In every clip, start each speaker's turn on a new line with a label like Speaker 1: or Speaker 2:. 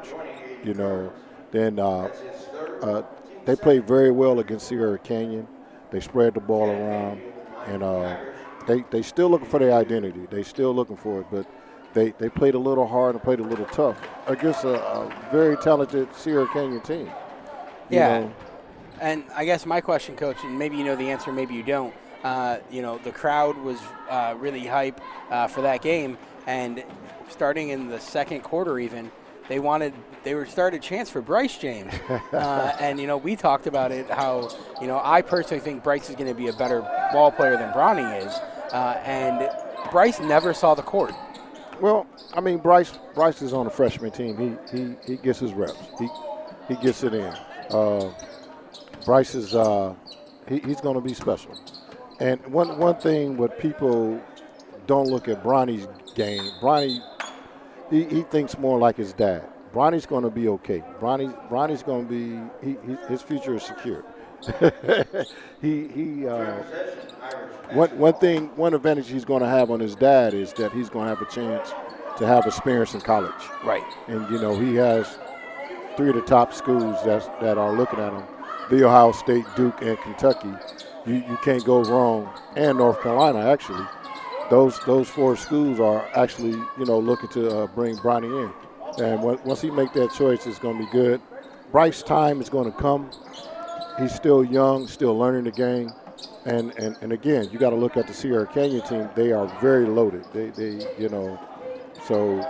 Speaker 1: average. Then they played very well against Sierra Canyon. They spread the ball around, and they still looking for their identity. They still looking for it, but they played a little hard and played a little tough against a very talented Sierra Canyon team.
Speaker 2: Yeah. And I guess my question, Coach, and maybe you know the answer, maybe you don't. The crowd was really hype for that game, and starting in the second quarter even, they started chants for Bryce James. And, we talked about it, how, I personally think Bryce is going to be a better ball player than Bronny is. And Bryce never saw the court.
Speaker 1: Well, Bryce is on a freshman team. He gets his reps. He gets it in. Bryce is he's going to be special. And one thing, what people don't look at Bronny's game, Bronny, he thinks more like his dad. Bronny's going to be okay. Bronny's going to be his future is secure. One advantage he's going to have on his dad is that he's going to have a chance to have experience in college.
Speaker 2: Right.
Speaker 1: And he has 3 of the top schools that are looking at him: The Ohio State, Duke, and Kentucky. You can't go wrong, and North Carolina actually. Those 4 schools are actually looking to bring Bronny in. And once he make that choice, it's going to be good. Bryce's time is going to come. He's still young, still learning the game. And again, you got to look at the Sierra Canyon team. They are very loaded. So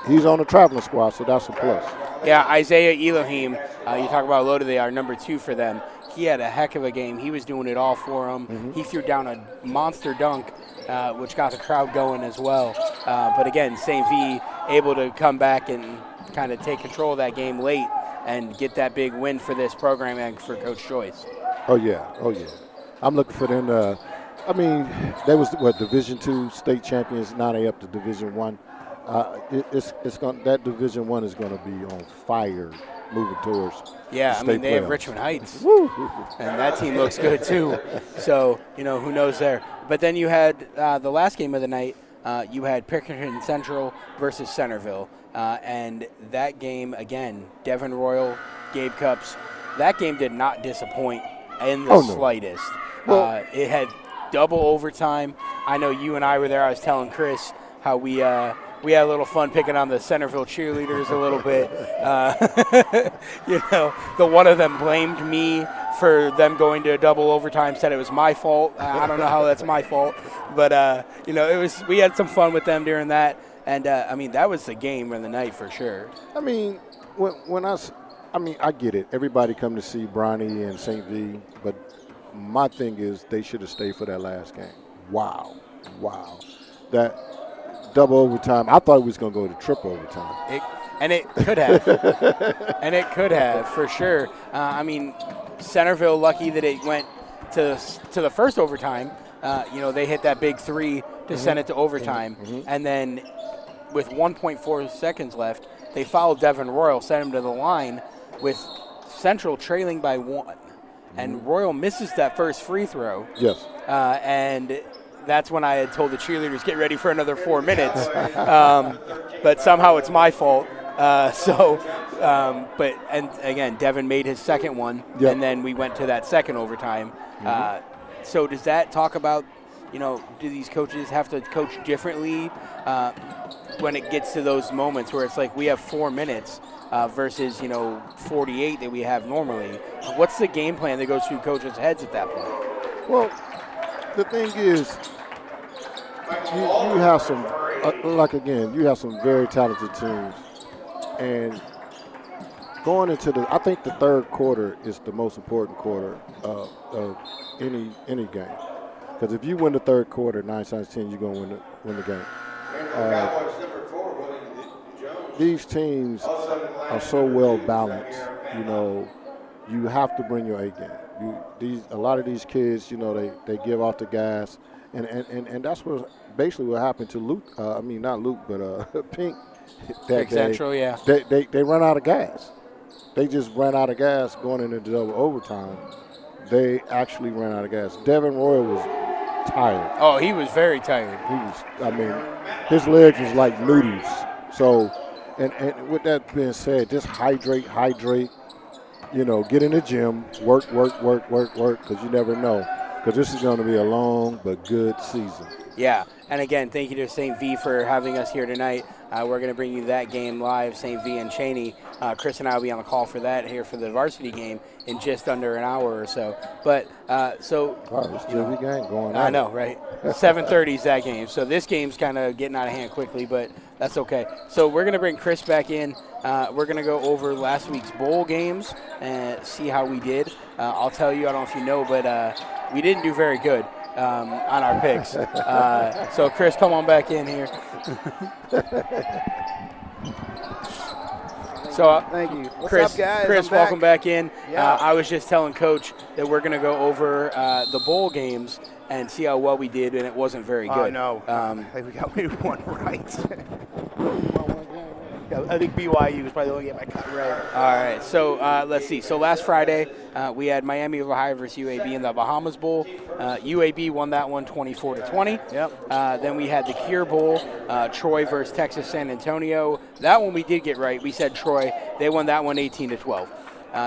Speaker 1: he's on the traveling squad, so that's a plus.
Speaker 2: Yeah, Isaiah Elohim, you talk about loaded, they are number 2 for them. He had a heck of a game. He was doing it all for them. Mm-hmm. He threw down a monster dunk, which got the crowd going as well. But again, St. V able to come back and kind of take control of that game late and get that big win for this program and for Coach Joyce.
Speaker 1: Oh yeah. I'm looking for them. They was Division II state champions. Now they up to Division I. That Division I is going to be on fire moving towards.
Speaker 2: Yeah,
Speaker 1: they
Speaker 2: have Richmond Heights, and that team looks good too. So who knows there. But then you had the last game of the night. You had Pickerington Central versus Centerville, and that game again, Devin Royal, Gabe Cups. That game did not disappoint in the slightest. Well, it had double overtime. I know you and I were there. I was telling Chris how we had a little fun picking on the Centerville cheerleaders a little bit. The one of them blamed me for them going to double overtime, said it was my fault. I don't know how that's my fault. But, we had some fun with them during that. And, that was the game of the night for sure.
Speaker 1: I get it. Everybody come to see Bronny and St. V. But my thing is they should have stayed for that last game. Wow. That double overtime. I thought it was going to go to triple overtime.
Speaker 2: It could have. For sure. Centerville lucky that it went to the first overtime. They hit that big 3 to send it to overtime. Mm-hmm. And then with 1.4 seconds left, they fouled Devin Royal, sent him to the line with Central trailing by 1. Mm-hmm. And Royal misses that first free throw.
Speaker 1: Yes.
Speaker 2: And that's when I had told the cheerleaders, get ready for another 4 minutes. But somehow it's my fault. And again, Devin made his second one, and then we went to that second overtime. Mm-hmm. So does that talk about, do these coaches have to coach differently when it gets to those moments where it's like we have 4 minutes versus, 48 that we have normally? What's the game plan that goes through coaches' heads at that point?
Speaker 1: Well, the thing is, you have some, you have some very talented teams. And going into I think the third quarter is the most important quarter of any game. Because if you win the third quarter, 9 times 10, you're going to win the game. These teams are so well balanced. You have to bring your A game. A lot of these kids, they give off the gas, and that's basically what happened to Luke. Not Luke, but Pink. That
Speaker 2: Central, yeah.
Speaker 1: They run out of gas. They just ran out of gas going into double overtime. They actually ran out of gas. Devin Royal was tired.
Speaker 2: Oh, he was very tired.
Speaker 1: His legs was like noodles. So, And with that being said, just hydrate. You know, get in the gym, work, because you never know. Because this is going to be a long but good season.
Speaker 2: Yeah, and again, thank you to St. V for having us here tonight. We're going to bring you that game live, St. V and Chaney. Chris and I will be on the call for that here for the varsity game in just under an hour or so. But so,
Speaker 1: it's the game going on.
Speaker 2: I know, right? 7:30 is that game. So this game's kind of getting out of hand quickly, but that's okay. So we're going to bring Chris back in. We're going to go over last week's bowl games and see how we did. I'll tell you, I don't know if you know, but we didn't do very good on our picks. So, Chris, come on back in here. So,
Speaker 3: thank you. What's
Speaker 2: Chris,
Speaker 3: up, guys?
Speaker 2: Chris, welcome back in.
Speaker 3: Yeah.
Speaker 2: I was just telling Coach that we're going to go over the bowl games and see how well we did, and it wasn't very good.
Speaker 3: I know. We got one right. I think BYU was probably the only game I got right.
Speaker 2: All right, so let's see. So last Friday, we had Miami of Ohio versus UAB in the Bahamas Bowl. UAB won that one 24-20.
Speaker 3: Yep.
Speaker 2: Then we had the Cure Bowl, Troy versus Texas San Antonio. That one we did get right. We said Troy. They won that one 18-12.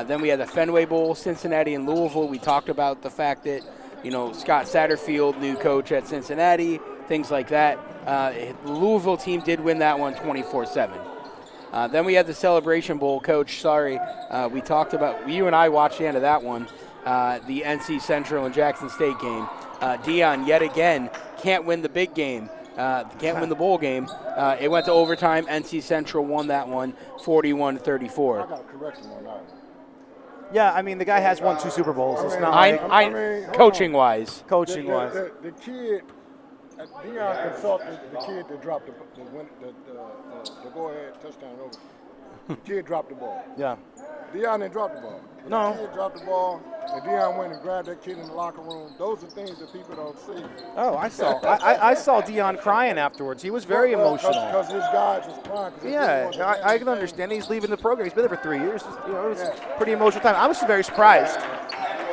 Speaker 2: Then we had the Fenway Bowl, Cincinnati and Louisville. We talked about the fact that, you know, Scott Satterfield, new coach at Cincinnati, things like that. The Louisville team did win that one 24-7. Then we had the Celebration Bowl, Coach. Sorry, we talked about, you and I watched the end of that one, the NC Central and Jackson State game. Dion, yet again, can't win the big game, can't win the bowl game. It went to overtime. NC Central won that one 41-34.
Speaker 1: I got to correct him on that.
Speaker 3: Yeah, I mean, the guy has won 2 Super Bowls. It's not
Speaker 2: coaching-wise.
Speaker 3: Coaching-wise.
Speaker 1: The kid, Dion consulted the kid that dropped the go-ahead touchdown over. The kid dropped the ball.
Speaker 3: Yeah.
Speaker 1: Dion didn't drop the ball.
Speaker 3: No.
Speaker 1: The kid dropped the ball, and Dion went and grabbed that kid in the locker room. Those are things that people don't see.
Speaker 3: Oh, I saw. I saw Dion crying afterwards. He was very emotional.
Speaker 1: Because his guys was crying.
Speaker 3: Yeah, I can understand. He's leaving the program. He's been there for 3 years. You know, it was a pretty emotional time. I was very surprised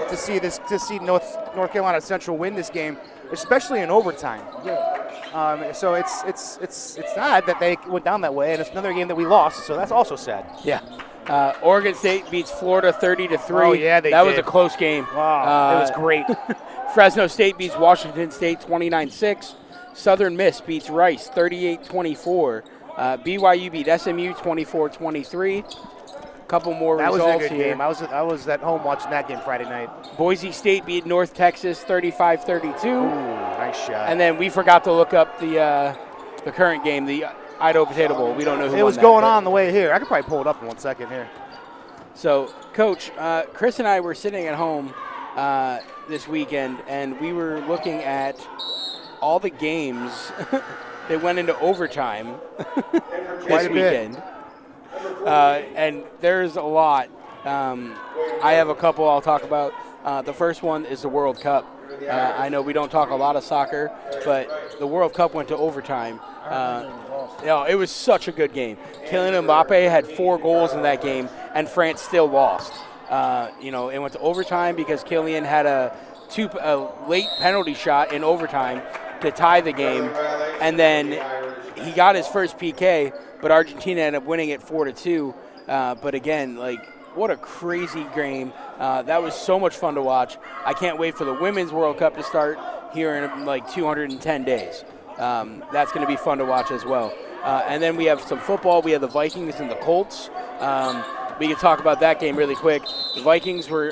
Speaker 3: to see North Carolina Central win this game, especially in overtime.
Speaker 1: Yeah.
Speaker 3: So it's sad that they went down that way, and it's another game that we lost. So that's also sad.
Speaker 2: Yeah. Oregon State beats Florida 30-3.
Speaker 3: Oh, yeah,
Speaker 2: that was a close game.
Speaker 3: Wow, it was great.
Speaker 2: Fresno State beats Washington State 29-6. Southern Miss beats Rice 38-24. BYU beat SMU 24-23. Couple more results here.
Speaker 3: That was a good game. I was at home watching that game Friday night.
Speaker 2: Boise State beat North Texas 35-32.
Speaker 3: Ooh, nice shot.
Speaker 2: And then we forgot to look up the current game, the Idaho Potato Bowl. We don't know who won
Speaker 3: it was
Speaker 2: that,
Speaker 3: going on the way here. I could probably pull it up in 1 second here.
Speaker 2: So, Coach, Chris and I were sitting at home this weekend, and we were looking at all the games that went into overtime this weekend. And there's a lot. I have a couple I'll talk about. The first one is the World Cup. I know we don't talk a lot of soccer, but the World Cup went to overtime. It was such a good game. Kylian Mbappe had 4 goals in that game, and France still lost. It went to overtime because Kylian had a late penalty shot in overtime to tie the game, and then he got his first PK, but Argentina ended up winning it 4-2. But again, what a crazy game. That was so much fun to watch. I can't wait for the Women's World Cup to start here in 210 days. That's going to be fun to watch as well. And then we have some football. We have the Vikings and the Colts. We can talk about that game really quick. The Vikings were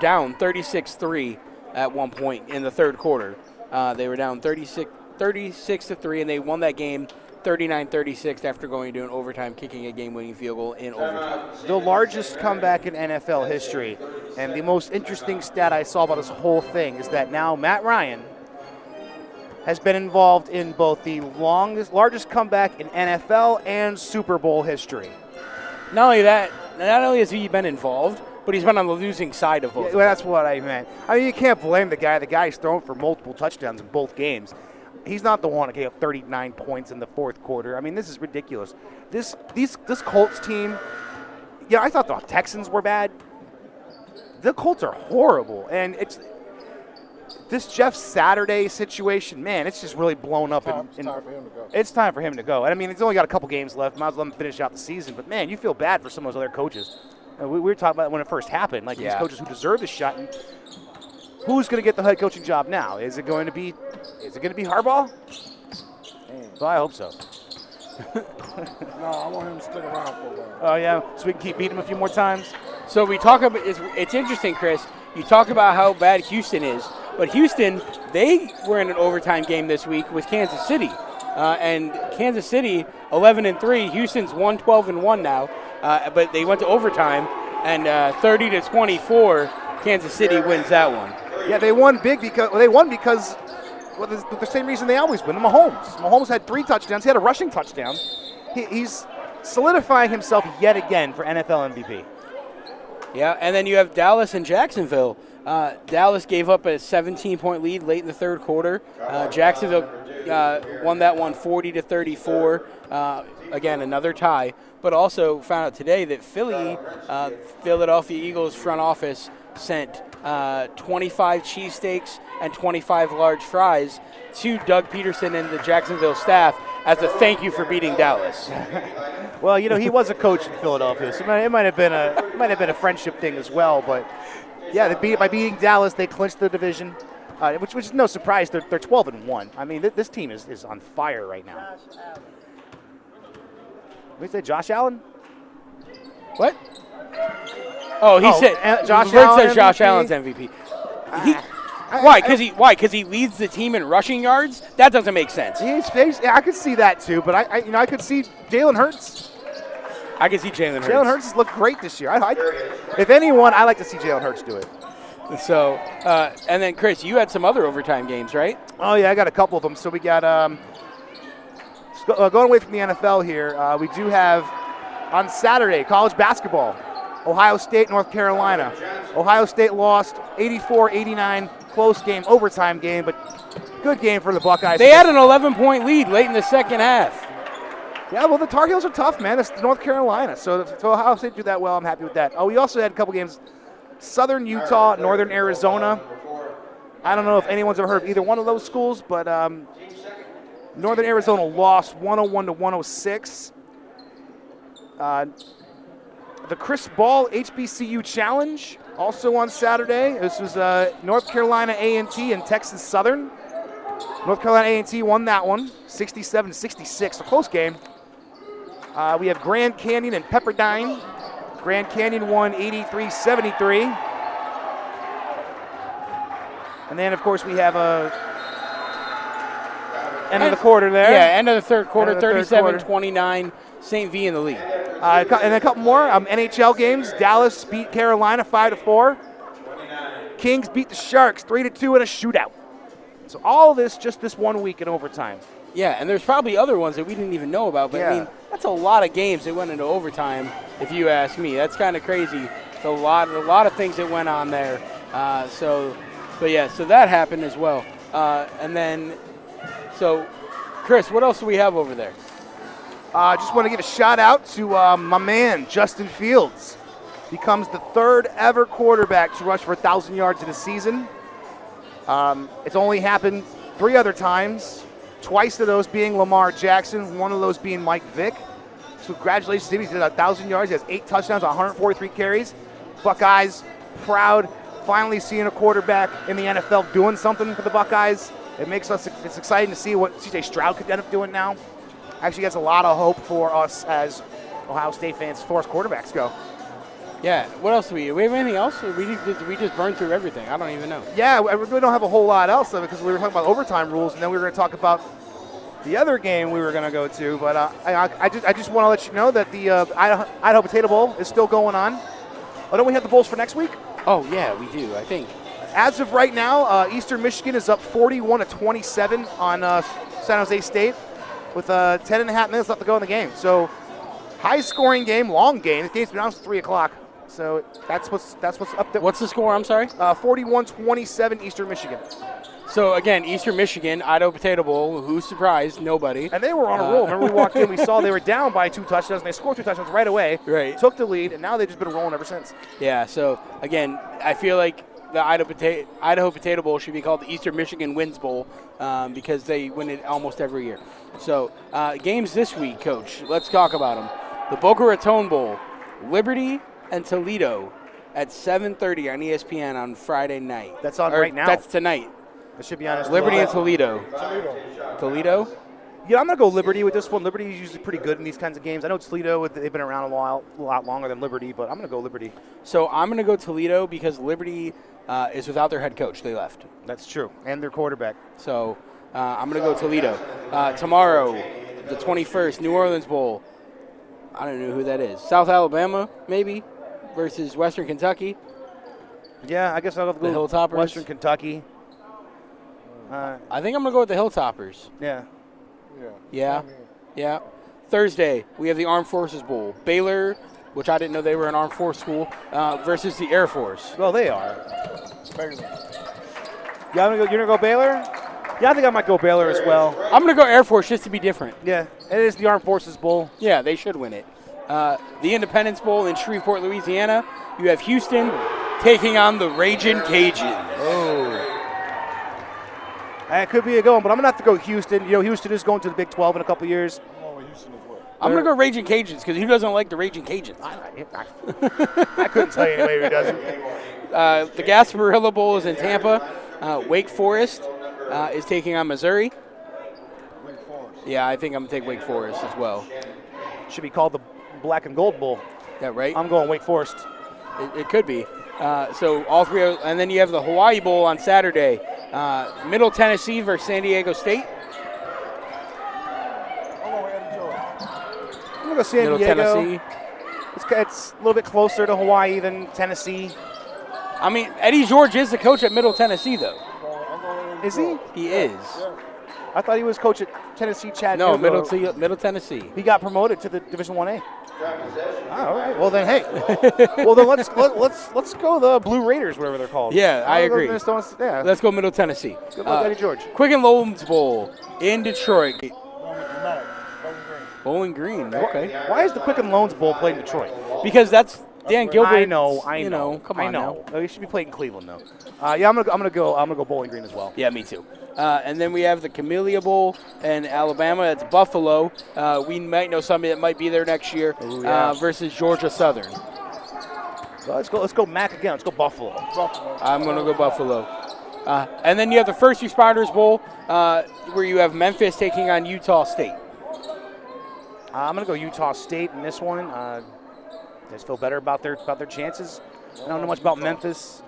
Speaker 2: down 36-3 at one point in the third quarter. They were down 36-3, and they won that game 39-36 after going to an overtime, kicking a game-winning field goal in overtime.
Speaker 3: The largest comeback in NFL history, and the most interesting stat I saw about this whole thing is that now Matt Ryan has been involved in both the largest comeback in NFL and Super Bowl history.
Speaker 2: Not only has he been involved, but he's been on the losing side of both.
Speaker 3: Yeah, that's what I meant. I mean, you can't blame the guy. The guy's thrown for multiple touchdowns in both games. He's not the one that gave up 39 points in the fourth quarter. I mean, this is ridiculous. This Colts team, I thought the Texans were bad. The Colts are horrible, and this Jeff Saturday situation, man, it's just really blown up.
Speaker 1: It's time for him to go.
Speaker 3: It's time for him to go. And I mean, he's only got a couple games left. Might as well let him finish out the season. But, man, you feel bad for some of those other coaches. We were talking about it when it first happened, like these coaches who deserve the shot. And who's going to get the head coaching job now? Is it going to be Harbaugh? Well, I hope so.
Speaker 1: No, I want him to stick around for a while.
Speaker 3: Oh, yeah, so we can keep beating him a few more times.
Speaker 2: So we talk about it's interesting, Chris. You talk about how bad Houston is, but Houston, they were in an overtime game this week with Kansas City, and Kansas City 11-3. Houston's 1-12-1 now, but they went to overtime, and 30-24. Kansas City wins that one.
Speaker 3: Yeah, they won big because the same reason they always win. Mahomes had 3 touchdowns. He had a rushing touchdown. He's solidifying himself yet again for NFL MVP.
Speaker 2: Yeah, and then you have Dallas and Jacksonville. Dallas gave up a 17-point lead late in the third quarter. Jacksonville won that one 40-34. Again, another tie. But also found out today that Philadelphia Eagles front office sent 25 cheesesteaks and 25 large fries to Doug Peterson and the Jacksonville staff as a thank you for beating Dallas.
Speaker 3: Well, he was a coach in Philadelphia, so it might have been a friendship thing as well. But yeah, by beating Dallas, they clinched the division, which is no surprise. They're 12-1. I mean, this team is on fire right now. What did you say, Josh Allen?
Speaker 2: What? Oh, he said
Speaker 3: Josh Allen
Speaker 2: says Josh Allen's MVP. Why? Because he leads the team in rushing yards? That doesn't make sense.
Speaker 3: I could see that too, but I could see Jalen Hurts.
Speaker 2: I can see Jalen Hurts.
Speaker 3: Jalen Hurts has looked great this year. If anyone, I like to see Jalen Hurts do it.
Speaker 2: So, and then Chris, you had some other overtime games, right?
Speaker 3: Oh yeah, I got a couple of them. So we got going away from the NFL here. We do have on Saturday college basketball. Ohio State, North Carolina. Ohio State lost 84-89, close game, overtime game, but good game for the Buckeyes.
Speaker 2: They had an 11-point lead late in the second half.
Speaker 3: Yeah, well, the Tar Heels are tough, man. It's North Carolina, so if Ohio State do that well, I'm happy with that. Oh, we also had a couple games, Southern Utah, Northern Arizona. I don't know if anyone's ever heard of either one of those schools, but Northern Arizona lost 101-106. The Chris Ball HBCU Challenge, also on Saturday. This was North Carolina A&T and Texas Southern. North Carolina A&T won that one, 67-66, a close game. We have Grand Canyon and Pepperdine. Grand Canyon won 83-73. And then, of course, we have end of the quarter there.
Speaker 2: Yeah, end of the third quarter, 37-29, St. V in the lead.
Speaker 3: And then a couple more NHL games. Dallas beat Carolina 5-4. Kings beat the Sharks 3-2 in a shootout. So all of this just this 1 week in overtime.
Speaker 2: Yeah, and there's probably other ones that we didn't even know about. But, I mean, that's a lot of games that went into overtime, if you ask me. That's kind of crazy. It's a lot of things that went on there. So that happened as well. And then, so, Chris, what else do we have over there?
Speaker 3: I just want to give a shout out to my man, Justin Fields. Becomes the 3rd ever quarterback to rush for 1,000 yards in a season. It's only happened 3 other times, twice of those being Lamar Jackson, one of those being Mike Vick. So congratulations to him. He did 1,000 yards. He has 8 touchdowns, 143 carries. Buckeyes proud, finally seeing a quarterback in the NFL doing something for the Buckeyes. It's exciting to see what C.J. Stroud could end up doing now. Actually gets a lot of hope for us as Ohio State fans as far as quarterbacks go.
Speaker 2: Yeah, what else do we have anything else? We just burned through everything. I don't even know.
Speaker 3: Yeah, we really don't have a whole lot else of it because we were talking about overtime rules, and then we were going to talk about the other game we were going to go to. But I just want to let you know that the Idaho Potato Bowl is still going on. Oh, don't we have the bowls for next week?
Speaker 2: Oh, yeah, we do, I think.
Speaker 3: As of right now, Eastern Michigan is up 41-27 on San Jose State with 10 and a half minutes left to go in the game. So high-scoring game, long game. The game's been on since 3 o'clock. So that's what's up there.
Speaker 2: What's the score? I'm sorry.
Speaker 3: 41-27 Eastern Michigan.
Speaker 2: So again, Eastern Michigan, Idaho Potato Bowl. Who's surprised? Nobody.
Speaker 3: And they were on a roll. Remember, we walked in, we saw they were down by 2 touchdowns, and they scored 2 touchdowns right away.
Speaker 2: Right.
Speaker 3: Took the lead, and now they've just been rolling ever since.
Speaker 2: Yeah. So again, I feel like the Idaho Potato Bowl should be called the Eastern Michigan Wins Bowl because they win it almost every year. So games this week, Coach. Let's talk about them. The Boca Raton Bowl, Liberty and Toledo at 7:30 on ESPN on Friday night.
Speaker 3: That's on right now.
Speaker 2: That's tonight.
Speaker 3: I should be honest.
Speaker 2: Liberty and Toledo. Toledo?
Speaker 3: Yeah, I'm going to go Liberty with this one. Liberty is usually pretty good in these kinds of games. I know Toledo, they've been around a lot longer than Liberty, but I'm going to go Liberty.
Speaker 2: So I'm going to go Toledo because Liberty is without their head coach. They left.
Speaker 3: That's true. And their quarterback.
Speaker 2: So I'm going to go Toledo. Tomorrow, the 21st, New Orleans Bowl. I don't know who that is. South Alabama, maybe, versus Western Kentucky.
Speaker 3: Yeah, I guess I'll go
Speaker 2: The Hilltoppers.
Speaker 3: Western Kentucky.
Speaker 2: I think I'm going to go with the Hilltoppers.
Speaker 3: Yeah.
Speaker 2: Yeah. Thursday, we have the Armed Forces Bowl. Baylor, which I didn't know they were an Armed Force school, versus the Air Force.
Speaker 3: Well, they are. Yeah, you're going to go Baylor? Yeah, I think I might go Baylor as well.
Speaker 2: I'm going to go Air Force just to be different.
Speaker 3: Yeah, it is the Armed Forces Bowl.
Speaker 2: Yeah, they should win it. The Independence Bowl in Shreveport, Louisiana. You have Houston taking on the Ragin' Cajuns.
Speaker 3: Oh. That could be a good one, but I'm going to have to go Houston. You know, Houston is going to the Big 12 in a couple years.
Speaker 2: I'm going to go Ragin' Cajuns because who doesn't like the Ragin' Cajuns?
Speaker 3: I couldn't tell you anybody who doesn't.
Speaker 2: The Gasparilla Bowl is in Tampa. Wake Forest is taking on Missouri. Yeah, I think I'm going to take Wake Forest as well.
Speaker 3: Should be called the Black and Gold Bowl.
Speaker 2: That right?
Speaker 3: I'm going Wake Forest.
Speaker 2: It could be. So all three, and then you have the Hawaii Bowl on Saturday. Middle Tennessee versus San Diego State.
Speaker 3: I'm going to go San
Speaker 2: Middle
Speaker 3: Diego.
Speaker 2: Tennessee.
Speaker 3: It's a little bit closer to Hawaii than Tennessee.
Speaker 2: I mean, Eddie George is the coach at Middle Tennessee, though.
Speaker 3: Is he?
Speaker 2: He is.
Speaker 3: I thought he was coach at Tennessee
Speaker 2: No,
Speaker 3: Chattanooga.
Speaker 2: Middle Tennessee.
Speaker 3: He got promoted to the Division 1A. Oh, all right. Well then, hey. Well then, let's go the Blue Raiders, whatever they're called.
Speaker 2: Yeah, I agree.
Speaker 3: Yeah.
Speaker 2: Let's go Middle Tennessee.
Speaker 3: Good luck, Eddie George.
Speaker 2: Quicken Loans Bowl in Detroit. Bowling Green. Okay.
Speaker 3: Why is the Quicken Loans Bowl played in Detroit?
Speaker 2: Because that's Dan Gilbert.
Speaker 3: I know.
Speaker 2: Come on now.
Speaker 3: He should be played in Cleveland though. Yeah, I'm gonna go Bowling Green as well.
Speaker 2: Yeah, me too. And then we have the Camellia Bowl in Alabama. It's Buffalo. We might know somebody that might be there next year.
Speaker 3: Ooh, yeah.
Speaker 2: Versus Georgia Southern.
Speaker 3: So let's go Mac again. Let's go Buffalo.
Speaker 2: I'm going to go Buffalo. And then you have the First Responders Bowl, where you have Memphis taking on Utah State.
Speaker 3: I'm going to go Utah State in this one. I just feel better about their chances. I don't know much about Memphis.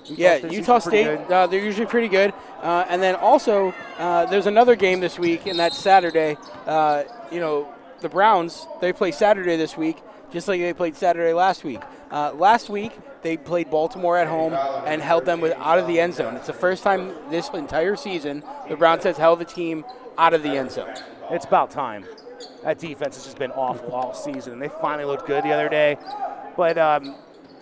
Speaker 2: Utah State, they're usually pretty good. And then also, there's another game this week, and that's Saturday. The Browns, they play Saturday this week, just like they played Saturday last week. Last week, they played Baltimore at home and held them out of the end zone. It's the first time this entire season the Browns has held the team out of the end zone.
Speaker 3: It's about time. That defense has just been awful all season, and they finally looked good the other day. But I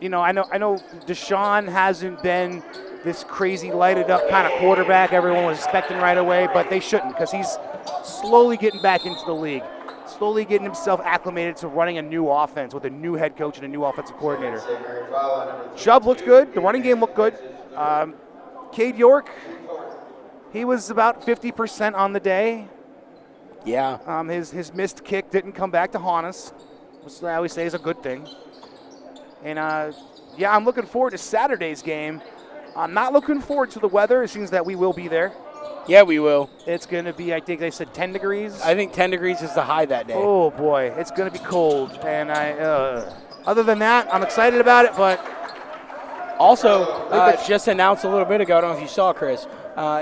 Speaker 3: know Deshaun hasn't been this crazy lighted up kind of quarterback everyone was expecting right away, but they shouldn't because he's slowly getting back into the league, slowly getting himself acclimated to running a new offense with a new head coach and a new offensive coordinator. Chubb looked good. The running game looked good. Cade York, he was about 50% on the day.
Speaker 2: Yeah.
Speaker 3: His missed kick didn't come back to haunt us, which I always say is a good thing. And, I'm looking forward to Saturday's game. I'm not looking forward to the weather. It seems that we will be there.
Speaker 2: Yeah, we will.
Speaker 3: It's going to be, I think they said 10 degrees.
Speaker 2: I think 10 degrees is the high that day.
Speaker 3: Oh, boy. It's going to be cold. And other than that, I'm excited about it, but.
Speaker 2: Also, just announced a little bit ago, I don't know if you saw, Chris,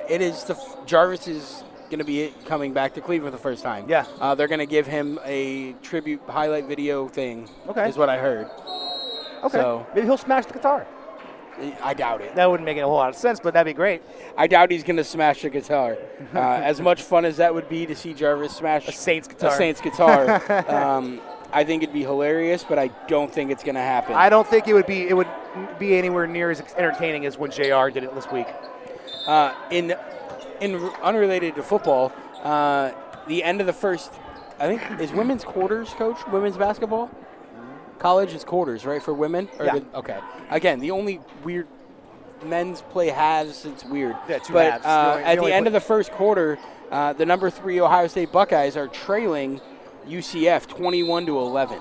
Speaker 2: it is Jarvis is going to be coming back to Cleveland for the first time.
Speaker 3: Yeah.
Speaker 2: They're going to give him a tribute highlight video thing, is what I heard.
Speaker 3: Okay.
Speaker 2: So,
Speaker 3: maybe he'll smash the guitar.
Speaker 2: I doubt it.
Speaker 3: That wouldn't make a whole lot of sense, but that'd be great.
Speaker 2: I doubt he's going to smash the guitar. As much fun as that would be to see Jarvis smash
Speaker 3: a Saints guitar.
Speaker 2: I think it'd be hilarious, but I don't think it's going to happen.
Speaker 3: I don't think it would be anywhere near as entertaining as when JR did it this week.
Speaker 2: In unrelated to football, the end of the first, I think, is women's quarters, Coach? Women's basketball? College is quarters, right, for women?
Speaker 3: Yeah.
Speaker 2: Okay. Again, the only weird men's play halves. It's weird.
Speaker 3: Yeah, two
Speaker 2: but
Speaker 3: halves.
Speaker 2: at the end of the first quarter, the number 3 Ohio State Buckeyes are trailing UCF 21-11.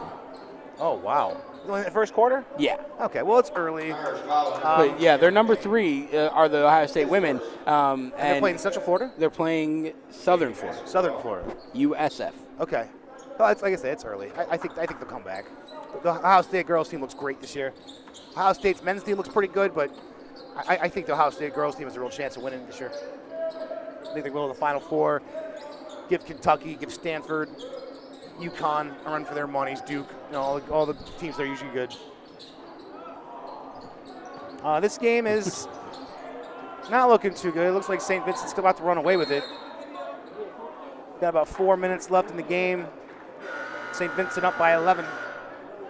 Speaker 3: Oh, wow. In the first quarter?
Speaker 2: Yeah.
Speaker 3: Okay, well, it's early.
Speaker 2: But yeah, their number 3 are the Ohio State women.
Speaker 3: And they're playing Central Florida?
Speaker 2: They're playing Southern Florida.
Speaker 3: Southern Florida.
Speaker 2: USF.
Speaker 3: Okay. Well, it's, like I said, it's early. I think they'll come back. The Ohio State girls team looks great this year. Ohio State's men's team looks pretty good, but I think the Ohio State girls team has a real chance of winning this year. I think they will in the Final Four. Give Kentucky, give Stanford, UConn a run for their monies, Duke, all the teams that are usually good. This game is not looking too good. It looks like St. Vincent's about to run away with it. Got about 4 minutes left in the game. St. Vincent up by 11.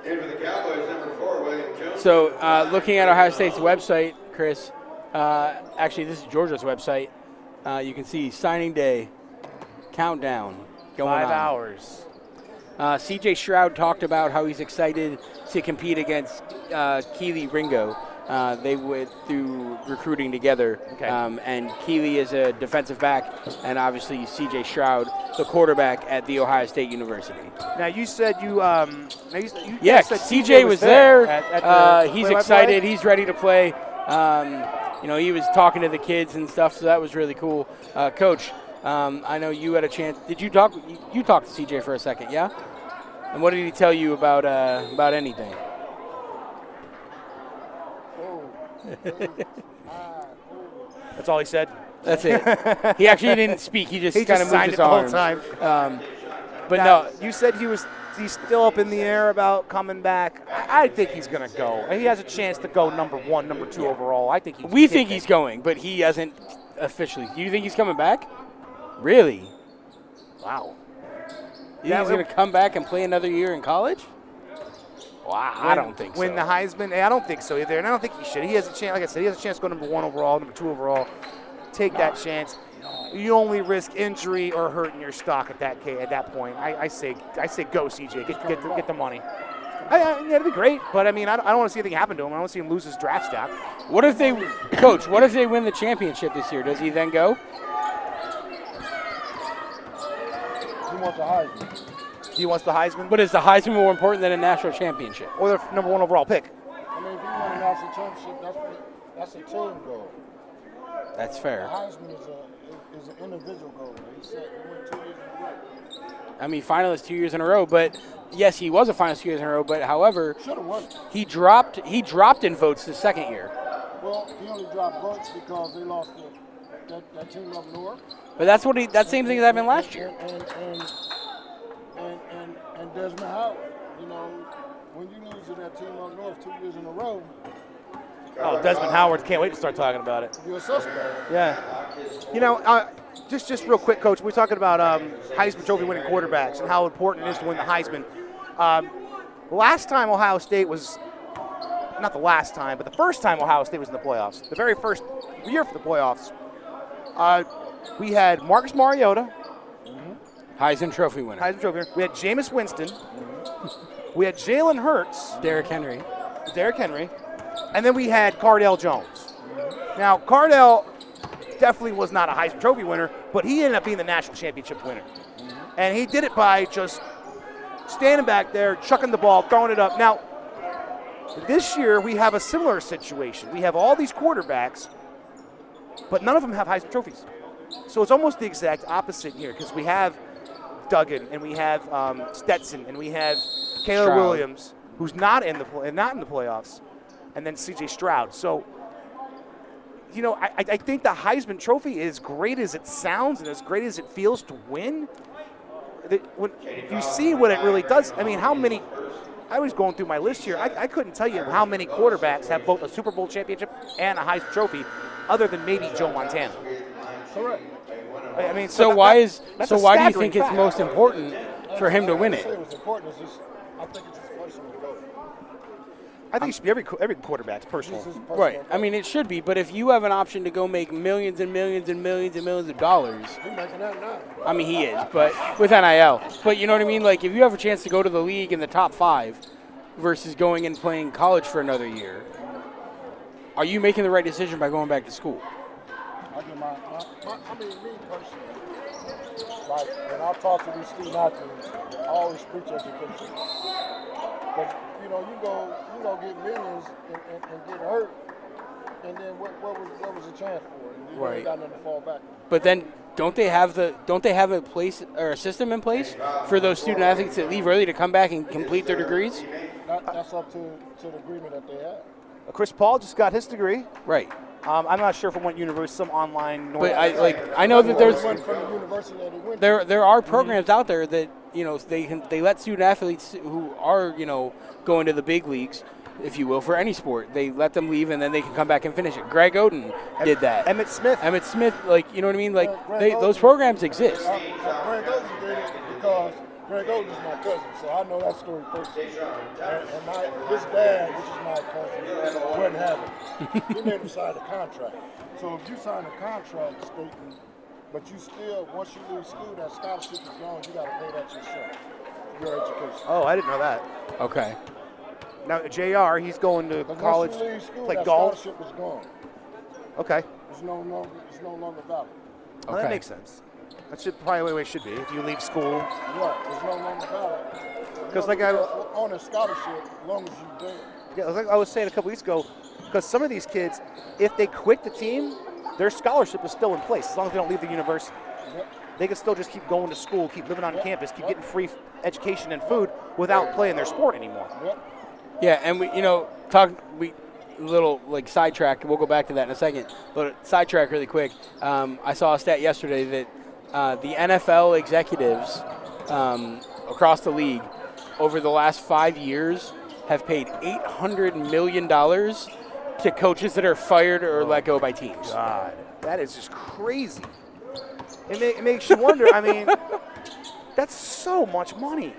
Speaker 4: And for the Cowboys, number 4, William Jones.
Speaker 2: So looking at Ohio State's website, Chris, actually this is Georgia's website, you can see signing day countdown going on.
Speaker 3: 5 hours.
Speaker 2: C.J. Stroud talked about how he's excited to compete against Keely Ringo. They went through recruiting together,
Speaker 3: Okay.
Speaker 2: and Keely is a defensive back, and obviously C.J. Stroud, the quarterback at The Ohio State University.
Speaker 3: Now you said you
Speaker 2: Yeah,
Speaker 3: said
Speaker 2: C.J. was there.
Speaker 3: at the
Speaker 2: He's
Speaker 3: play-by-play?
Speaker 2: excited. He's ready to play. He was talking to the kids and stuff, so that was really cool. Coach, I know you had a chance. Did you talk? You talked to C.J. for a second, yeah? And what did he tell you about anything?
Speaker 3: That's all he said.
Speaker 2: That's it. He actually didn't speak. He just kind of moved
Speaker 3: signed
Speaker 2: his
Speaker 3: it the whole
Speaker 2: arms.
Speaker 3: time.
Speaker 2: But
Speaker 3: Now,
Speaker 2: no,
Speaker 3: you said he's still up in the air about coming back. I think he's going to go. He has a chance to go number 1, number 2 overall. I think
Speaker 2: we think he's going, but he hasn't officially. Do you think he's coming back? Really?
Speaker 3: Wow.
Speaker 2: You think he's going to come back and play another year in college? Wow, I don't think so.
Speaker 3: Win the Heisman? I don't think so either, and I don't think he should. He has a chance. Like I said, he has a chance to go number 1 overall, number 2 overall. Take that chance. You only risk injury or hurting your stock at that point. I say go, CJ. Get the money. Yeah, it'd be great, but I mean, I don't want to see anything happen to him. I don't want to see him lose his draft stock.
Speaker 2: What if they, Coach? What if they win the championship this year? Does he then go?
Speaker 1: He wants a Heisman.
Speaker 3: He wants the Heisman,
Speaker 2: But is the Heisman more important than a national championship?
Speaker 3: or the number 1 overall pick.
Speaker 1: I mean, if you win a national championship, that's a team goal.
Speaker 2: That's
Speaker 1: The
Speaker 2: fair.
Speaker 1: Heisman is an individual goal. He said he went 2 years in a row.
Speaker 2: I mean, finalist 2 years in a row, but yes, he was a finalist 2 years in a row. But however,
Speaker 1: Should have won.
Speaker 2: he dropped in votes the second year.
Speaker 1: Well, he only dropped votes because they lost that team up north.
Speaker 2: But that's what that same thing that happened last year.
Speaker 1: And Desmond Howard, when you lose to that team up north 2 years in a row,
Speaker 3: Oh, Desmond Howard, can't wait to start talking about it.
Speaker 1: you're a suspect.
Speaker 3: Yeah. Just real quick, Coach, we're talking about Heisman Trophy winning quarterbacks and how important it is to win the Heisman. Last time Ohio State was, not the last time, but the first time Ohio State was in the playoffs, the very first year for the playoffs, we had Marcus Mariota,
Speaker 2: Heisman Trophy winner.
Speaker 3: Heisman Trophy winner. We had Jameis Winston. We had Jalen Hurts,
Speaker 2: Derrick Henry.
Speaker 3: and then we had Cardale Jones. Now, Cardale definitely was not a Heisman Trophy winner, but he ended up being the national championship winner. And he did it by just standing back there, chucking the ball, throwing it up. Now, this year we have a similar situation. We have all these quarterbacks, but none of them have Heisman trophies. So it's almost the exact opposite here because we have Duggan and we have Stetson and we have Caleb
Speaker 2: Stroud.
Speaker 3: Williams, who's not in the playoffs, and then C.J. Stroud. So, I think the Heisman Trophy, as great as it sounds and as great as it feels to win, when you see what it really does. I mean, how many? I was going through my list here. I couldn't tell you how many quarterbacks have both a Super Bowl championship and a Heisman Trophy, other than maybe Joe Montana.
Speaker 1: Correct.
Speaker 3: I mean,
Speaker 2: So why do you
Speaker 3: staggering
Speaker 2: think it's
Speaker 3: fact.
Speaker 2: most important for him to win
Speaker 1: I say
Speaker 2: it?
Speaker 1: it was important. I think it's his personal goal.
Speaker 3: I think it should be every quarterback's personal.
Speaker 1: It's his personal
Speaker 2: Right. I
Speaker 1: goal.
Speaker 2: mean, it should be. But if you have an option to go make millions and millions and millions and millions of dollars,
Speaker 1: He's making that now.
Speaker 2: I mean, he is, but with NIL. But you know what I mean? Like, if you have a chance to go to the league in the top 5 versus going and playing college for another year, are you making the right decision by going back to school?
Speaker 1: I mean, me personally, like when I talk to these student athletes, I always preach education. Because you go get millions and get hurt, and then what was the chance for? And you ain't got nothing to fall back on.
Speaker 2: But then don't they have a place or a system in place for those student athletes that leave early to come back and complete their degrees?
Speaker 1: That's up to the agreement that they have.
Speaker 3: Chris Paul just got his degree.
Speaker 2: Right.
Speaker 3: I'm not sure from what university, some online.
Speaker 2: But I know that there are programs out there that they let student athletes who are going to the big leagues, if you will, for any sport. They let them leave and then they can come back and finish it. Greg Oden did that.
Speaker 3: Emmett Smith,
Speaker 2: you know what I mean? Those programs exist.
Speaker 1: Greg Oden did it because Greg Oden is my cousin, so I know that story personally. And his dad, which is my cousin, wouldn't have it. He made him sign a contract. So if you sign a contract stating, but you still, once you leave school, that scholarship is gone, you got to pay that yourself, your education.
Speaker 3: Oh, I didn't know that.
Speaker 2: Okay.
Speaker 3: Now, JR, he's going to college,
Speaker 1: once you leave school,
Speaker 3: play
Speaker 1: that
Speaker 3: golf.
Speaker 1: scholarship is gone.
Speaker 3: Okay.
Speaker 1: It's no longer valid.
Speaker 3: Well, that makes sense. That's probably the way it should be. If you leave school,
Speaker 1: Yeah, it's no longer valid.
Speaker 3: because
Speaker 1: on a scholarship, as long as you're there.
Speaker 3: yeah, like I was saying a couple weeks ago, because some of these kids, if they quit the team, their scholarship is still in place as long as they don't leave the university.
Speaker 1: Yep.
Speaker 3: They can still just keep going to school, keep living on campus, keep getting free education and food without playing their sport anymore.
Speaker 1: Yep.
Speaker 2: Yeah, and we little sidetrack. We'll go back to that in a second. But sidetrack really quick. I saw a stat yesterday that the NFL executives across the league over the last 5 years have paid $800 million to coaches that are fired or let go by teams.
Speaker 3: God, that is just crazy. It makes you wonder. I mean, that's so much money.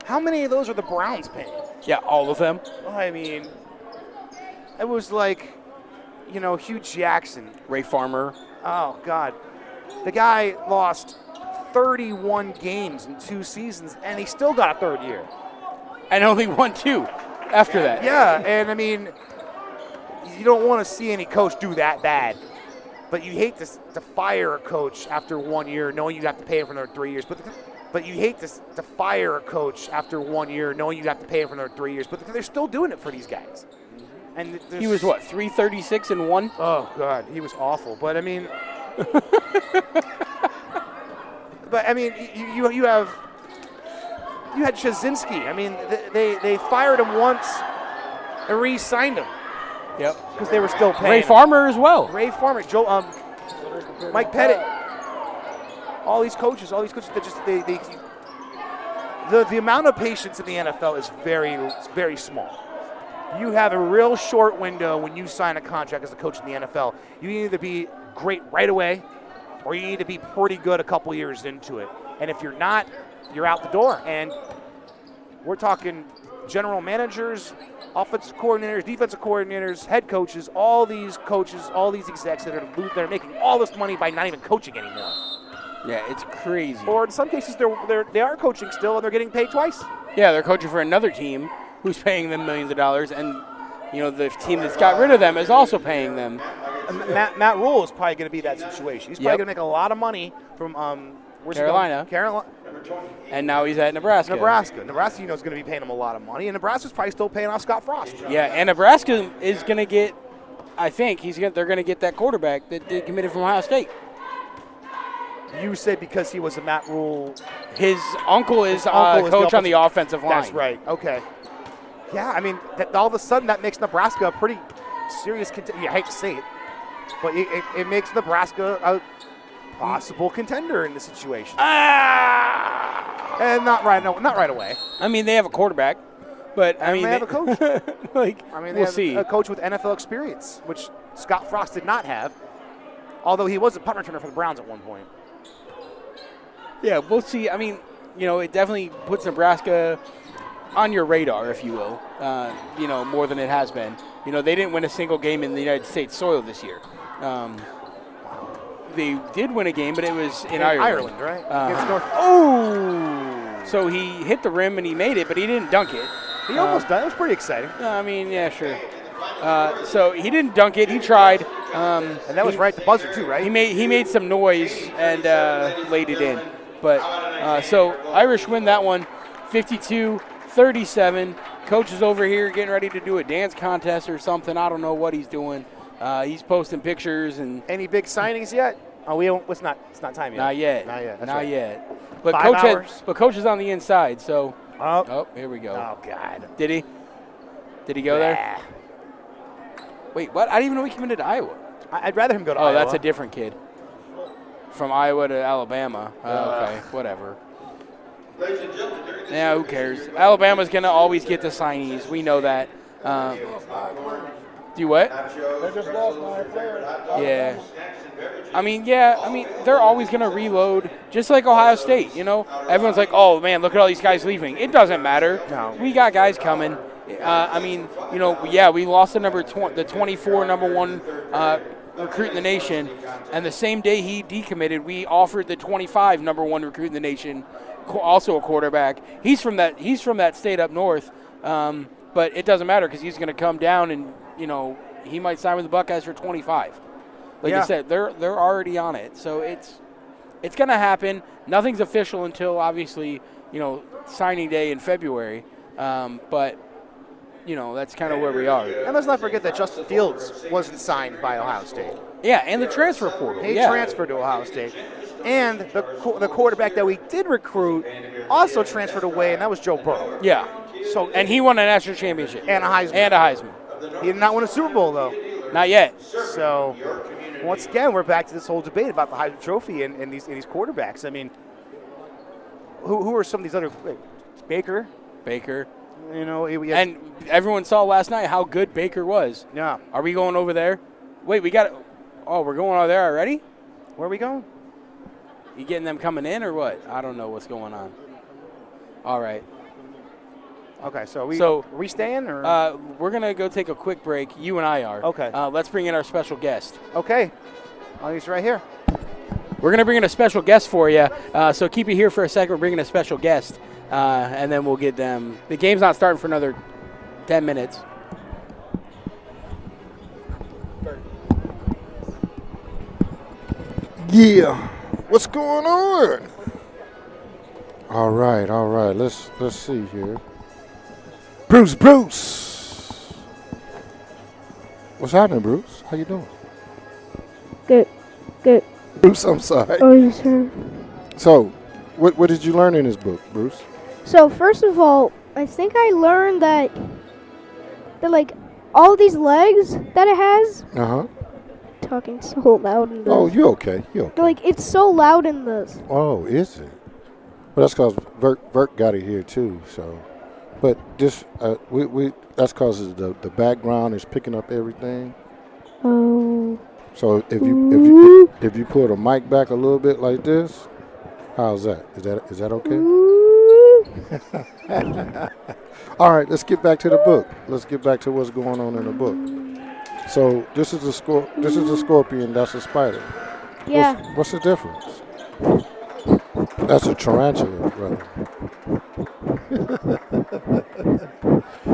Speaker 3: How many of those are the Browns paying?
Speaker 2: Yeah, all of them.
Speaker 3: I mean, it was like, Hugh Jackson.
Speaker 2: Ray Farmer.
Speaker 3: Oh, God. The guy lost 31 games in 2 seasons, and he still got a third year.
Speaker 2: And only won 2 after that.
Speaker 3: Yeah, and I mean, you don't want to see any coach do that bad. But you hate to fire a coach after 1 year knowing you have to pay him for another 3 years. But you hate to fire a coach after 1 year knowing you have to pay him for another 3 years. But they're still doing it for these guys. And
Speaker 2: he was, 336-1?
Speaker 3: Oh, God, he was awful. But, I mean, you had Shazinski. I mean, they fired him once and re-signed him.
Speaker 2: Yep.
Speaker 3: Because they were still paying
Speaker 2: Ray Farmer as well.
Speaker 3: Ray Farmer, Mike Pettit. All these coaches that just the amount of patience in the NFL is very, very small. You have a real short window when you sign a contract as a coach in the NFL. You need to be great right away, or you need to be pretty good a couple years into it. And if you're not, you're out the door. And we're talking general managers, offensive coordinators, defensive coordinators, head coaches, all these execs that are making all this money by not even coaching anymore.
Speaker 2: Yeah, it's crazy.
Speaker 3: Or in some cases, they are coaching still, and they're getting paid twice.
Speaker 2: Yeah, they're coaching for another team who's paying them millions of dollars, and the team that's got rid of them is also paying them.
Speaker 3: Matt Rule is probably going to be that situation. He's probably going to make a lot of money from
Speaker 2: Carolina. And now he's at Nebraska.
Speaker 3: Nebraska, is going to be paying him a lot of money, and Nebraska's probably still paying off Scott Frost.
Speaker 2: Yeah, and Nebraska is going to get, I think they're going to get that quarterback that committed from Ohio State.
Speaker 3: You said because he was a Matt Rule.
Speaker 2: His uncle is coach on the offensive line.
Speaker 3: That's right. Okay. Yeah, I mean, all of a sudden that makes Nebraska a pretty serious contender. I hate to say it, but it makes Nebraska a possible contender in this situation. And not right away.
Speaker 2: I mean, they have a quarterback, but
Speaker 3: they have a coach.
Speaker 2: We'll see.
Speaker 3: A coach with NFL experience, which Scott Frost did not have, although he was a punt returner for the Browns at one point.
Speaker 2: Yeah, we'll see. I mean, it definitely puts Nebraska on your radar, if you will, more than it has been. They didn't win a single game in the United States soil this year. They did win a game, but it was in Ireland.
Speaker 3: Right? Against North.
Speaker 2: Oh! So he hit the rim and he made it, but he didn't dunk it.
Speaker 3: He almost done. It was pretty exciting.
Speaker 2: I mean, yeah, sure. So he didn't dunk it. He tried.
Speaker 3: And that was right at the buzzer too, right?
Speaker 2: He made some noise and laid it in. But so Irish win that one, 52-37. Coach is over here getting ready to do a dance contest or something. I don't know what he's doing. He's posting pictures and.
Speaker 3: Any big signings yet? Oh, we don't. It's not time yet.
Speaker 2: Not yet.
Speaker 3: Not yet. That's
Speaker 2: Not
Speaker 3: right.
Speaker 2: yet. But
Speaker 3: 5 hours.
Speaker 2: Coach is on the inside. So.
Speaker 3: Oh,
Speaker 2: Here we go.
Speaker 3: Oh God.
Speaker 2: Did he? Did he go there? Wait, what? I didn't even know he committed to Iowa.
Speaker 3: I'd rather him go to
Speaker 2: Oh,
Speaker 3: Iowa.
Speaker 2: that's a different kid. From Iowa to Alabama. Okay, whatever.
Speaker 4: Ladies and gentlemen, during this
Speaker 2: Yeah, who cares? Alabama's going to always get the signees. We know that. Do what? Yeah. I mean, they're always going to reload, just like Ohio State, Everyone's like, oh, man, look at all these guys leaving. It doesn't matter.
Speaker 3: No.
Speaker 2: We got guys coming. We lost the 24 number one recruit in the nation, and the same day he decommitted, we offered the 25 number one recruit in the nation, also a quarterback. He's from that state up north, but it doesn't matter because he's going to come down and he might sign with the Buckeyes for 25. Like I said, they're already on it, so it's going to happen. Nothing's official until obviously signing day in February, but. That's kind of where we are.
Speaker 3: And let's not forget that Justin Fields wasn't signed by Ohio State.
Speaker 2: Yeah, and the transfer portal.
Speaker 3: He transferred to Ohio State. And the quarterback that we did recruit also transferred away, and that was Joe Burrow.
Speaker 2: Yeah. And he won a national championship.
Speaker 3: And a Heisman. He did not win a Super Bowl, though.
Speaker 2: Not yet.
Speaker 3: So, once again, we're back to this whole debate about the Heisman Trophy and these quarterbacks. I mean, who are some of these other – Baker.
Speaker 2: And everyone saw last night how good Baker was.
Speaker 3: Yeah.
Speaker 2: Are we going over there? Wait, we're going over there already?
Speaker 3: Where are we going?
Speaker 2: You getting them coming in or what? I don't know what's going on. All right.
Speaker 3: Okay, so are we staying? Or?
Speaker 2: We're going to go take a quick break. You and I are.
Speaker 3: Okay.
Speaker 2: Let's bring in our special guest.
Speaker 3: Okay. Oh, he's right here.
Speaker 2: We're going to bring in a special guest for you. So keep it here for a second. We're bringing a special guest. And then we'll get them. The game's not starting for another 10 minutes.
Speaker 1: Yeah. What's going on? All right. Let's see here. Bruce. What's happening, Bruce? How you doing?
Speaker 5: Good.
Speaker 1: Bruce, I'm sorry.
Speaker 5: Oh, yes, sir.
Speaker 1: So, what did you learn in this book, Bruce?
Speaker 5: So, first of all, I think I learned that like, all these legs that it has.
Speaker 1: Uh-huh.
Speaker 5: Talking so loud in this.
Speaker 1: Oh, you okay.
Speaker 5: Like, it's so loud in this.
Speaker 1: Oh, is it? Well, that's because Vert got it here, too, so. But this, that's because the background is picking up everything.
Speaker 5: Oh.
Speaker 1: So if you pull the mic back a little bit like this, how's that? Is that okay? All right, let's get back to the book. Let's get back to what's going on in the book. So this is a scorpion. That's a spider.
Speaker 5: Yeah.
Speaker 1: What's the difference? That's a tarantula, brother.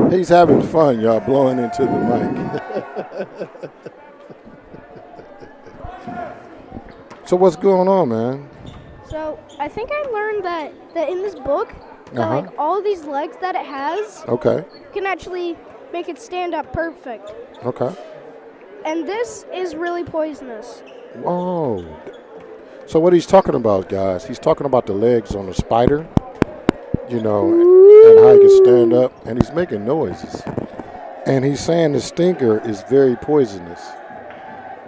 Speaker 1: He's having fun, y'all, blowing into the mic. So what's going on, man?
Speaker 5: So I think I learned that in this book, that like all these legs that it has, can actually make it stand up perfect.
Speaker 1: Okay.
Speaker 5: And this is really poisonous.
Speaker 1: Whoa. So what he's talking about, guys, he's talking about the legs on the spider, and how he can stand up, and he's making noises. And he's saying the stinger is very poisonous.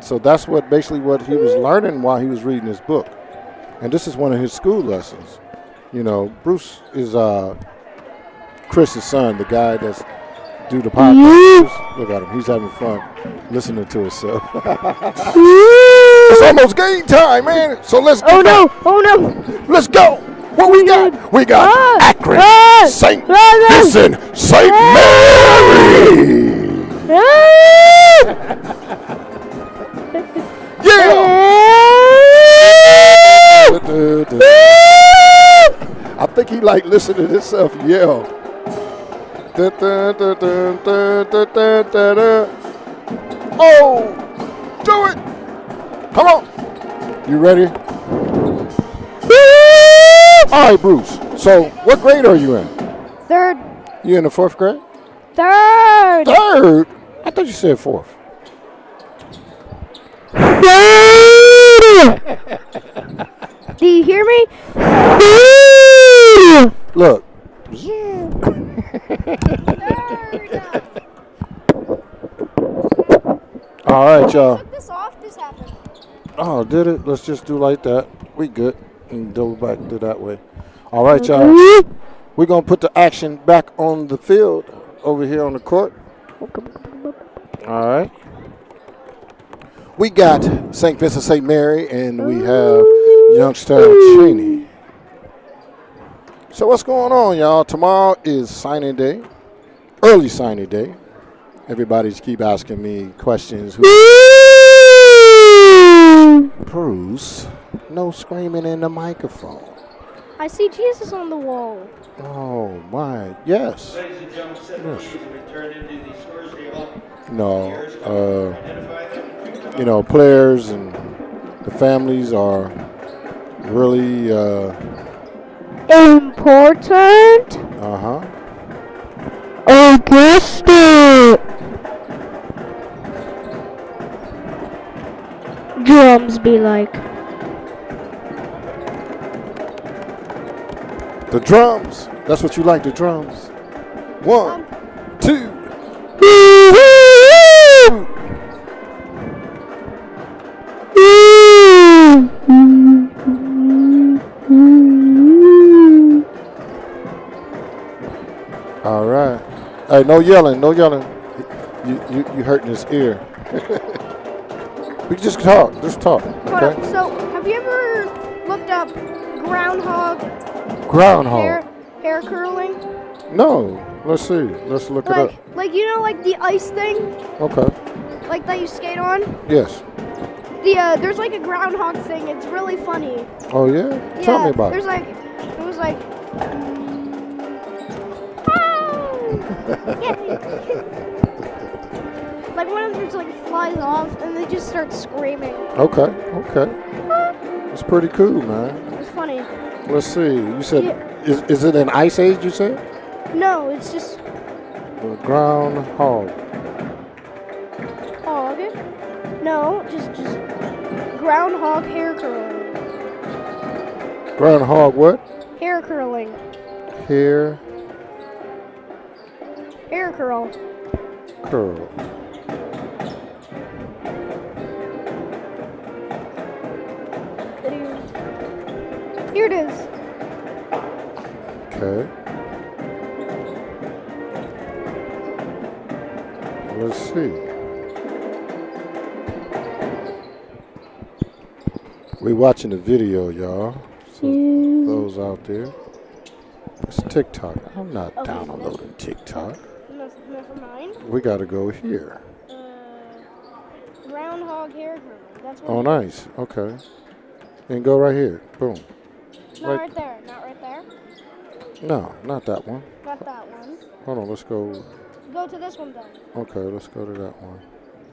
Speaker 1: So that's basically what he was learning while he was reading this book. And this is one of his school lessons. Bruce is Chris's son, the guy that's do the podcast. Look at him. He's having fun listening to himself. It's almost game time, man. So let's go.
Speaker 5: Oh, no.
Speaker 1: Let's go. What we got? We got Akron, St. Vincent, St. Mary. I think he like listening to himself yell. Oh, do it. Come on. You ready? All right, Bruce. So what grade are you in?
Speaker 5: Third.
Speaker 1: You in the 4th grade?
Speaker 5: Third.
Speaker 1: Third? I thought you said 4th.
Speaker 5: Do you hear me?
Speaker 1: Look. All right, y'all.
Speaker 5: Took this off. This happened.
Speaker 1: Oh, did it? Let's just do like that. We good. And go back to that way. All right, y'all. We're going to put the action back on the field over here on the court. All right. We got St. Vincent St. Mary, and we have Youngstown Chaney. So what's going on, y'all? Tomorrow is signing day, early signing day. Everybody's keep asking me questions. Bruce, no screaming in the microphone.
Speaker 5: I see Jesus on the wall.
Speaker 1: Oh, my. Yes.
Speaker 4: Ladies and gentlemen, 7
Speaker 1: Yes.
Speaker 4: keys have been turned into the Scarsdale.
Speaker 1: No.
Speaker 4: Identify them.
Speaker 1: You know, players and the families are really,
Speaker 5: Important. Augusta. Drums be like.
Speaker 1: The drums. That's what you like, the drums. 1, 2. All right. Hey, no yelling, no yelling. You hurting his ear. We can just talk. Just talk.
Speaker 5: Hold
Speaker 1: Okay.
Speaker 5: up. So, have you ever looked up groundhog
Speaker 1: Groundhog.
Speaker 5: hair curling?
Speaker 1: No. Let's see. Let's look it up.
Speaker 5: Like you know, like the ice thing,
Speaker 1: Okay.
Speaker 5: like that you skate on.
Speaker 1: Yes.
Speaker 5: There's like a groundhog thing. It's really funny.
Speaker 1: Oh yeah. Tell me about
Speaker 5: There's
Speaker 1: it.
Speaker 5: like, it was like. Like one of them just like flies off and they just start screaming.
Speaker 1: Okay. Okay. It's pretty cool, man.
Speaker 5: It's funny.
Speaker 1: Let's see. You said
Speaker 5: Yeah.
Speaker 1: is it an ice age? You said
Speaker 5: No, it's just
Speaker 1: groundhog.
Speaker 5: hog. No, just groundhog hair curling.
Speaker 1: Groundhog what?
Speaker 5: Hair curling.
Speaker 1: Hair
Speaker 5: Hair curl.
Speaker 1: curl.
Speaker 5: Here it is.
Speaker 1: Okay. Let's see. We're watching the video, y'all. So those out there. It's TikTok. I'm not downloading TikTok.
Speaker 5: Never mind.
Speaker 1: We got to go here.
Speaker 5: Groundhog hair curling. That's what.
Speaker 1: Oh, nice. Okay. And go right here. Boom.
Speaker 5: Not right there. Not right there.
Speaker 1: No, not that one.
Speaker 5: Not that one.
Speaker 1: Hold on. Let's go.
Speaker 5: Go to this one then.
Speaker 1: Okay, let's go to that one.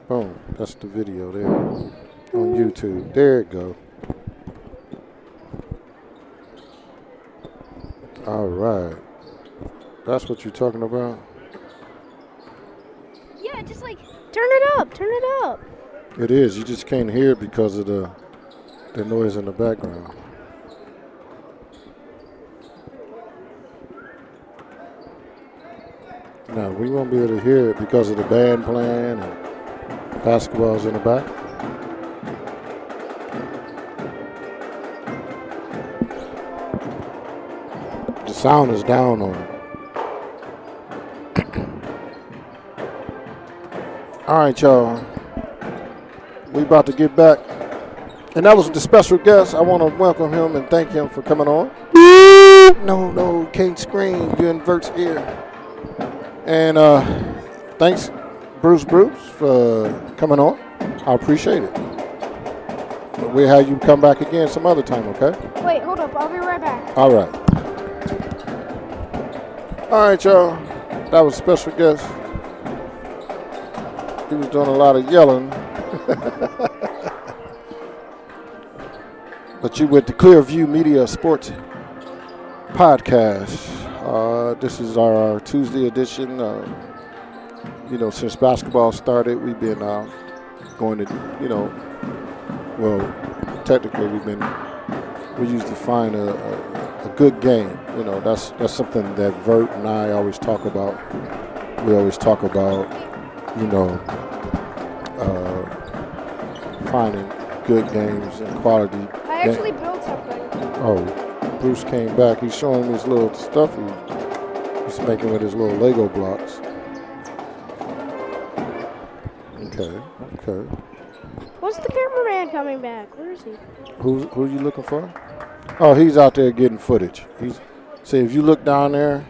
Speaker 1: Boom. That's the video there on YouTube. There it go. All right. That's what you're talking about?
Speaker 5: Yeah, just like turn it up. Turn it up.
Speaker 1: It is. You just can't hear it because of the noise in the background. No, we won't be able to hear it because of the band playing and basketball's in the back. The sound is down on it. All right, y'all. We about to get back. And that was the special guest. I want to welcome him and thank him for coming on. No, can't scream. You inverts ear. And thanks, Bruce, for coming on. I appreciate it. But we'll have you come back again some other time, okay?
Speaker 5: Wait, hold up. I'll be right back.
Speaker 1: All right. All right, y'all. That was special guest. He was doing a lot of yelling. But you with the Clearviewmedia Sports Podcast. This is our Tuesday edition. You know, since basketball started, we've been going to, you know, well, technically we usually find a good game. You know, that's something that Vert and I always talk about. We always talk about, you know, finding good games and quality.
Speaker 5: I actually built something.
Speaker 1: Oh, Bruce came back. He's showing me his little stuff he's making with his little Lego blocks. Okay.
Speaker 5: What's the cameraman coming back? Where is he?
Speaker 1: Who are you looking for? Oh, he's out there getting footage. See, if you look down there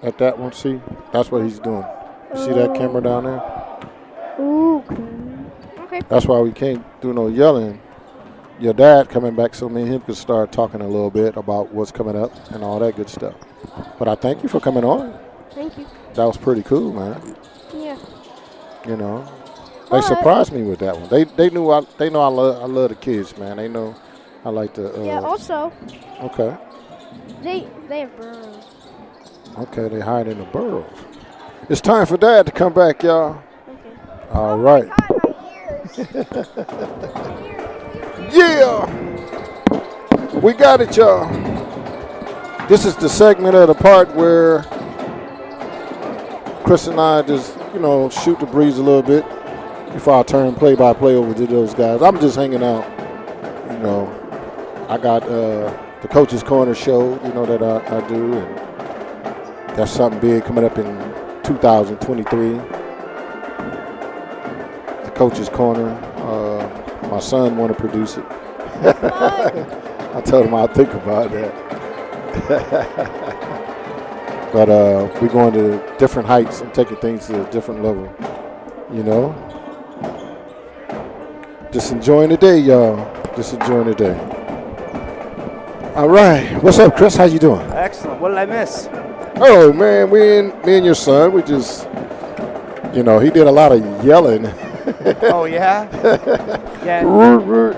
Speaker 1: at that one, see, that's what he's doing. You see that camera down there?
Speaker 5: Ooh. Okay.
Speaker 1: That's why we can't do no yelling. Your dad coming back so me and him could start talking a little bit about what's coming up and all that good stuff. But I thank you for coming on.
Speaker 5: Thank you.
Speaker 1: That was pretty cool, man.
Speaker 5: Yeah.
Speaker 1: You know, they surprised me with that one. They know I love the kids, man. They know I like to.
Speaker 5: Yeah. Also.
Speaker 1: Okay.
Speaker 5: They have burrows.
Speaker 1: Okay, they hide in the burrows. It's time for Dad to come back, y'all.
Speaker 5: Okay.
Speaker 1: All right.
Speaker 5: God, my ears.
Speaker 1: Yeah! We got it, y'all. This is the segment of the part where Chris and I just, you know, shoot the breeze a little bit before I turn play-by-play over to those guys. I'm just hanging out. You know, I got the Coach's Corner show, you know, that I do, and that's something big coming up in 2023. The Coach's Corner. My son want to produce it. I told him I'll think about that. But we're going to different heights and taking things to a different level, you know. Just enjoying the day, y'all. Just enjoying the day. All right. What's up, Chris? How you doing?
Speaker 3: Excellent. What did I miss?
Speaker 1: Oh, man, me and your son, we just, you know, he did a lot of yelling.
Speaker 3: Oh, yeah? Yeah,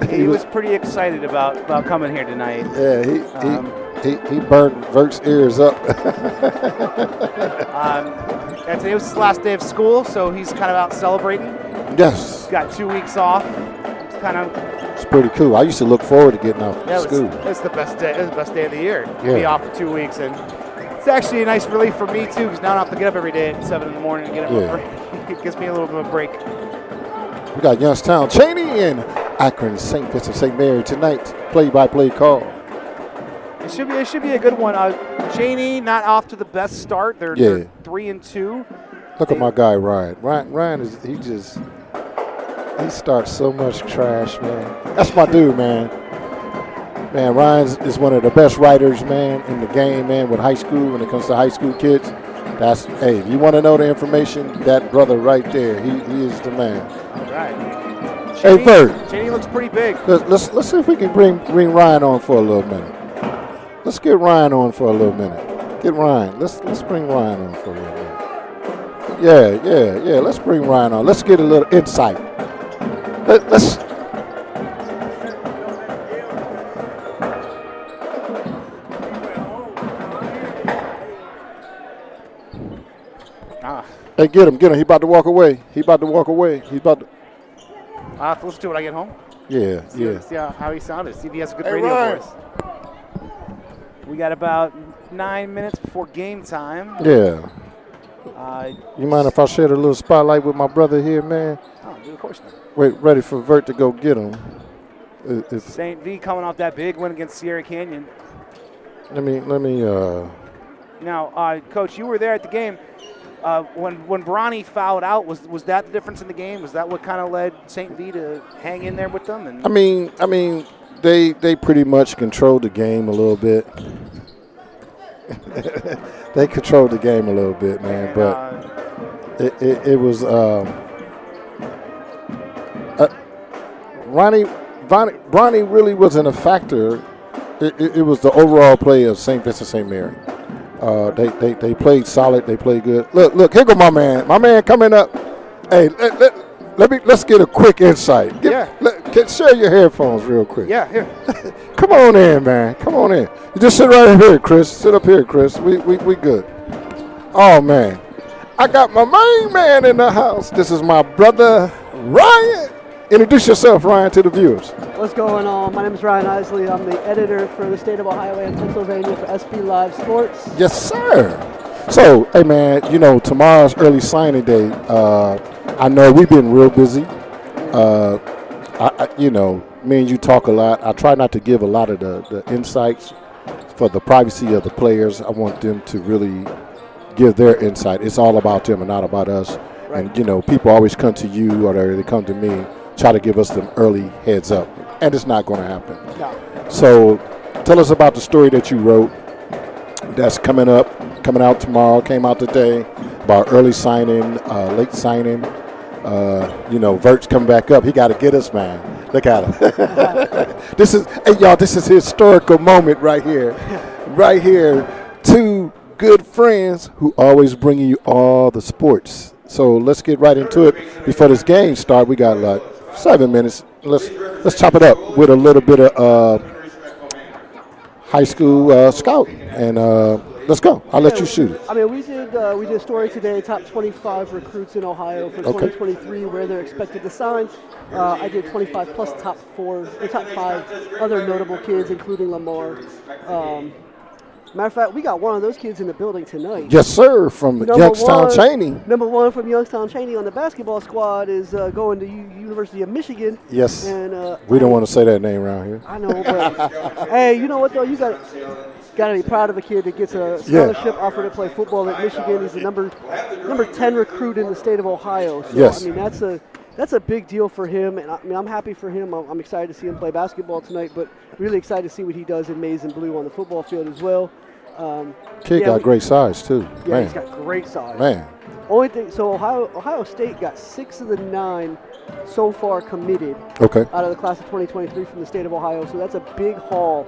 Speaker 3: he was pretty excited about coming here tonight.
Speaker 1: Yeah, he burned Vert's ears up.
Speaker 3: And today was his last day of school, so he's kind of out celebrating.
Speaker 1: Yes.
Speaker 3: He's got 2 weeks off.
Speaker 1: It's pretty cool. I used to look forward to getting off school.
Speaker 3: It's the best day. It's the best day of the year.
Speaker 1: Yeah.
Speaker 3: Be off for 2 weeks, and it's actually a nice relief for me too, because now I don't have to get up every day at 7 in the morning to get up. Yeah. It gives me a little bit of a break.
Speaker 1: We got Youngstown, Chaney, and Akron, St. Vincent, St. Mary tonight. Play-by-play call.
Speaker 3: It should be a good one. Chaney not off to the best start. They're 3-2.
Speaker 1: Look at my guy Ryan. Ryan he starts so much trash, man. That's my dude, man. Man, Ryan is one of the best writers, man, in the game, man, with high school when it comes to high school kids. Hey, if you want to know the information, that brother right there, he is the man.
Speaker 3: All right.
Speaker 1: Hey, Bert.
Speaker 3: Chaney looks pretty big.
Speaker 1: Let's see if we can bring Ryan on for a little minute. Let's get Ryan on for a little minute. Get Ryan. Let's bring Ryan on for a little minute. Yeah. Let's bring Ryan on. Let's get a little insight. Let's. Hey, get him. He about to walk away. He's about to.
Speaker 3: I'll have to listen to it when I get home.
Speaker 1: Yeah.
Speaker 3: See how he sounded. See if he has a good radio voice. We got about 9 minutes before game time.
Speaker 1: Yeah. You mind if I share a little spotlight with my brother here, man?
Speaker 3: Oh, dude, of course not.
Speaker 1: Wait, ready for Vert to go get him.
Speaker 3: St. V coming off that big win against Sierra Canyon.
Speaker 1: Let me.
Speaker 3: Now, Coach, you were there at the game. When Bronny fouled out, was that the difference in the game? Was that what kind of led St. V to hang in there with them? And
Speaker 1: I mean, they pretty much controlled the game a little bit. They controlled the game a little bit, man. But it was Bronny really wasn't a factor. It was the overall play of St. Vincent St. Mary. They played solid. They played good. Look, here go my man. My man coming up. Hey, let's get a quick insight. Share your headphones real quick.
Speaker 3: Yeah, here.
Speaker 1: Come on in, man. Come on in. You just sit right here, Chris. Sit up here, Chris. We good. Oh, man. I got my main man in the house. This is my brother, Ryan. Introduce yourself, Ryan, to the viewers.
Speaker 6: What's going on? My name is Ryan Isley. I'm the editor for the state of Ohio and Pennsylvania for SB Live Sports.
Speaker 1: Yes, sir. So, hey, man, tomorrow's early signing day. I know we've been real busy. Me and you talk a lot. I try not to give a lot of the insights for the privacy of the players. I want them to really give their insight. It's all about them and not about us. Right. And, people always come to you or they come to me, try to give us them early heads up. And it's not going to happen. No. So tell us about the story that you wrote that's coming out tomorrow, came out today, about early signing, late signing. Vert's coming back up. He got to get us, man. Look at him. This is a historical moment right here. Right here. Two good friends who always bringing you all the sports. So let's get right into it. Before this game starts, we got like 7 minutes. Let's chop it up with a little bit of high school scouting. And let's go. I'll let you shoot it.
Speaker 6: I mean, we did a story today, top 25 recruits in Ohio for 2023, where they're expected to sign. I did 25 plus top 5 other notable kids, including Lamar. Matter of fact, we got one of those kids in the building tonight.
Speaker 1: Yes, sir, from Youngstown, Chaney.
Speaker 6: Number 1 from Youngstown, Chaney on the basketball squad is going to University of Michigan.
Speaker 1: Yes,
Speaker 6: and
Speaker 1: we don't want to say that name around here.
Speaker 6: I know, but hey, you know what, though? You got to be proud of a kid that gets a scholarship offer to play football at Michigan. He's the number 10 recruit in the state of Ohio. So, yes. I mean, that's a big deal for him, and I'm happy for him. I'm excited to see him play basketball tonight, but really excited to see what he does in maize and blue on the football field as well.
Speaker 1: Kid got great size too.
Speaker 6: Yeah,
Speaker 1: man.
Speaker 6: He's got great size.
Speaker 1: Man.
Speaker 6: Only thing, so Ohio State got 6 of the 9 so far committed.
Speaker 1: Okay.
Speaker 6: Out of the class of 2023 from the state of Ohio, so that's a big haul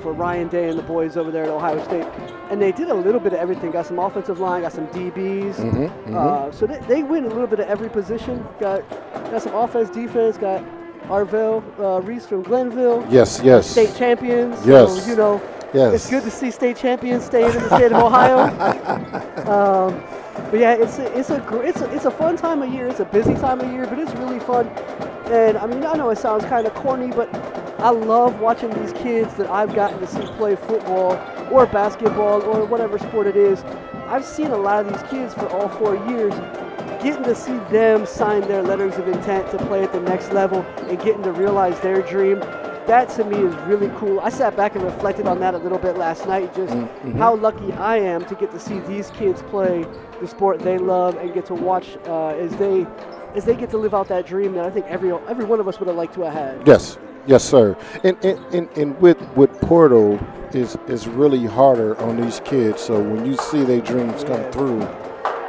Speaker 6: for Ryan Day and the boys over there at Ohio State. And they did a little bit of everything. Got some offensive line, got some DBs. So they win a little bit of every position. Got some offense, defense. Got Arvell Reese from Glenville.
Speaker 1: Yes.
Speaker 6: State champions.
Speaker 1: Yes.
Speaker 6: So,
Speaker 1: yes.
Speaker 6: It's good to see state champions staying in the state of Ohio. But yeah, it's a fun time of year. It's a busy time of year, but it's really fun. And I mean, I know it sounds kind of corny, but I love watching these kids that I've gotten to see play football or basketball or whatever sport it is. I've seen a lot of these kids for all 4 years, getting to see them sign their letters of intent to play at the next level and getting to realize their dream. That to me is really cool. I sat back and reflected on that a little bit last night, just how lucky I am to get to see these kids play the sport they love and get to watch as they get to live out that dream that I think every one of us would have liked to have had.
Speaker 1: Yes, sir. And with portal is really harder on these kids. So when you see their dreams come through,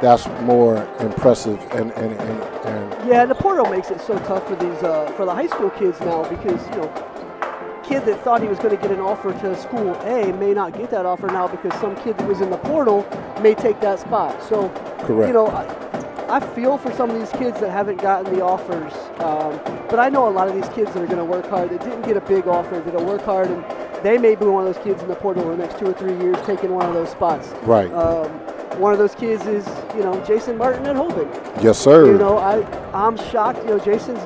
Speaker 1: that's more impressive. And
Speaker 6: yeah, the portal makes it so tough for these for the high school kids now because kid that thought he was going to get an offer to school A may not get that offer now because some kid that was in the portal may take that spot. So,
Speaker 1: correct.
Speaker 6: I feel for some of these kids that haven't gotten the offers, but I know a lot of these kids that are going to work hard, that didn't get a big offer, that'll work hard, and they may be one of those kids in the portal in the next 2 or 3 years taking one of those spots.
Speaker 1: Right.
Speaker 6: One of those kids is, Jason Martin at Holden.
Speaker 1: Yes, sir.
Speaker 6: I'm shocked. Jason's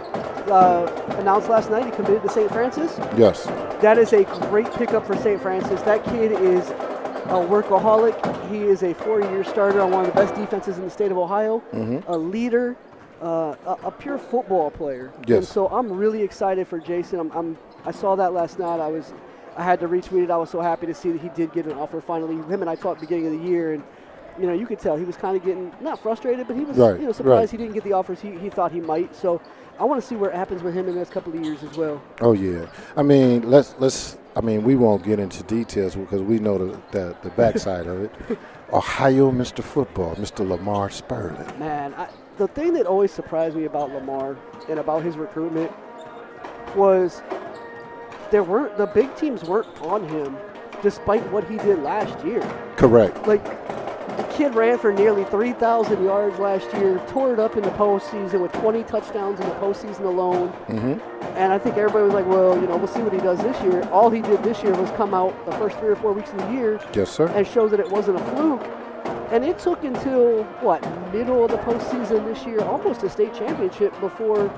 Speaker 6: announced last night he committed to St. Francis.
Speaker 1: Yes.
Speaker 6: That is a great pickup for St. Francis. That kid is a workaholic. He is a 4-year starter on one of the best defenses in the state of Ohio, a leader, a pure football player.
Speaker 1: Yes.
Speaker 6: And so I'm really excited for Jason. I saw that last night. I had to retweet it. I was so happy to see that he did get an offer finally. Him and I talked at the beginning of the year, and you could tell he was kind of getting not frustrated, but he was surprised he didn't get the offers he thought he might. So I want to see what happens with him in the next couple of years as well.
Speaker 1: Oh yeah, I mean we won't get into details because we know the backside of it. Ohio, Mr. Football, Mr. Lamar Spurling.
Speaker 6: Man, the thing that always surprised me about Lamar and about his recruitment was the big teams weren't on him despite what he did last year.
Speaker 1: Correct.
Speaker 6: Like, the kid ran for nearly 3,000 yards last year, tore it up in the postseason with 20 touchdowns in the postseason alone. And I think everybody was like, well, we'll see what he does this year. All he did this year was come out the first 3 or 4 weeks of the year.
Speaker 1: Yes, sir.
Speaker 6: And show that it wasn't a fluke. And it took until, middle of the postseason this year, almost a state championship, before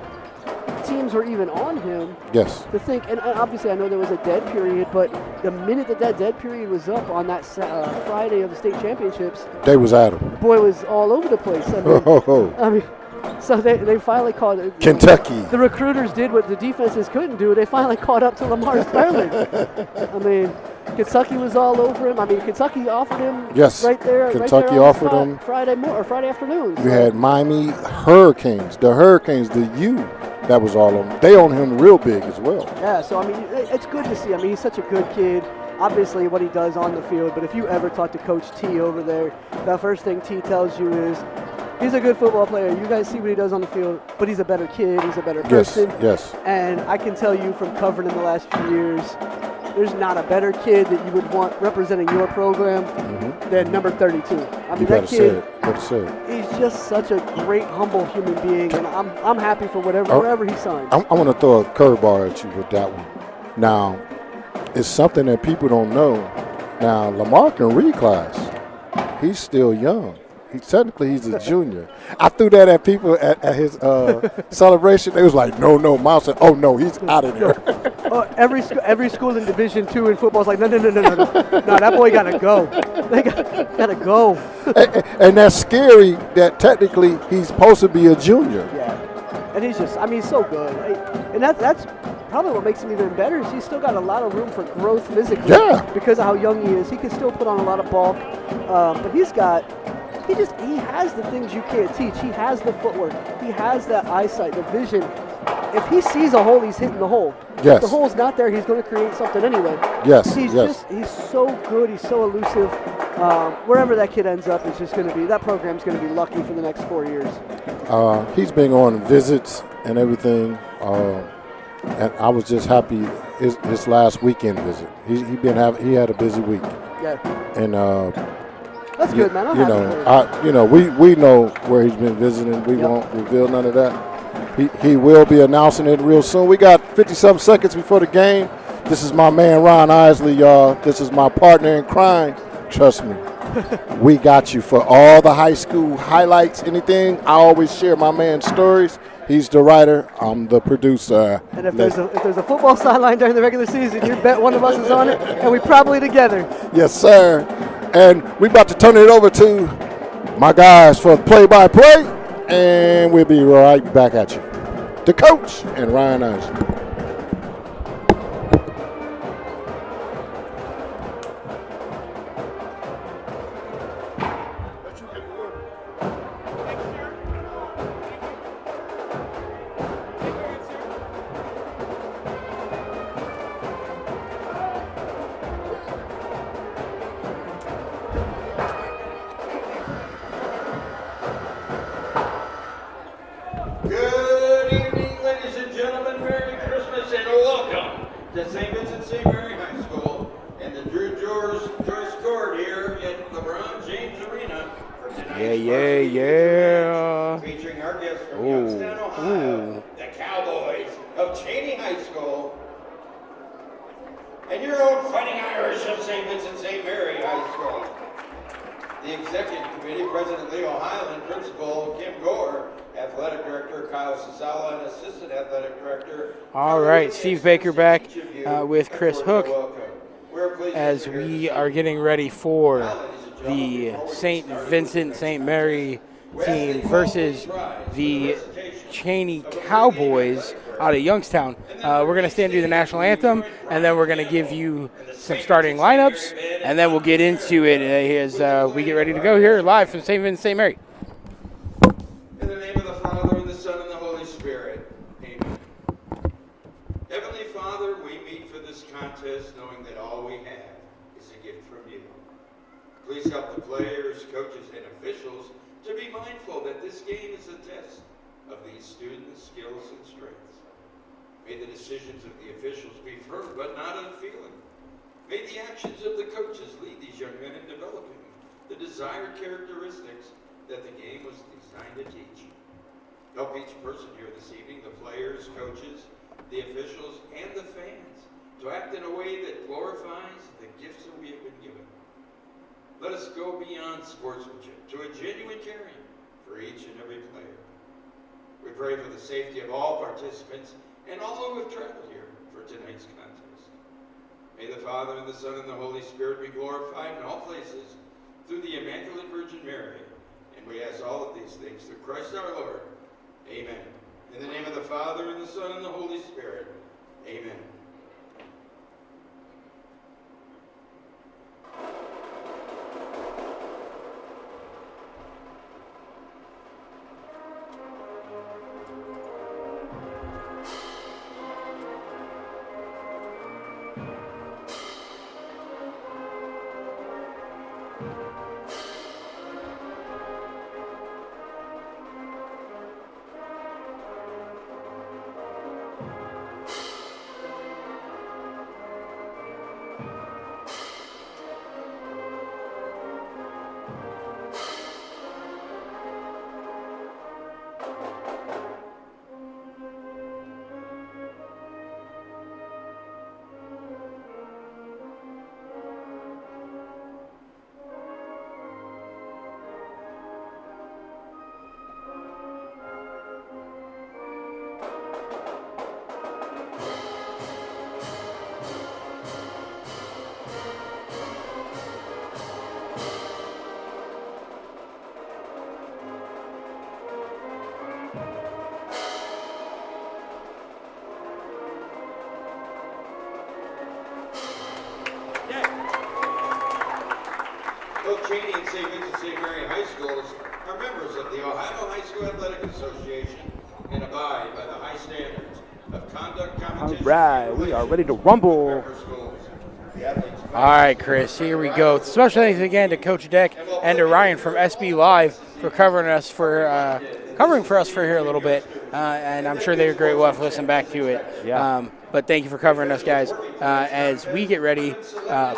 Speaker 6: teams were even on him.
Speaker 1: Yes.
Speaker 6: To think, and obviously I know there was a dead period, but the minute that dead period was up on that Friday of the state championships,
Speaker 1: they was at him.
Speaker 6: Boy, was all over the place. I mean, so they finally caught it.
Speaker 1: Kentucky.
Speaker 6: The recruiters did what the defenses couldn't do. They finally caught up to Lamar Sterling. I mean, Kentucky was all over him. I mean, Kentucky offered him right there.
Speaker 1: Kentucky offered him
Speaker 6: Friday afternoon.
Speaker 1: You had Miami Hurricanes, the U. That was all of them. They own him real big as well.
Speaker 6: Yeah, so I mean, it's good to see. I mean, he's such a good kid. Obviously, what he does on the field, but if you ever talk to Coach T over there, the first thing T tells you is, he's a good football player. You guys see what he does on the field, but he's a better kid. He's a better person.
Speaker 1: Yes.
Speaker 6: And I can tell you from covering him the last few years, there's not a better kid that you would want representing your program than number 32. I mean, that kid, he's just such a great, humble human being, and I'm happy for wherever he signs.
Speaker 1: I want to throw a curveball at you with that one. Now, it's something that people don't know. Now, Lamar can reclass. He's still young. He's a junior. I threw that at people at his celebration. They was like, no. Miles said, oh, no, he's out of there.
Speaker 6: Every school in Division II in football is like, no. No, that boy got to go. They got to go.
Speaker 1: And that's scary that technically he's supposed to be a junior.
Speaker 6: Yeah. And he's just, I mean, he's so good. And that's probably what makes him even better is he's still got a lot of room for growth physically.
Speaker 1: Yeah.
Speaker 6: Because of how young he is. He can still put on a lot of bulk. But he has the things you can't teach. He has the footwork. He has that eyesight, the vision. If he sees a hole, he's hitting the hole.
Speaker 1: Yes.
Speaker 6: If the hole's not there, he's going to create something anyway.
Speaker 1: Yes.
Speaker 6: He's so good. He's so elusive. Wherever that kid ends up is just going to be, that program's going to be lucky for the next 4 years.
Speaker 1: He's been on visits and everything. And I was just happy his last weekend visit. He had a busy week.
Speaker 6: Yeah.
Speaker 1: And
Speaker 6: that's good, man. I'm
Speaker 1: we know where he's been visiting. We won't reveal none of that. He will be announcing it real soon. We got 50-something seconds before the game. This is my man Ron Isley, y'all. This is my partner in crime. Trust me, we got you for all the high school highlights. Anything, I always share my man's stories. He's the writer. I'm the producer.
Speaker 6: And if there's a football sideline during the regular season, you bet one of us is on it, and we probably together.
Speaker 1: Yes, sir. And we about to turn it over to my guys for play-by-play, and we'll be right back at you. The coach and Ryan Isley.
Speaker 4: Good evening, ladies and gentlemen. Merry Christmas and welcome to St. Vincent St. Mary High School and the Drew Joyce Court here at LeBron James Arena for tonight's
Speaker 2: Yeah.
Speaker 4: featuring our guests from Youngstown, Ohio, the Cowboys of Chaney High School, and your own Fighting Irish of St. Vincent St. Mary High School. The Executive Committee, President Leo Highland, Principal Kim Gore, Athletic Director Kyle Sasala, and Assistant Athletic Director.
Speaker 2: All right, Steve Baker back with Chris Hook as we are getting ready for the St. Vincent St. Mary team versus the Chaney Cowboys out of Youngstown. We're going to stand through the national anthem, and then we're going to give you some starting lineups, and then we'll get into it as we get ready to go here live from St. Vincent St. Mary.
Speaker 4: In the name of the Father, and the Son, and the Holy Spirit. Amen. Heavenly Father, we meet for this contest knowing that all we have is a gift from you. Please help the players, coaches, and officials to be mindful that this game is a test of these students' skills and strengths. May the decisions of the officials be firm but not unfeeling. May the actions of the coaches lead these young men in developing the desired characteristics that the game was designed to teach. Help each person here this evening, the players, coaches, the officials, and the fans, to act in a way that glorifies the gifts that we have been given. Let us go beyond sportsmanship to a genuine caring for each and every player. We pray for the safety of all participants and all who have traveled here for tonight's contest. May the Father and the Son and the Holy Spirit be glorified in all places through the Immaculate Virgin Mary. And we ask all of these things through Christ our Lord. Amen. In the name of the Father, and the Son, and the Holy Spirit. Amen. Both Chaney and St. Vincent St. Mary High Schools are members of the Ohio High School Athletic Association and abide by the high standards of conduct, competition.
Speaker 3: All right, we are ready to rumble.
Speaker 2: All right, Chris, here we go. Special thanks again to Coach Deck and to Ryan from SB Live for covering for us for here a little bit. And I'm sure they were great. We'll have to listen back to it.
Speaker 3: Yeah.
Speaker 2: But thank you for covering us, guys, as we get ready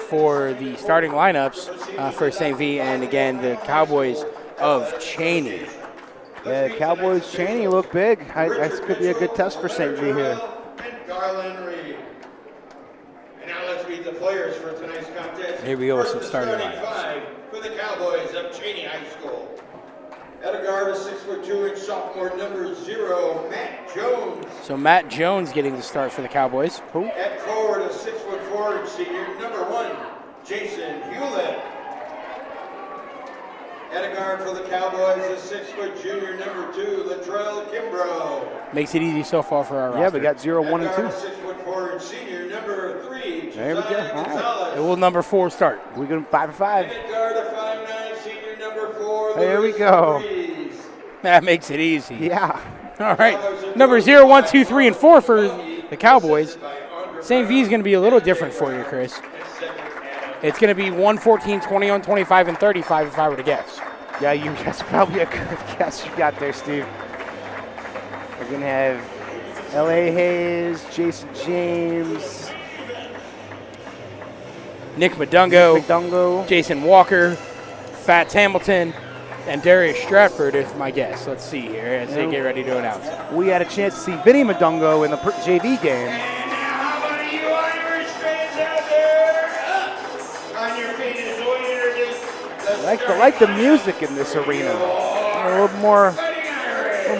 Speaker 2: for the starting lineups for St. V and, again, the Cowboys of Chaney.
Speaker 3: Yeah, Cowboys Chaney look big. This could be a good test for St. V here.
Speaker 4: Garland Reed. And now let's meet the players for tonight's contest.
Speaker 2: Here we go with some starting lineups.
Speaker 4: For the Cowboys of Chaney High School. At a guard, a 6'2" sophomore, number 0, Matt Jones.
Speaker 2: So Matt Jones getting the start for the Cowboys.
Speaker 4: Who? At forward, a 6'4" senior, number 1, Jason Hewlett. At a guard for the Cowboys, a 6' junior, number 2, Latrell Kimbrough.
Speaker 2: Makes it easy so far for our roster.
Speaker 3: Yeah, we got 0, 1, and 2.
Speaker 4: At guard, a 6'4" senior, number 3,
Speaker 3: there we go.
Speaker 4: Gonzalez.
Speaker 2: It will number 4 start.
Speaker 3: We're going 5 for 5.
Speaker 4: At guard, a 5'9" senior, number 4,
Speaker 3: There we go.
Speaker 2: That makes it easy.
Speaker 3: Yeah.
Speaker 2: All right. Number 0, 1, 2, 3, and 4 for the Cowboys. St. V is going to be a little different for you, Chris. It's going to be 1, 14, 21, 25, and 35 if I were to guess.
Speaker 3: Yeah, that's probably a good guess you got there, Steve. We're going to have L.A. Hayes, Jason James,
Speaker 2: Nick Madungo, Jason Walker, Fats Hamilton, and Darius Stratford is my guess. Let's see here as they get ready to announce it.
Speaker 3: We had a chance to see Vinny Madungo in the JV game.
Speaker 4: And now, how about you Irish fans out there? On your feet as we introduce
Speaker 3: I like the music in this arena. A little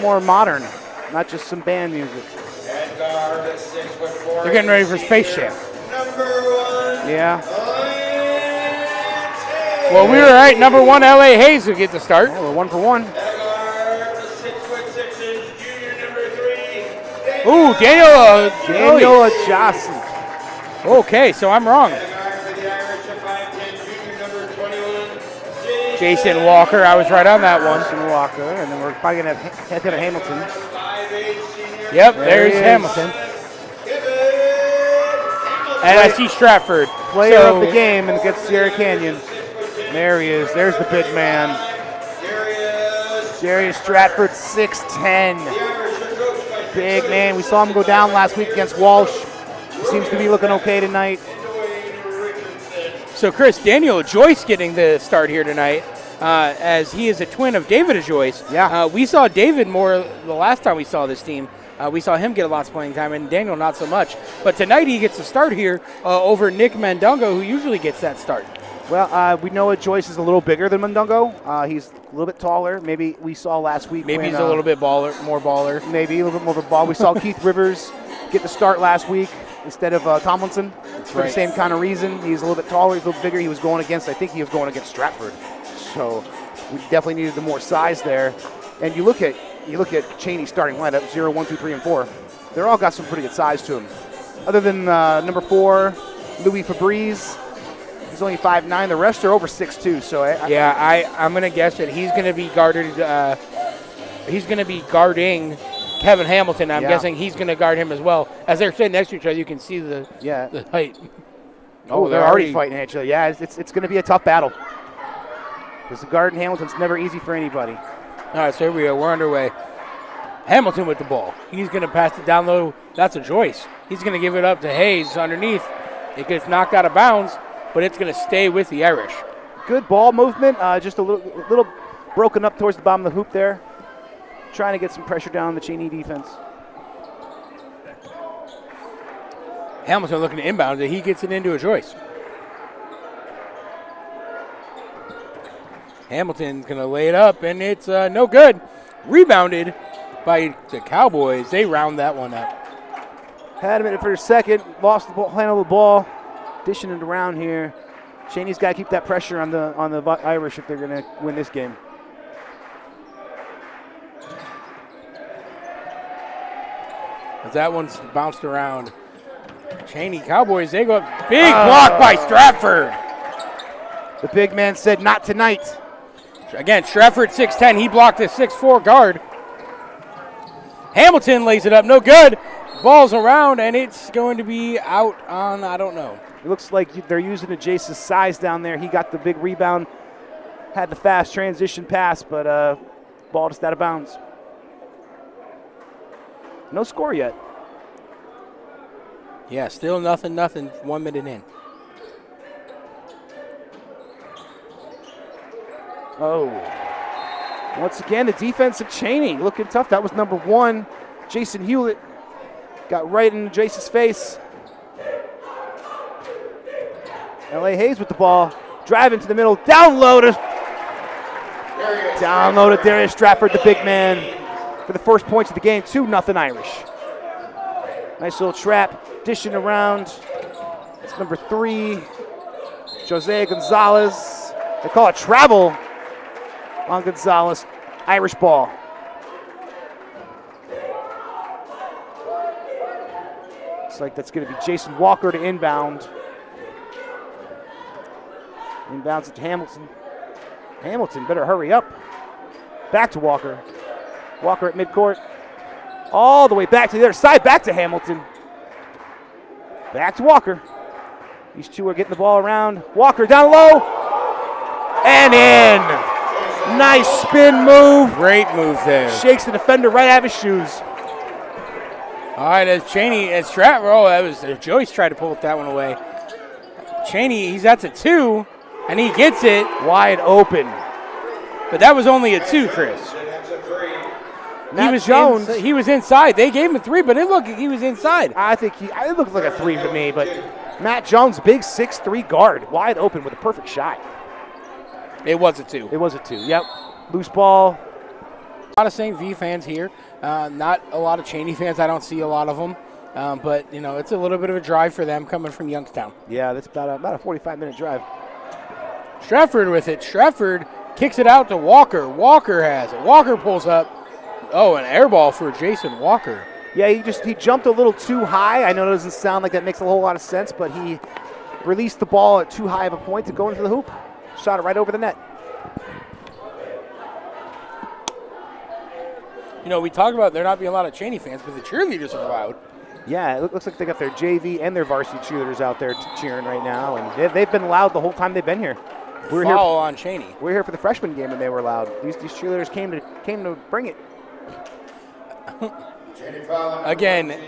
Speaker 3: more modern, not just some band music.
Speaker 2: They're getting ready for Space Jam.
Speaker 4: Number 1.
Speaker 3: Yeah.
Speaker 2: Well, we were right. Number 1, L.A. Hayes will get the start.
Speaker 3: Oh, we're 1 for 1.
Speaker 2: Ooh,
Speaker 3: Daniel Johnson.
Speaker 2: Okay, so I'm wrong. Jason Walker, I was right on that one.
Speaker 3: Jason Walker, and then we're probably going to have Hamilton.
Speaker 2: Yep, there's Hamilton. And I see Stratford.
Speaker 3: Player of the game and gets Sierra Canyon. There he is. There's the big man. Darius Stratford, 6'10". Big man. We saw him go down last week against Walsh. He seems to be looking okay tonight.
Speaker 2: So, Chris, Daniel Joyce getting the start here tonight, as he is a twin of David Joyce.
Speaker 3: Yeah.
Speaker 2: We saw David more the last time we saw this team. We saw him get lots of playing time, and Daniel not so much. But tonight he gets the start here over Nick Mandongo, who usually gets that start.
Speaker 3: Well, we know Joyce is a little bigger than Mandongo. He's a little bit taller. Maybe we saw last week.
Speaker 2: Maybe he's a little bit more baller.
Speaker 3: Maybe a little bit more of a ball. We saw Keith Rivers get the start last week instead of Tomlinson.
Speaker 2: That's
Speaker 3: for
Speaker 2: right.
Speaker 3: the same kind of reason. He's a little bit taller. He's a little bigger. He was going against, I think he was going against Stratford. So we definitely needed the more size there. And you look at Chaney's starting lineup, 0, 1, 2, 3, and 4. They're all got some pretty good size to them. Other than number 4, Louis Fabriz. He's only 5'9". The rest are over 6'2". So
Speaker 2: I'm going to guess that he's going to be guarded. He's going to be guarding Kevin Hamilton. I'm guessing he's going to guard him as well. As they're sitting next to each other, you can see the height.
Speaker 3: Oh, they're already fighting each other. Yeah, it's going to be a tough battle. Because the guard in Hamilton's never easy for anybody.
Speaker 2: All right, so here we go. We're underway. Hamilton with the ball. He's going to pass it down low. That's a Joyce. He's going to give it up to Hayes underneath. It gets knocked out of bounds, but it's going to stay with the Irish.
Speaker 3: Good ball movement. Just a little broken up towards the bottom of the hoop there. Trying to get some pressure down on the Chaney defense.
Speaker 2: Hamilton looking to inbound. He gets it into a Joyce. Hamilton's going to lay it up, and it's no good. Rebounded by the Cowboys. They round that one up.
Speaker 3: Had a minute for a second. Lost the ball, handle the ball. Dishing it around here. Chaney's got to keep that pressure on the Irish if they're going to win this game.
Speaker 2: As that one's bounced around. Chaney Cowboys, they go up. Big block by Stratford.
Speaker 3: The big man said, not tonight.
Speaker 2: Again, Stratford 6'10". He blocked a 6'4" guard. Hamilton lays it up. No good. Ball's around, and it's going to be out on, I don't know.
Speaker 3: It looks like they're using Jace's size down there. He got the big rebound, had the fast transition pass, but ball just out of bounds. No score yet.
Speaker 2: Yeah, still nothing, 1 minute in.
Speaker 3: Oh. Once again, the defense of Chaney looking tough. That was number 1, Jason Hewlett. Got right in Jace's face. L.A. Hayes with the ball. Driving to the middle. Down low to Darius Stratford, the big man, for the first points of the game. 2-0 Irish. Nice little trap. Dishing around. It's number 3, Jose Gonzalez. They call it travel on Gonzalez. Irish ball. Looks like that's going to be Jason Walker to inbound. Inbounds it to Hamilton. Hamilton better hurry up. Back to Walker. Walker at midcourt. All the way back to the other side. Back to Hamilton. Back to Walker. These two are getting the ball around. Walker down low. And in. Nice spin move.
Speaker 2: Great move there.
Speaker 3: Shakes the defender right out of his shoes.
Speaker 2: All right, as Stratford, that was Joyce tried to pull that one away. Chaney, that's a 2, and he gets it.
Speaker 3: Wide open.
Speaker 2: But that was only a 2, Chris.
Speaker 3: Jones.
Speaker 2: He was inside. They gave him a 3, but it looked like he was inside.
Speaker 3: I think it looked like a 3 for me, but Matt Jones, big 6'3" guard, wide open with a perfect shot.
Speaker 2: It was a 2.
Speaker 3: It was a 2, yep. Loose ball.
Speaker 2: A lot of St. V fans here. Not a lot of Chaney fans. I don't see a lot of them. But, it's a little bit of a drive for them coming from Youngstown.
Speaker 3: Yeah, that's about a 45-minute drive.
Speaker 2: Stratford with it. Stratford kicks it out to Walker. Walker has it. Walker pulls up. Oh, an air ball for Jason Walker.
Speaker 3: Yeah, he jumped a little too high. I know it doesn't sound like that makes a whole lot of sense, but he released the ball at too high of a point to go into the hoop. Shot it right over the net.
Speaker 2: We talk about there not being a lot of Chaney fans, but the cheerleaders are loud.
Speaker 3: Yeah, it looks like they got their JV and their varsity cheerleaders out there cheering right now, and they've been loud the whole time they've been here.
Speaker 2: Foul on Chaney.
Speaker 3: We're here for the freshman game, and they were loud. These cheerleaders came to bring it.
Speaker 2: Again,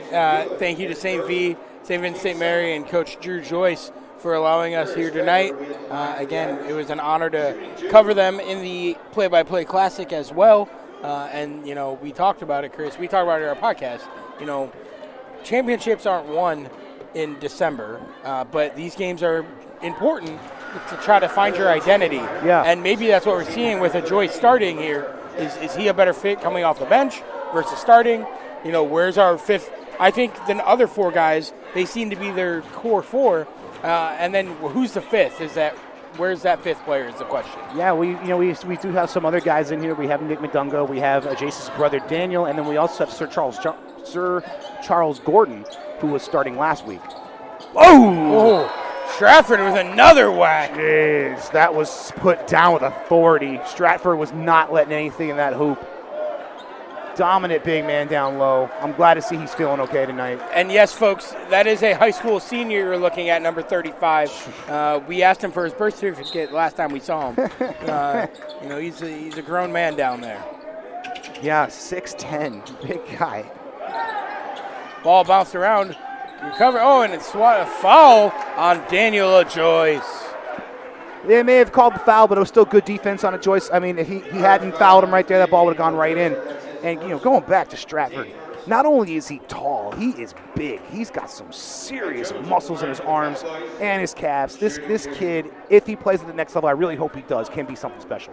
Speaker 2: thank you to St. Vincent St. Mary and Coach Drew Joyce for allowing us here tonight. Again, it was an honor to cover them in the Play-by-Play Classic as well. And, you know, we talked about it, Chris. We talked about it in our podcast. You know, championships aren't won in December, but these games are important to try to find your identity.
Speaker 3: Yeah.
Speaker 2: And maybe that's what we're seeing with a Joyce starting here. Is he a better fit coming off the bench versus starting? You know, where's our fifth? I think the other four guys, they seem to be their core four. And then who's the fifth? Where's that fifth player is the question.
Speaker 3: Yeah, we do have some other guys in here. We have Nick McDungo. We have Jace's brother Daniel, and then we also have Sir Charles Gordon, who was starting last week.
Speaker 2: Oh! Stratford with another whack.
Speaker 3: Jeez, that was put down with authority. Stratford was not letting anything in that hoop. Dominant big man down low. I'm glad to see he's feeling okay tonight.
Speaker 2: And yes, folks, that is a high school senior you're looking at, number 35. We asked him for his birth certificate last time we saw him. You know, he's a grown man down there.
Speaker 3: Yeah, 6'10", big guy.
Speaker 2: Ball bounced around. Recover. Oh, and it's a foul on Daniel Joyce.
Speaker 3: They may have called the foul, but it was still good defense on Joyce. I mean, if he hadn't fouled him right there, that ball would have gone right in. And, you know, going back to Stratford, not only is he tall, he is big. He's got some serious muscles in his arms and his calves. This kid, if he plays at the next level, I really hope he does, can be something special.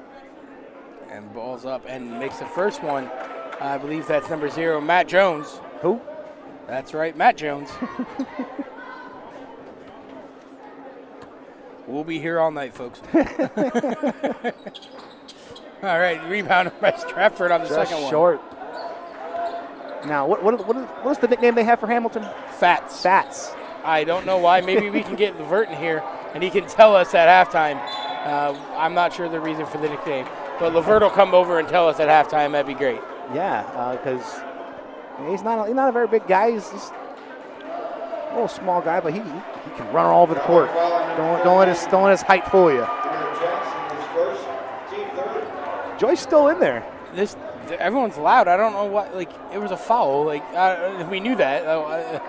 Speaker 2: And balls up and makes the first one. I believe that's number 0, Matt Jones.
Speaker 3: Who?
Speaker 2: That's right, Matt Jones. We'll be here all night, folks. All right, rebound by Stratford on the second one.
Speaker 3: Short. Now, what's the nickname they have for Hamilton?
Speaker 2: Fats.
Speaker 3: Fats.
Speaker 2: I don't know why. Maybe we can get Levert in here, and he can tell us at halftime. I'm not sure the reason for the nickname, but Levert will come over and tell us at halftime. That'd be great.
Speaker 3: Yeah, because he's not a very big guy. He's just a little small guy, but he can run all over the court. Don't let his height fool you. Joy's still in there.
Speaker 2: Everyone's loud. I don't know what. Like, it was a foul. Like, we knew that.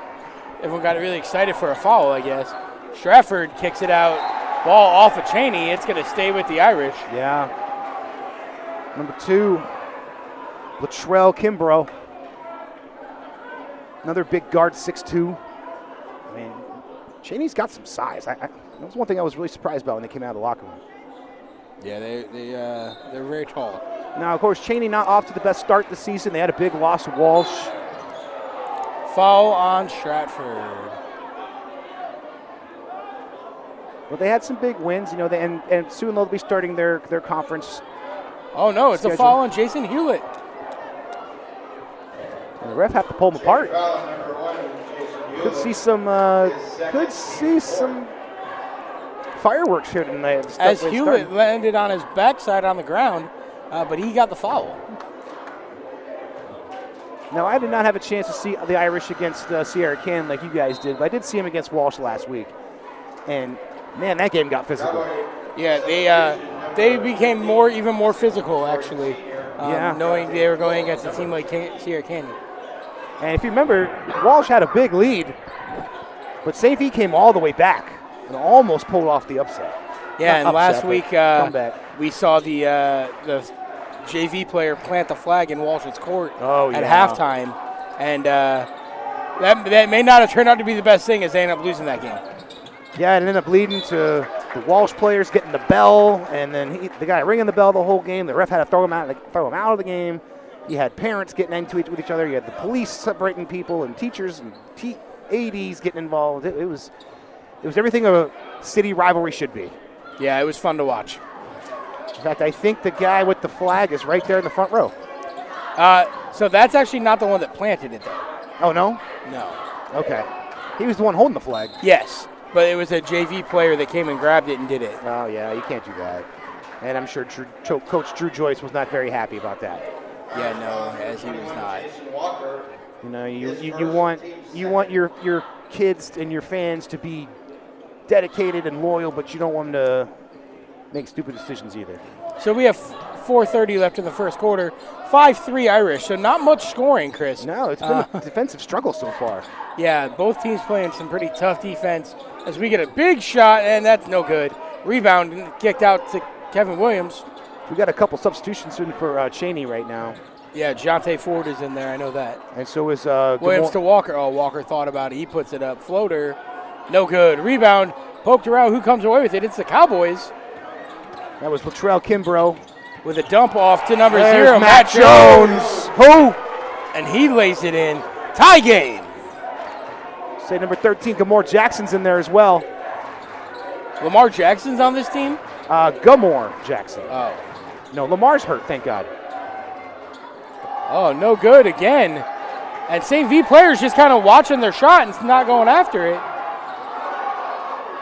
Speaker 2: Everyone got really excited for a foul, I guess. Stratford kicks it out. Ball off of Chaney. It's going to stay with the Irish.
Speaker 3: Yeah. Number 2, Latrell Kimbrough. Another big guard, 6'2". I mean, Chaney's got some size. That was one thing I was really surprised about when they came out of the locker room.
Speaker 2: Yeah, they're very tall.
Speaker 3: Now, of course, Chaney not off to the best start this season. They had a big loss to Walsh.
Speaker 2: Foul on Stratford.
Speaker 3: Well, they had some big wins, you know, and soon they'll be starting their conference.
Speaker 2: Oh, no, it's
Speaker 3: schedule.
Speaker 2: a foul on Jason Hewlett.
Speaker 3: And the ref have to pull them apart. Could see some fireworks here tonight.
Speaker 2: As Hewlett landed on his backside on the ground, but he got the foul.
Speaker 3: Now, I did not have a chance to see the Irish against Sierra Canyon like you guys did, but I did see him against Walsh last week. And, man, that game got physical.
Speaker 2: Yeah, they became even more physical, actually, knowing they were going against a team like Sierra Canyon.
Speaker 3: And if you remember, Walsh had a big lead, but Safety came all the way back and almost pulled off the upset.
Speaker 2: Yeah, and
Speaker 3: upset,
Speaker 2: last week we saw the JV player plant the flag in Walsh's court at halftime, and that may not have turned out to be the best thing as they ended up losing that game.
Speaker 3: Yeah, it ended up leading to the Walsh players getting the bell, and then the guy ringing the bell the whole game. The ref had to throw him out of the game. You had parents getting into it with each other. You had the police separating people, and teachers and ADs getting involved. It was everything a city rivalry should be.
Speaker 2: Yeah, it was fun to watch.
Speaker 3: In fact, I think the guy with the flag is right there in the front row.
Speaker 2: So that's actually not the one that planted it, though.
Speaker 3: Oh, no?
Speaker 2: No.
Speaker 3: Okay. He was the one holding the flag.
Speaker 2: Yes, but it was a JV player that came and grabbed it and did it.
Speaker 3: Oh, yeah, you can't do that. And I'm sure Coach Drew Joyce was not very happy about that.
Speaker 2: Yeah, no, as he was not.
Speaker 3: You know, you want your kids and your fans to be dedicated and loyal, but you don't want them to make stupid decisions either.
Speaker 2: So we have 4:30 left in the first quarter. 5-3 Irish, so not much scoring, Chris.
Speaker 3: No, it's been a defensive struggle so far.
Speaker 2: Yeah, both teams playing some pretty tough defense as we get a big shot, and that's no good. Rebound and kicked out to Kevin Williams.
Speaker 3: We got a couple substitutions in for Chaney right now.
Speaker 2: Yeah, Jonte Ford is in there, I know that.
Speaker 3: And so is
Speaker 2: Williams to Walker. Oh, Walker thought about it. He puts it up. Floater, no good. Rebound, poked around. Who comes away with it? It's the Cowboys.
Speaker 3: That was Latrell Kimbrough.
Speaker 2: With a dump off to number
Speaker 3: There's
Speaker 2: 0,
Speaker 3: Matt Jones. Who?
Speaker 2: And he lays it in. Tie game.
Speaker 3: Say number 13, Gamore Jackson's in there as well.
Speaker 2: Lamar Jackson's on this team?
Speaker 3: Gamore Jackson.
Speaker 2: Oh.
Speaker 3: No, Lamar's hurt, thank God.
Speaker 2: Oh, no good again. And St. V players just kind of watching their shot and not going after it.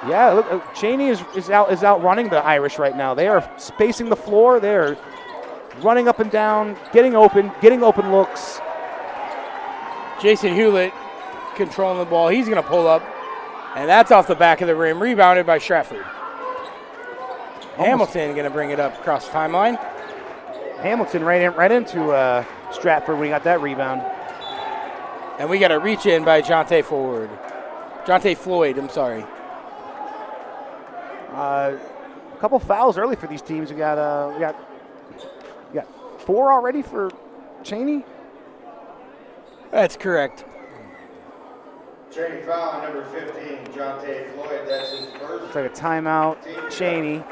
Speaker 3: Yeah, look, Chaney is out running the Irish right now. They are spacing the floor. They're running up and down, getting open looks.
Speaker 2: Jason Hewlett controlling the ball. He's going to pull up, and that's off the back of the rim, rebounded by Stratford. Hamilton going to bring it up across the timeline.
Speaker 3: Hamilton right into Stratford when he got that rebound.
Speaker 2: And we got a reach in by Jonte Floyd, I'm sorry.
Speaker 3: A couple fouls early for these teams. We got 4 already for Chaney.
Speaker 2: That's correct.
Speaker 4: Chaney foul on number 15, Jonte Floyd. That's his first.
Speaker 3: Looks like a timeout. Chaney.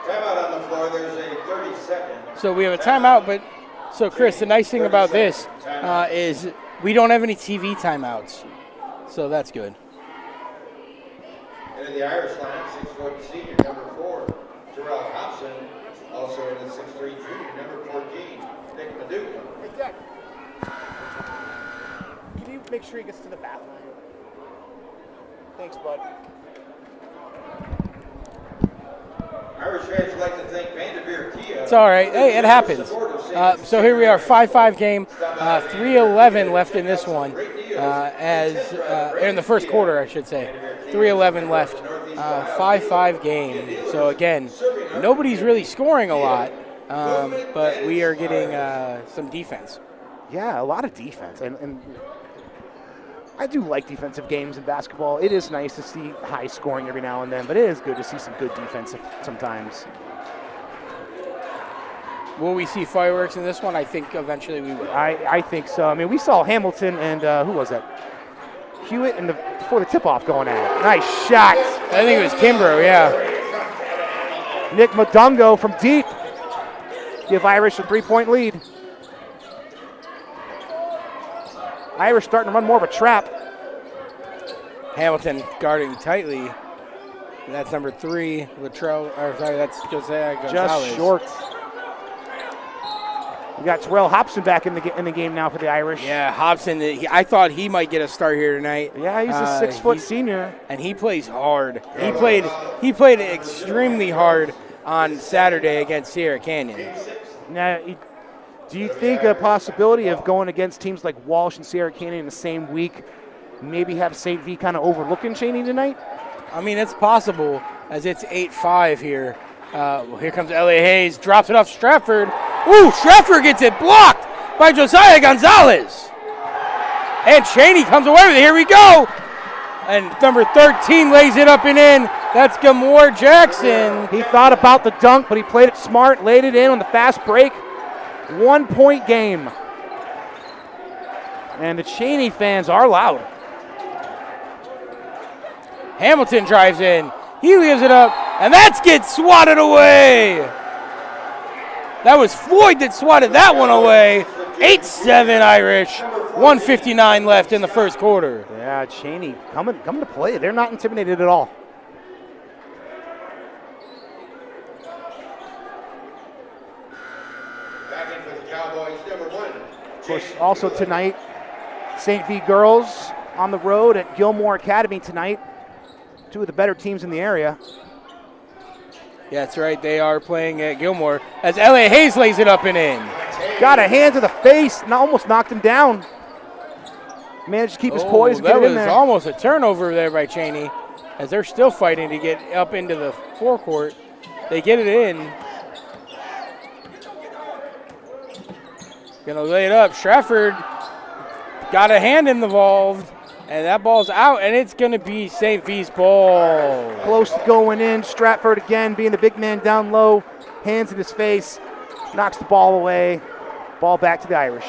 Speaker 4: Timeout on the floor. There's a 30-second.
Speaker 2: So we have a timeout, but so Chris, the nice thing about this is we don't have any TV timeouts, so that's good.
Speaker 4: And in the Irish lineup, 6-foot senior, number 4, Terrell Hobson. Also in the 6'3" junior, number 14, Nick Maduka.
Speaker 3: Hey, Jack. Can you make sure he gets to the bathroom? Thanks, bud.
Speaker 4: Irish fans would like to thank Vanderveer Kia.
Speaker 2: It's all right. Hey, it happens. So here we are, 5-5 game, 3:11 left in this one, in the first quarter, I should say. 3:11 left, 5-5 game. So again, nobody's really scoring a lot, but we are getting some defense.
Speaker 3: Yeah, a lot of defense, and I do like defensive games in basketball. It is nice to see high scoring every now and then, but it is good to see some good defense sometimes.
Speaker 2: Will we see fireworks in this one? I think eventually we will.
Speaker 3: I think so. I mean, we saw Hamilton and who was that? Hewitt and before the tip-off going at it. Nice shot.
Speaker 2: I think it was Kimbrough, yeah.
Speaker 3: Nick Madungo from deep. Give Irish a 3-point lead. Irish starting to run more of a trap.
Speaker 2: Hamilton guarding tightly. That's number 3, that's Josiah Gonzalez.
Speaker 3: Just short. We got Terrell Hobson back in the game now for the Irish.
Speaker 2: Yeah, Hobson. I thought he might get a start here tonight.
Speaker 3: Yeah, he's a 6-foot senior,
Speaker 2: and he plays hard. He played extremely hard on Saturday against Sierra Canyon.
Speaker 3: Now, do you think a possibility of going against teams like Walsh and Sierra Canyon in the same week, maybe have St. V kind of overlooking Chaney tonight?
Speaker 2: I mean, it's possible, as it's 8-5 here. Here comes Elliot Hayes, drops it off Stratford. Ooh, Stratford gets it blocked by Josiah Gonzalez. And Chaney comes away with it. Here we go. And number 13 lays it up and in. That's Gamore Jackson.
Speaker 3: He thought about the dunk, but he played it smart, laid it in on the fast break. 1-point game. And the Chaney fans are loud.
Speaker 2: Hamilton drives in. He leaves it up, and that gets swatted away. That was Floyd that swatted that one away. 8-7 Irish. 1:59 left in the first quarter.
Speaker 3: Yeah, Chaney coming to play. They're not intimidated at all.
Speaker 4: Back in for the Cowboys, number 1.
Speaker 3: Of course, also tonight, St. V girls on the road at Gilmore Academy tonight. 2 of the better teams in the area.
Speaker 2: Yeah, that's right. They are playing at Gilmore as Elliot Hayes lays it up and in.
Speaker 3: Got a hand to the face and almost knocked him down. Managed to keep his poise and get it in there.
Speaker 2: That was almost a turnover there by Chaney as they're still fighting to get up into the forecourt. They get it in. Gonna lay it up. Stratford got a hand involved, and that ball's out, and it's gonna be St. V's ball.
Speaker 3: Close to going in. Stratford again being the big man down low. Hands in his face. Knocks the ball away. Ball back to the Irish.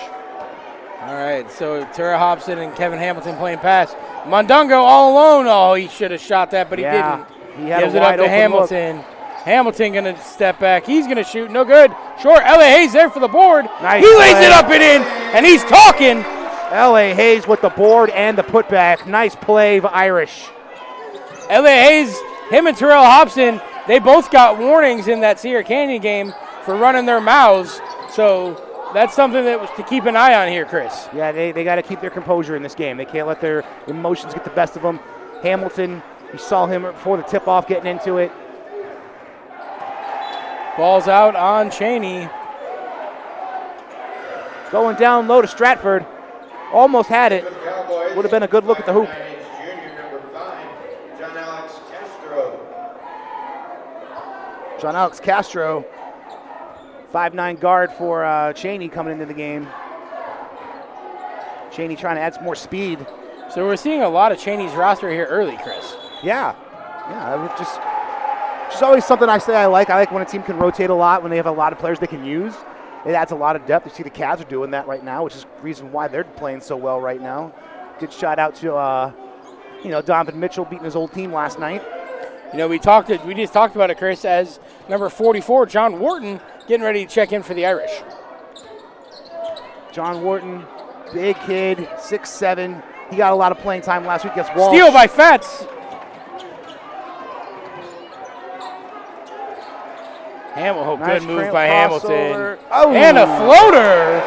Speaker 2: All right, so Terrell Hobson and Kevin Hamilton playing pass. Mundungo all alone. Oh, he should have shot that, but he didn't.
Speaker 3: He had
Speaker 2: Gives
Speaker 3: a
Speaker 2: it up
Speaker 3: wide
Speaker 2: to
Speaker 3: open
Speaker 2: Hamilton. Hamilton going to step back. He's going to shoot. No good. Short. L.A. Hayes there for the board.
Speaker 3: Nice
Speaker 2: he lays
Speaker 3: play.
Speaker 2: it up and in, and he's talking.
Speaker 3: L.A. Hayes with the board and the putback. Nice play of Irish.
Speaker 2: L.A. Hayes, him and Terrell Hobson, they both got warnings in that Sierra Canyon game for running their mouths. So that's something that was to keep an eye on here, Chris.
Speaker 3: Yeah, they got to keep their composure in this game. They can't let their emotions get the best of them. Hamilton, you saw him before the tip-off getting into it.
Speaker 2: Ball's out on Chaney.
Speaker 3: Going down low to Stratford. Almost had it. Would have been a good look at the hoop.
Speaker 4: Junior, number 5, John Alex Castro.
Speaker 3: John Alex Castro, 5'9" guard for Chaney coming into the game. Chaney trying to add some more speed.
Speaker 2: So we're seeing a lot of Chaney's roster here early, Chris.
Speaker 3: Yeah, I would just always something I say I like. I like when a team can rotate a lot, when they have a lot of players they can use. It adds a lot of depth. You see the Cavs are doing that right now, which is the reason why they're playing so well right now. Good shout out to Donovan Mitchell beating his old team last night.
Speaker 2: You know, we just talked about it, Chris, as number 44, John Wharton, getting ready to check in for the Irish.
Speaker 3: John Wharton, big kid, 6'7". He got a lot of playing time last week against Walsh.
Speaker 2: Steal by Fetz.
Speaker 3: Nice
Speaker 2: good move
Speaker 3: cramp
Speaker 2: by
Speaker 3: crossover.
Speaker 2: Hamilton.
Speaker 3: Oh.
Speaker 2: And a floater.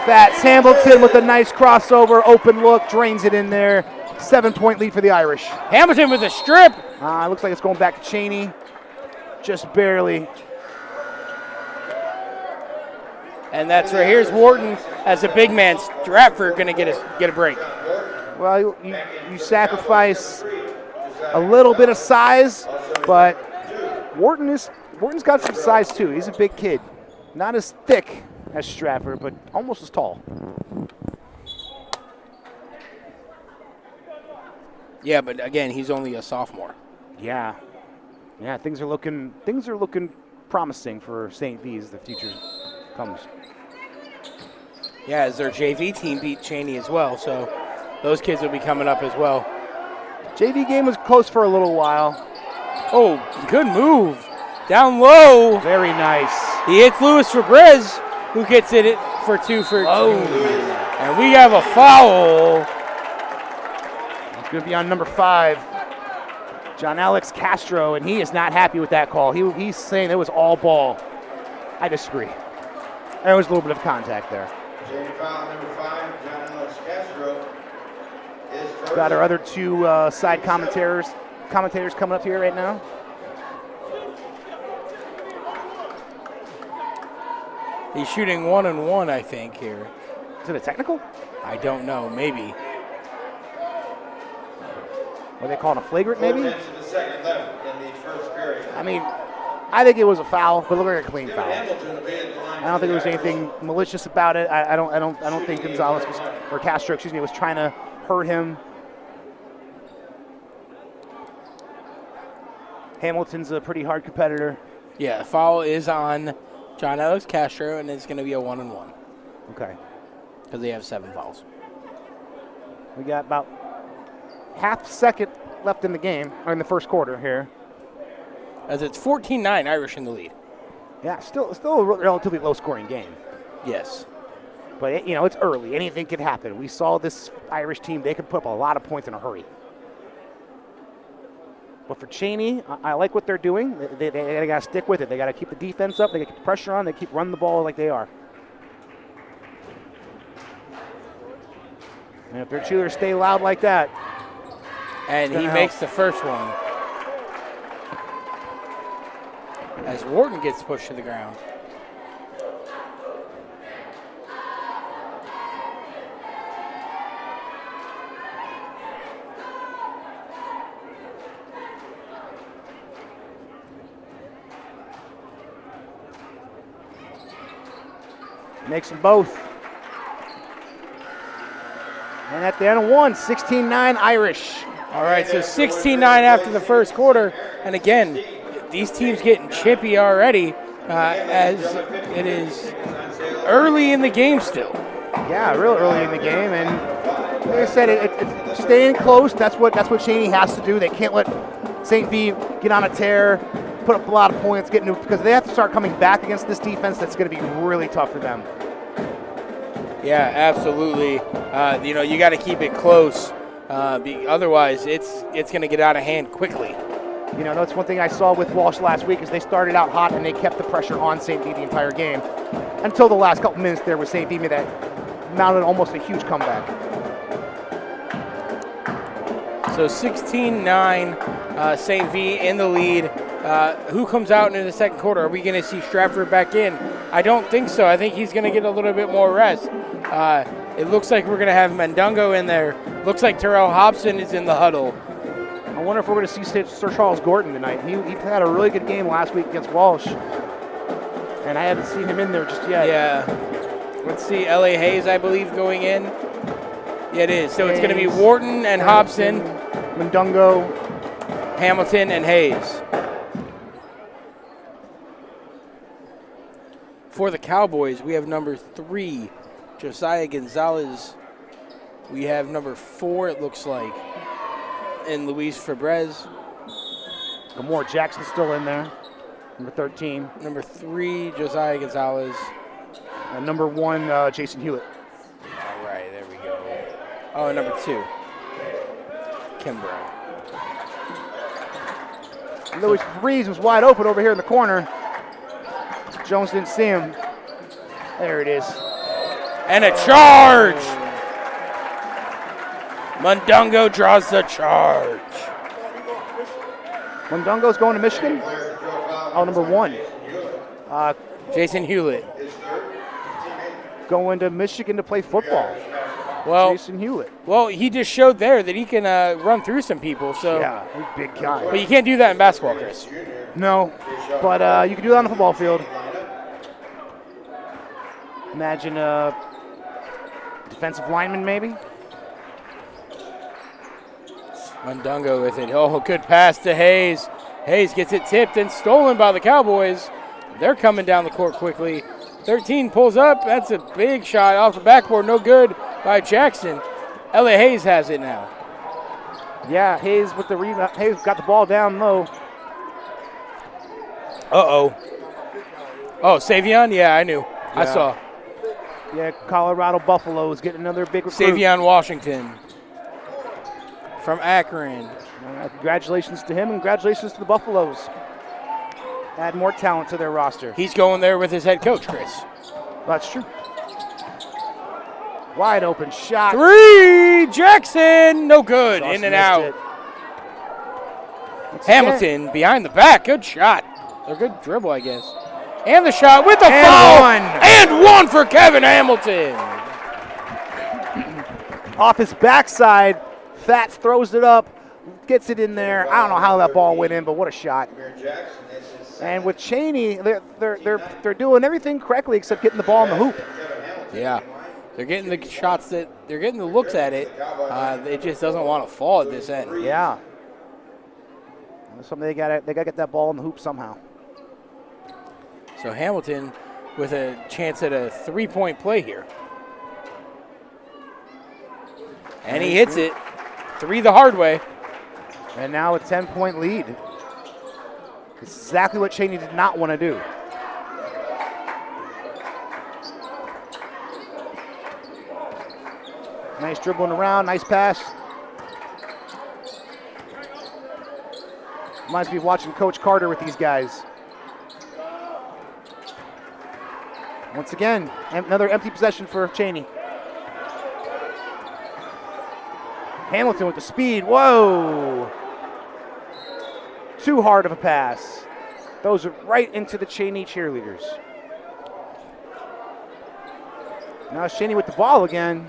Speaker 3: Fats Hamilton with a nice crossover, open look, drains it in there. 7-point lead for the Irish.
Speaker 2: Hamilton with a strip.
Speaker 3: Looks like it's going back to Chaney. Just barely.
Speaker 2: And that's right. Here's Wharton as a big man. Stratford going to get a break.
Speaker 3: Well, you sacrifice a little bit of size, but Wharton's got some size too. He's a big kid. Not as thick as Stratford, but almost as tall.
Speaker 2: Yeah, but again, he's only a sophomore.
Speaker 3: Yeah, things are looking promising for St. V as the future comes.
Speaker 2: Yeah, as their JV team beat Chaney as well, so those kids will be coming up as well.
Speaker 3: JV game was close for a little while.
Speaker 2: Oh, good move. Down low.
Speaker 3: Very nice.
Speaker 2: He hits Luis Fabrez, who gets it for 2 for and we have a foul.
Speaker 3: It's going to be on number 5, John Alex Castro, and he is not happy with that call. He's saying it was all ball. I disagree. There was a little bit of contact there.
Speaker 4: Foul number 5, John Alex Castro.
Speaker 3: Got our other 2 side commentators coming up here right now.
Speaker 2: He's shooting 1-and-1, I think, here.
Speaker 3: Is it a technical?
Speaker 2: I don't know, maybe.
Speaker 3: What are they calling a flagrant, maybe?
Speaker 4: 4 minutes in the second left in the first period.
Speaker 3: I mean, I think it was a foul, but it looked like a clean foul. I don't think there was anything malicious about it. I don't think Gonzalez or Castro, was trying to hurt him. Hamilton's a pretty hard competitor.
Speaker 2: Yeah, the foul is on John Alex Castro, and it's going to be a 1-and-1.
Speaker 3: Okay.
Speaker 2: Because they have 7 fouls.
Speaker 3: We got about half second left in the game, or in the first quarter here.
Speaker 2: As it's 14-9, Irish in the lead.
Speaker 3: Yeah, still a relatively low-scoring game.
Speaker 2: Yes.
Speaker 3: But, it's early. Anything could happen. We saw this Irish team. They could put up a lot of points in a hurry. But for Chaney, I like what they're doing. They got to stick with it. They got to keep the defense up. They got to keep the pressure on. They keep running the ball like they are. And if their cheerleaders stay loud like that.
Speaker 2: And he makes the first one. As Wharton gets pushed to the ground.
Speaker 3: Makes them both. And at the end of one, 16-9 Irish.
Speaker 2: All right, so 16-9 after the first quarter. And again, these teams getting chippy already as it is early in the game still.
Speaker 3: Yeah, real early in the game. And like I said, it's staying close. That's what Chaney has to do. They can't let St. V get on a tear, put up a lot of points, because they have to start coming back against this defense. That's going to be really tough for them.
Speaker 2: Yeah, absolutely. You got to keep it close. Otherwise, it's going to get out of hand quickly.
Speaker 3: That's one thing I saw with Walsh last week is they started out hot and they kept the pressure on St. V the entire game until the last couple minutes there with St. V that mounted almost a huge comeback.
Speaker 2: So 16-9, St. V in the lead. Who comes out into the second quarter? Are we going to see Stratford back in? I don't think so. I think he's going to get a little bit more rest. It looks like we're going to have Mendungo in there. Looks like Terrell Hobson is in the huddle.
Speaker 3: I wonder if we're going to see Sir Charles Gordon tonight. He had a really good game last week against Walsh, and I haven't seen him in there just yet.
Speaker 2: Yeah. Let's see, L.A. Hayes, I believe, going in. Yeah, it is. So Hayes, it's going to be Wharton and Hobson.
Speaker 3: Mendungo.
Speaker 2: Hamilton and Hayes. For the Cowboys, we have number 3, Josiah Gonzalez. We have number 4, it looks like, and Luis Fabrez.
Speaker 3: Gamore Jackson's still in there, number 13.
Speaker 2: Number 3, Josiah Gonzalez.
Speaker 3: And number 1, Jason Hewitt.
Speaker 2: All right, there we go. Oh, and number 2, Kimbrough.
Speaker 3: Louis Fabrez was wide open over here in the corner. Jones didn't see him. There it is.
Speaker 2: And a charge! Mundungo draws the charge.
Speaker 3: Mundungo's going to Michigan? Oh, number 1.
Speaker 2: Jason Hewlett.
Speaker 3: Going to Michigan to play football.
Speaker 2: Well,
Speaker 3: Jason Hewlett.
Speaker 2: Well, he just showed there that he can run through some people. So
Speaker 3: yeah, he's a big guy.
Speaker 2: But you can't do that in basketball, Chris.
Speaker 3: No, but you can do that on the football field. Imagine a defensive lineman, maybe.
Speaker 2: Mundungo with it. Oh, good pass to Hayes. Hayes gets it tipped and stolen by the Cowboys. They're coming down the court quickly. 13 pulls up. That's a big shot off the backboard. No good by Jackson. L.A. Hayes has it now.
Speaker 3: Yeah, Hayes with the rebound. Hayes got the ball down low.
Speaker 2: Uh-oh. Oh, Savion? Yeah, I knew. Yeah. I saw.
Speaker 3: Yeah, Colorado Buffaloes getting another big recruit.
Speaker 2: Savion Washington from Akron.
Speaker 3: Congratulations to him and congratulations to the Buffaloes. Add more talent to their roster.
Speaker 2: He's going there with his head coach, Chris.
Speaker 3: That's true. Wide open shot.
Speaker 2: 3, Jackson, no good, in and out. Hamilton behind the back, good shot. A good dribble, I guess. And the shot with the foul. And one for Kevin Hamilton.
Speaker 3: Off his backside, Fats throws it up, gets it in there. I don't know how that ball went in, but what a shot. And with Chaney, they're doing everything correctly except getting the ball in the hoop.
Speaker 2: Yeah, they're getting the shots they're getting the looks at it. It just doesn't want to fall at this end.
Speaker 3: Yeah. Something they gotta get that ball in the hoop somehow.
Speaker 2: So Hamilton with a chance at a 3-point play here. And he hits it. 3 the hard way.
Speaker 3: And now a 10-point lead. It's exactly what Chaney did not want to do. Nice dribbling around, nice pass. Reminds me of watching Coach Carter with these guys. Once again, another empty possession for Chaney. Hamilton with the speed, whoa! Too hard of a pass. Those are right into the Chaney cheerleaders. Now it's Chaney with the ball again.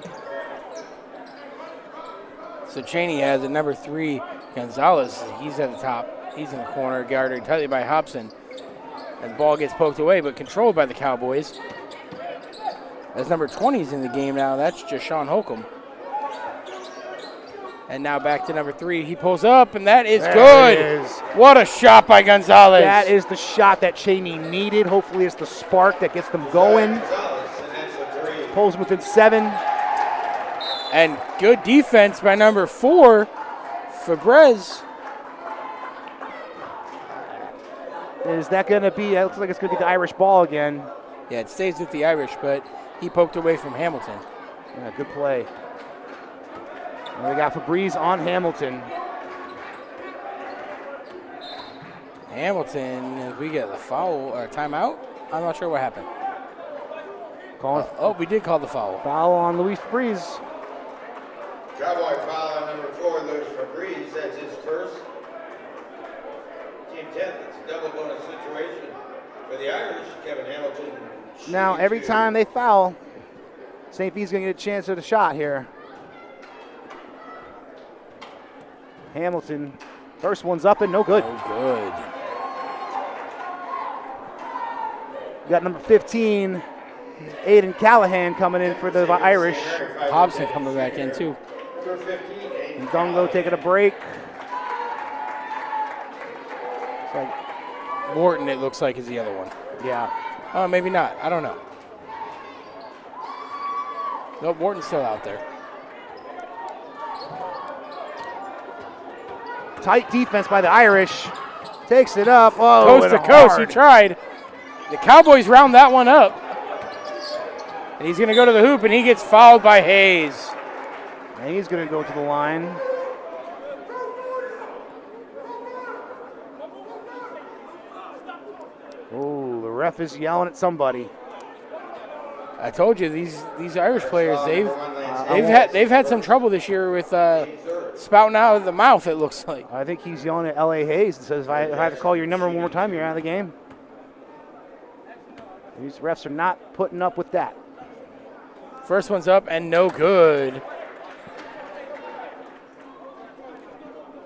Speaker 2: So Chaney has a number 3, Gonzalez. He's at the top. He's in the corner, guarded tightly by Hobson. And the ball gets poked away, but controlled by the Cowboys. As number 20 is in the game now, that's just Sean Holcomb. And now back to number 3. He pulls up, and that is
Speaker 3: There
Speaker 2: good.
Speaker 3: it is.
Speaker 2: What a shot by Gonzalez.
Speaker 3: That is the shot that Chaney needed. Hopefully it's the spark that gets them going. Pulls them within 7.
Speaker 2: And good defense by number 4, Fabrez.
Speaker 3: Is that going to be, it looks like it's going to be the Irish ball again.
Speaker 2: Yeah, it stays with the Irish, but he poked away from Hamilton.
Speaker 3: Yeah, good play. And we got Fabrez on Hamilton.
Speaker 2: Hamilton, we get the foul or timeout. I'm not sure what happened. We did call the foul.
Speaker 3: Foul on Luis Fabrez.
Speaker 4: Cowboy foul on number 4, Luis Fabrez. That's his first. Team 10th. It's a double bonus situation for the Irish. Kevin Hamilton.
Speaker 3: Now, every time they foul, St. V's going to get a chance at a shot here. Hamilton, first one's up and no good.
Speaker 2: Oh, good.
Speaker 3: We got number 15, Aiden Callahan coming in for the Irish.
Speaker 2: Hobson coming back in too.
Speaker 3: And Dungo taking a break. It's like,
Speaker 2: Wharton, it looks like, is the other one.
Speaker 3: yeah.
Speaker 2: Oh, maybe not. I don't know. Nope, Wharton's still out there.
Speaker 3: Tight defense by the Irish. Takes it up. Oh,
Speaker 2: Coast to coast, he tried. The Cowboys round that one up. And he's going to go to the hoop, and he gets fouled by Hayes.
Speaker 3: And he's going to go to the line. Oh, the ref is yelling at somebody.
Speaker 2: I told you these Irish players, they've had some trouble this year with spouting out of the mouth, it looks like.
Speaker 3: I think he's yelling at L.A. Hayes and says, if I have to call your number one more time, you're out of the game. These refs are not putting up with that.
Speaker 2: First one's up and no good.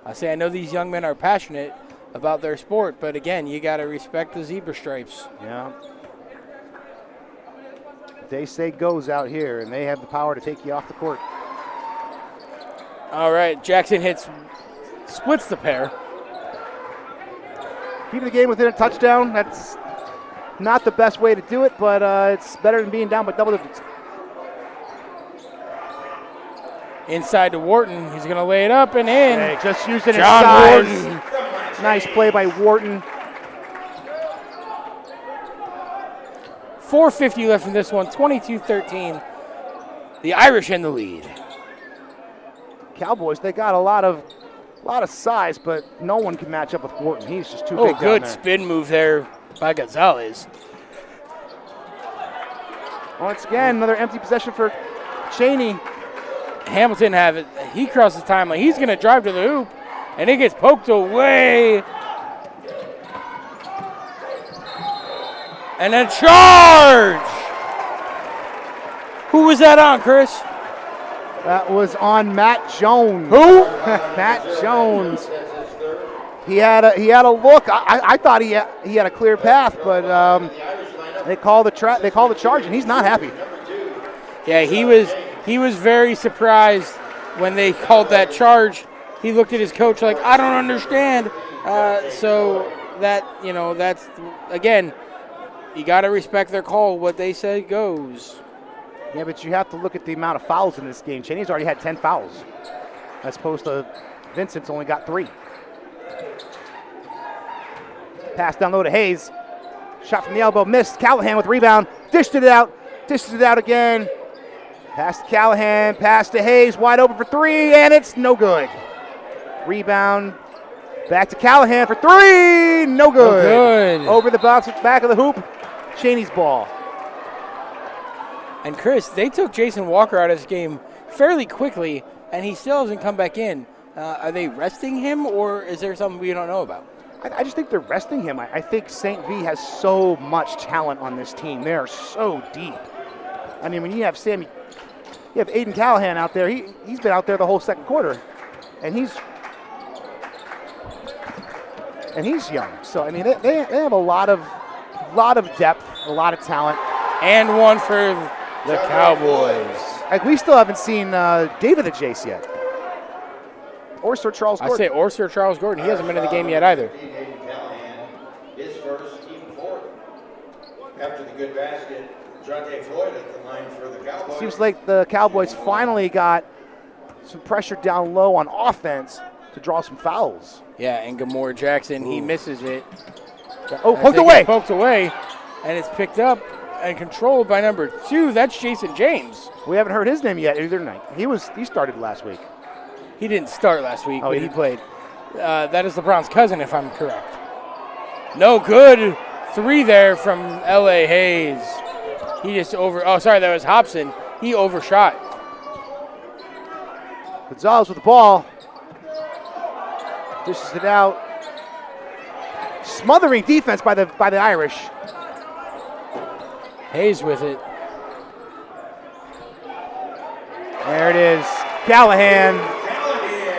Speaker 2: I know these young men are passionate about their sport, but again, you got to respect the zebra stripes.
Speaker 3: Yeah. They say goes out here, and they have the power to take you off the court.
Speaker 2: All right, Jackson splits the pair.
Speaker 3: Keeping the game within a touchdown. That's not the best way to do it, but it's better than being down by double digits.
Speaker 2: Inside to Wharton. He's going to lay it up and in.
Speaker 3: Hey, just using his
Speaker 2: John
Speaker 3: size.
Speaker 2: Wharton.
Speaker 3: Nice play by Wharton.
Speaker 2: 4:50 left in this one, 22-13. The Irish in the lead.
Speaker 3: Cowboys, they got a lot of size, but no one can match up with Wharton. He's just too big down
Speaker 2: Good
Speaker 3: there.
Speaker 2: spin move there by Gonzalez.
Speaker 3: Once again, another empty possession for Chaney.
Speaker 2: Hamilton have it. He crosses the timeline. He's going to drive to the hoop, and it gets poked away. And a charge! Who was that on, Chris?
Speaker 3: That was on Matt Jones.
Speaker 2: Who?
Speaker 3: Matt Jones. He had a look. I thought he had a clear path, but they call the charge, and he's not happy.
Speaker 2: Yeah, he was very surprised when they called that charge. He looked at his coach like, I don't understand. So that's again. You got to respect their call. What they say goes.
Speaker 3: Yeah, but you have to look at the amount of fouls in this game. Chaney's already had 10 fouls, as opposed to Vincent's only got 3. Pass down low to Hayes. Shot from the elbow, missed. Callahan with rebound. Dished it out again. Pass to Callahan, pass to Hayes, wide open for 3, and it's no good. Rebound. Back to Callahan for 3, no good.
Speaker 2: No good.
Speaker 3: Over the bounce, back of the hoop. Chaney's ball.
Speaker 2: And Chris, they took Jason Walker out of this game fairly quickly, and he still hasn't come back in. Are they resting him, or is there something we don't know about?
Speaker 3: I just think they're resting him. I think St. V has so much talent on this team. They are so deep. I mean, when you have Aiden Callahan out there, he's been out there the whole second quarter, and he's young. So I mean, they have a lot of depth, a lot of talent.
Speaker 2: And one for the Cowboys.
Speaker 3: Like, we still haven't seen David the Jace yet. Or Sir Charles Gordon.
Speaker 2: I say or Sir Charles Gordon. He hasn't been in the game yet either.
Speaker 4: His first, team fourth. After the good basket, Jonte Floyd at the line for the Cowboys.
Speaker 3: Seems like the Cowboys finally got some pressure down low on offense to draw some fouls.
Speaker 2: Yeah, and Gamora Jackson, he misses it.
Speaker 3: Oh, poked away.
Speaker 2: Poked away, and it's picked up and controlled by number 2. That's Jason James.
Speaker 3: We haven't heard his name yet either night. He started last week.
Speaker 2: He didn't start last week,
Speaker 3: Oh,
Speaker 2: but
Speaker 3: he
Speaker 2: he
Speaker 3: didn't?
Speaker 2: played. That is LeBron's cousin, if I'm correct. No good. 3 there from L.A. Hayes. He just that was Hobson. He overshot.
Speaker 3: Gonzalez with the ball. Dishes it out. Smothering defense by the Irish.
Speaker 2: Hayes with it.
Speaker 3: There it is. Callahan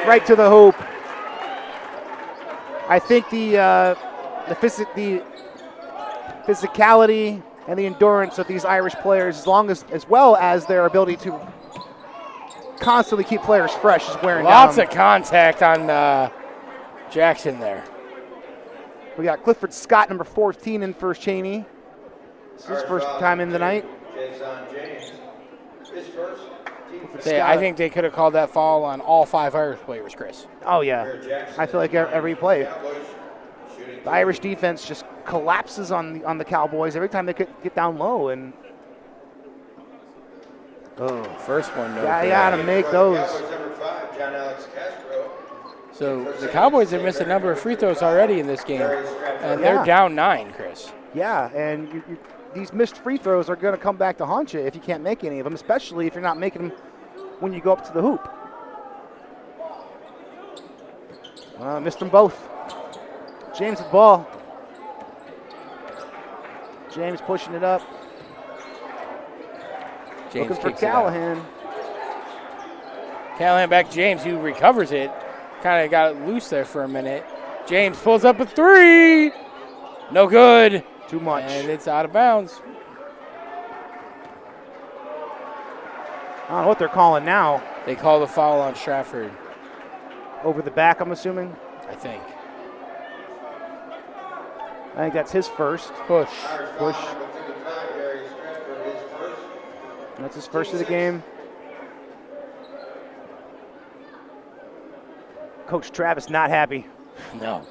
Speaker 3: right to the hoop. I think the physicality and the endurance of these Irish players, as well as their ability to constantly keep players fresh, is wearing down.
Speaker 2: Lots of contact on Jackson there.
Speaker 3: We got Clifford Scott, number 14, in for Chaney. This is his first time in the night.
Speaker 2: I think they could have called that foul on all 5 Irish players, Chris.
Speaker 3: Oh, yeah. I feel like every play. The Irish defense just collapses on the Cowboys every time they get down low. And
Speaker 2: first one, no.
Speaker 3: Yeah, you got to make those.
Speaker 2: So the Cowboys have missed a number of free throws already in this game, and they're down 9, Chris.
Speaker 3: Yeah, and these missed free throws are going to come back to haunt you if you can't make any of them, especially if you're not making them when you go up to the hoop. Missed them both. James with the ball. James pushing it up.
Speaker 2: James
Speaker 3: looking for
Speaker 2: kicks it out.
Speaker 3: Callahan.
Speaker 2: Callahan back to James, who recovers it. Kind of got it loose there for a minute. James pulls up a 3. No good.
Speaker 3: Too much.
Speaker 2: And it's out of bounds.
Speaker 3: I don't know what they're calling now.
Speaker 2: They call the foul on Stratford.
Speaker 3: Over the back, I'm assuming.
Speaker 2: I think.
Speaker 3: I think that's his first.
Speaker 2: Push.
Speaker 3: That's his first of the game. Coach Travis not happy.
Speaker 2: No.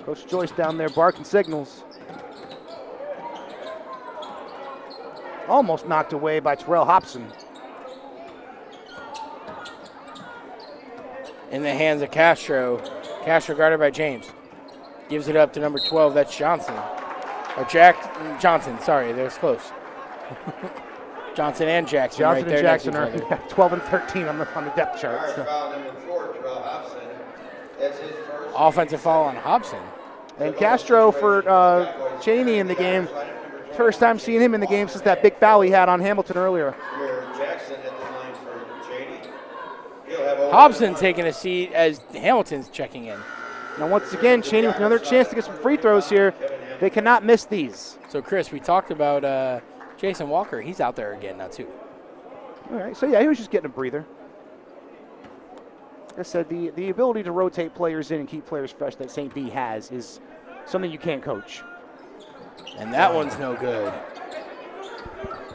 Speaker 3: Coach Joyce down there barking signals. Almost knocked away by Terrell Hobson.
Speaker 2: In the hands of Castro. Castro guarded by James. Gives it up to number 12. That's Johnson. Or Johnson. Sorry, that was close. Johnson and Jackson.
Speaker 3: Johnson
Speaker 2: right there
Speaker 3: and Jackson
Speaker 2: next to
Speaker 3: are
Speaker 2: each other.
Speaker 3: 12 and 13 on the depth chart. So.
Speaker 2: Offensive foul on Hobson.
Speaker 3: And Castro for Chaney in the game. First time seeing him in the game since that big foul he had on Hamilton earlier.
Speaker 2: Hobson taking a seat as Hamilton's checking in.
Speaker 3: Now once again, Chaney with another chance to get some free throws here. They cannot miss these.
Speaker 2: So Chris, we talked about Jason Walker. He's out there again now too.
Speaker 3: All right, so yeah, he was just getting a breather. Like I said, the ability to rotate players in and keep players fresh that St. B has is something you can't coach.
Speaker 2: And that one's no good.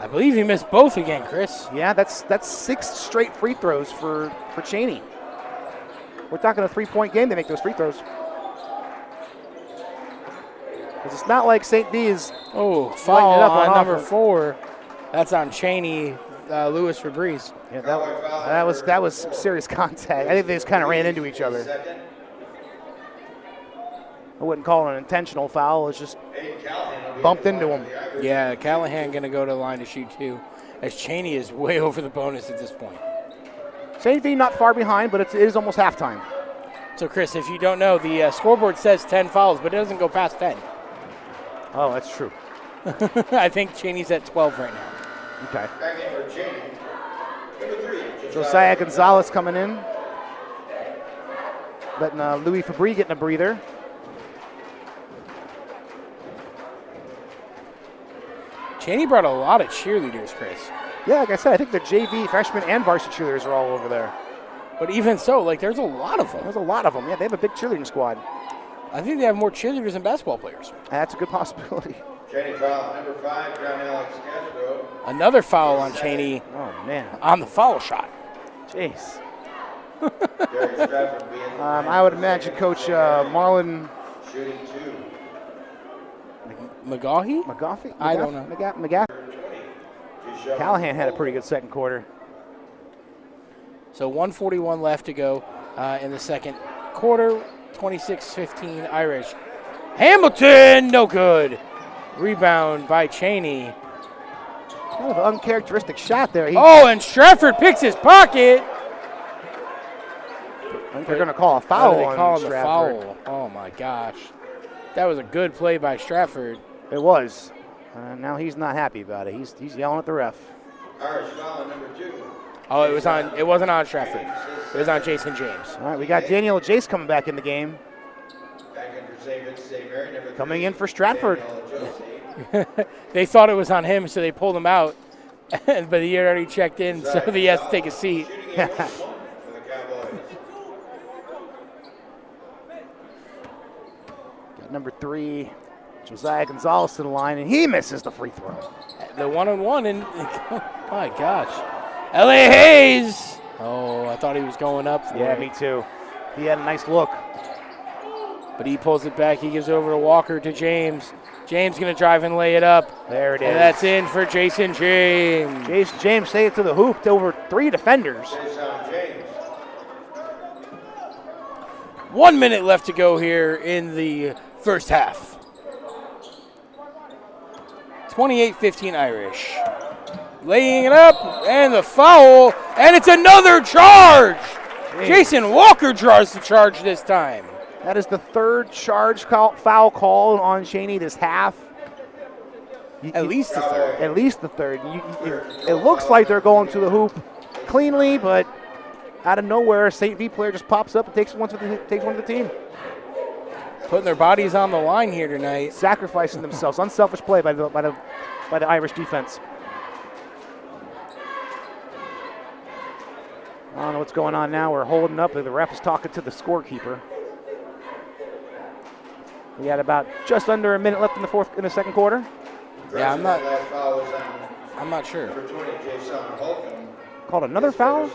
Speaker 2: I believe he missed both again, Chris.
Speaker 3: Yeah, that's 6 straight free throws for Chaney. We're talking a 3-point game. They make those free throws. Because it's not like St. B is
Speaker 2: foul on number 4. That's on Chaney, Lewis Fabrice.
Speaker 3: Yeah, that was some serious contact. I think they just kind of ran into each other. I wouldn't call it an intentional foul. It's just bumped into him.
Speaker 2: Yeah, Callahan going to go to the line to shoot 2, as Chaney is way over the bonus at this point.
Speaker 3: St. B not far behind, but it is almost halftime.
Speaker 2: So, Chris, if you don't know, the scoreboard says 10 fouls, but it doesn't go past 10.
Speaker 3: Oh, that's true.
Speaker 2: I think Chaney's at 12 right now.
Speaker 3: Okay. Josiah Gonzalez coming in. Letting Louis Fabry getting a breather.
Speaker 2: Chaney brought a lot of cheerleaders, Chris.
Speaker 3: Yeah, like I said, I think the JV, freshmen, and varsity cheerleaders are all over there.
Speaker 2: But even so, like, there's a lot of them.
Speaker 3: There's a lot of them. Yeah, they have a big cheerleading squad.
Speaker 2: I think they have more cheerleaders than basketball players.
Speaker 3: That's a good possibility.
Speaker 4: Chaney foul, number 5, John Alex Castro.
Speaker 2: Another foul on Chaney.
Speaker 3: Oh, man.
Speaker 2: On the foul shot.
Speaker 3: Jeez.
Speaker 4: Derek Stratford being
Speaker 3: I would imagine Coach Marlon
Speaker 4: shooting 2.
Speaker 2: McGaughy? I don't know.
Speaker 3: McGaffey. Callahan had a pretty good second quarter.
Speaker 2: So 1:41 left to go in the second quarter. 26-15 Irish. Hamilton, no good. Rebound by Chaney.
Speaker 3: Kind of an uncharacteristic shot there.
Speaker 2: And Stratford picks his pocket.
Speaker 3: I think they're going to call a foul on Stratford.
Speaker 2: The foul. Oh, my gosh. That was a good play by Stratford.
Speaker 3: It was. Now he's not happy about it. He's yelling at the ref.
Speaker 4: Irish foul, number 2.
Speaker 2: Oh, it wasn't on Stratford. It was on Jason James.
Speaker 3: All right, we got Daniel Jace coming back in the game.
Speaker 4: Back under St. Vincent St. Mary, number 3.
Speaker 3: Coming in for Stratford.
Speaker 2: They thought it was on him, so they pulled him out. But he had already checked in, so he has to take a seat.
Speaker 4: For the Cowboys.
Speaker 3: Got number 3, Josiah Gonzalez to the line, and he misses the free throw.
Speaker 2: The one-on-one, and my gosh. L.A. Hayes. Oh, I thought he was going up for it.
Speaker 3: Me too. He had a nice look.
Speaker 2: But he pulls it back. He gives it over to Walker to James. James going to drive and lay it up.
Speaker 3: There it is.
Speaker 2: And that's in for Jason James.
Speaker 3: Jason James say it to the hoop to over 3 defenders.
Speaker 2: 1 minute left to go here in the first half. 28-15 Irish. Laying it up, and the foul, and it's another charge. Jeez. Jason Walker draws the charge this time.
Speaker 3: That is the third foul call on Chaney this half.
Speaker 2: At least the third.
Speaker 3: At least the third. It looks like they're going to the hoop cleanly, but out of nowhere, a St. V player just pops up and takes one to the team.
Speaker 2: Putting their bodies on the line here tonight.
Speaker 3: Sacrificing themselves. Unselfish play by the Irish defense. I don't know what's going on now. We're holding up. The ref is talking to the scorekeeper. We had about just under a minute left in the second quarter.
Speaker 2: Yeah, I'm not sure.
Speaker 3: Called another foul?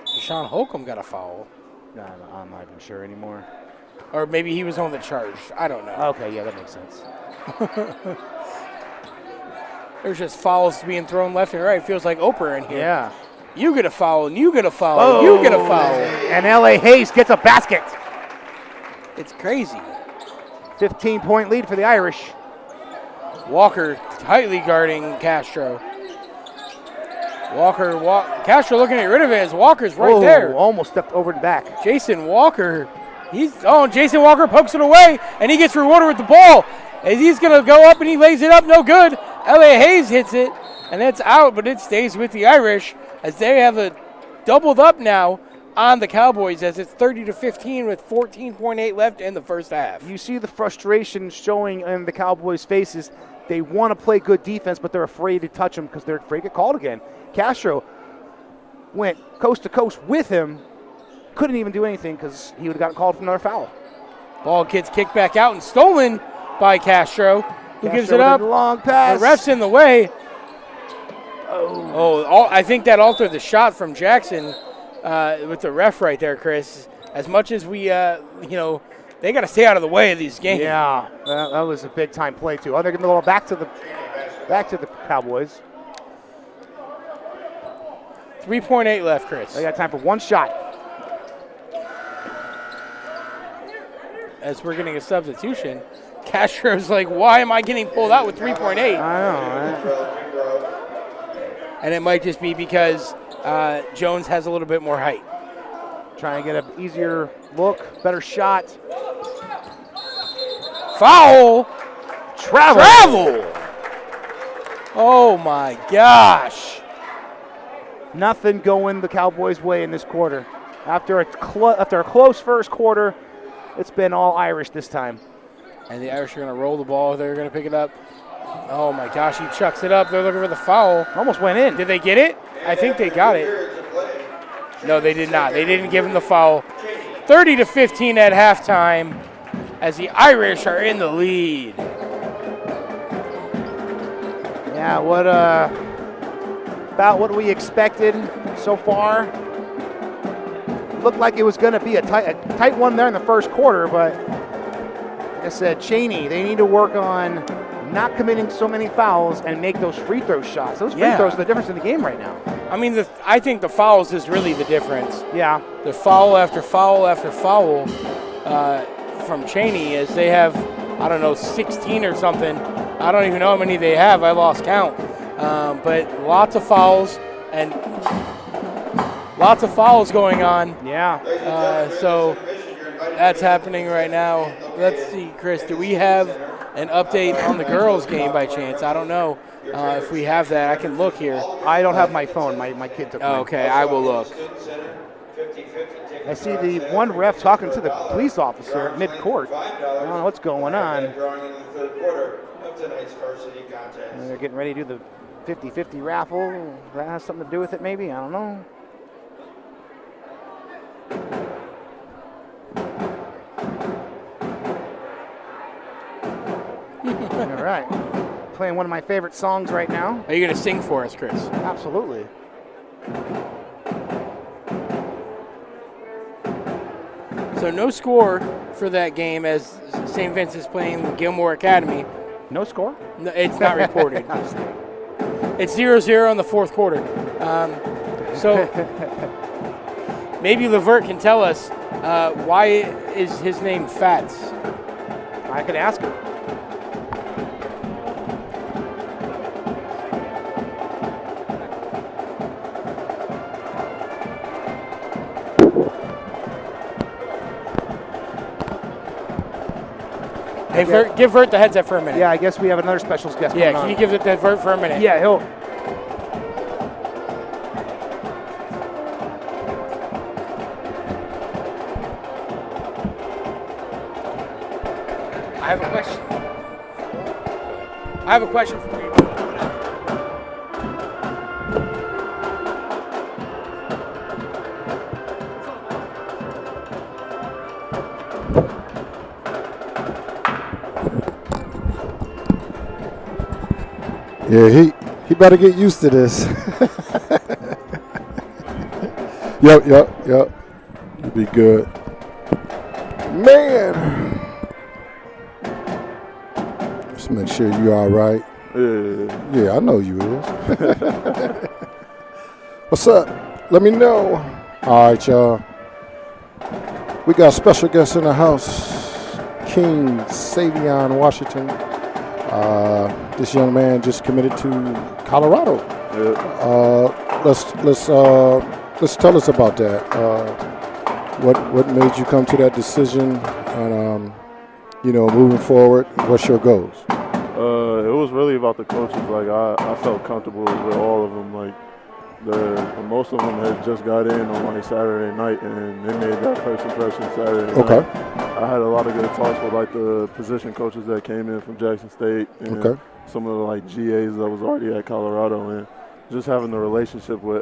Speaker 2: Deshaun Holcomb got a foul.
Speaker 3: No, I'm not even sure anymore.
Speaker 2: Or maybe he was on the charge. I don't know.
Speaker 3: Okay, yeah, that makes sense.
Speaker 2: There's just fouls being thrown left and right. Feels like Oprah in here.
Speaker 3: Yeah.
Speaker 2: You get a foul, and you get a foul, and you get a foul.
Speaker 3: And L.A. Hayes gets a basket.
Speaker 2: It's crazy.
Speaker 3: 15-point lead for the Irish.
Speaker 2: Walker tightly guarding Castro. Castro looking to get rid of it as Walker's right there.
Speaker 3: Almost stepped over the back.
Speaker 2: Jason Walker. Jason Walker pokes it away, and he gets rewarded with the ball. As he's going to go up, and he lays it up, no good. L.A. Hayes hits it, and that's out, but it stays with the Irish as they have it doubled up now on the Cowboys as it's 30-15 with 14.8 left in the first half.
Speaker 3: You see the frustration showing in the Cowboys' faces. They want to play good defense, but they're afraid to touch him because they're afraid to get called again. Castro went coast to coast with him, couldn't even do anything because he would have gotten called for another foul.
Speaker 2: Ball gets kicked back out and stolen by Castro, who gives it up.
Speaker 3: Long pass.
Speaker 2: The ref's in the way. I think that altered the shot from Jackson with the ref right there, Chris. As much as we, they got to stay out of the way of these games.
Speaker 3: Yeah, that was a big time play too. They're going to go back to the Cowboys.
Speaker 2: 3.8 left, Chris.
Speaker 3: They got time for one shot.
Speaker 2: As we're getting a substitution, Castro's like, why am I getting pulled out with 3.8?
Speaker 3: I know.
Speaker 2: And it might just be because Jones has a little bit more height.
Speaker 3: Trying to get an easier look, better shot.
Speaker 2: Foul.
Speaker 3: Travel.
Speaker 2: Oh, my gosh.
Speaker 3: Nothing going the Cowboys' way in this quarter. After a close first quarter, it's been all Irish this time.
Speaker 2: And the Irish are going to roll the ball. They're going to pick it up. Oh, my gosh, he chucks it up. They're looking for the foul.
Speaker 3: Almost went in.
Speaker 2: Did they get it? I think they got it. No, they did not. They didn't give him the foul. 30-15 at halftime as the Irish are in the lead.
Speaker 3: Yeah, about what we expected so far. Looked like it was going to be a tight one there in the first quarter, but like I said, Chaney, they need to work on not committing so many fouls and make those free throw shots. Those free throws are the difference in the game right now.
Speaker 2: I mean, I think the fouls is really the difference.
Speaker 3: Yeah.
Speaker 2: The foul after foul after foul from Chaney as they have, I don't know, 16 or something. I don't even know how many they have. I lost count. But lots of fouls and lots of fouls going on.
Speaker 3: Yeah.
Speaker 2: So that's happening right now. Let's see, Chris, do we have an update on the girls' game by chance? I don't know if we have that. I can look here.
Speaker 3: I don't have my phone. My kid took mine.
Speaker 2: Okay, I will look.
Speaker 3: I see the one ref talking to the police officer at mid-court. I don't know what's going on. And they're getting ready to do the 50-50 raffle. That has something to do with it, maybe? I don't know. All right. Playing one of my favorite songs right now.
Speaker 2: Are you going to sing for us, Chris?
Speaker 3: Absolutely.
Speaker 2: So no score for that game as St. Vincent's playing with Gilmore Academy.
Speaker 3: No score?
Speaker 2: No, it's not reported. It's 0-0 in the fourth quarter. So maybe Levert can tell us why is his name Fats?
Speaker 3: I could ask him.
Speaker 2: Hey, give Vert the headset for a minute.
Speaker 3: Yeah, I guess we have another special guest.
Speaker 2: Yeah, can you give it to Vert for a minute?
Speaker 3: Yeah, he'll.
Speaker 2: I have a question. I have a question for you.
Speaker 1: Yeah, he better get used to this. Yep. You'll be good. Man. Just make sure you're all right. Yeah, I know you is. What's up? Let me know. All right, y'all. We got special guests in the house. King Stvm, Washington. This young man just committed to Colorado. Let's tell us about that. What made you come to that decision, and moving forward, what's your goals?
Speaker 7: It was really about the coaches. Like I felt comfortable with all of them. Like most of them had just got in on like Saturday night, and they made that first impression Saturday night.
Speaker 1: Okay.
Speaker 7: I had a lot of good talks with like the position coaches that came in from Jackson State, and some of the like GAs that was already at Colorado, and just having the relationship with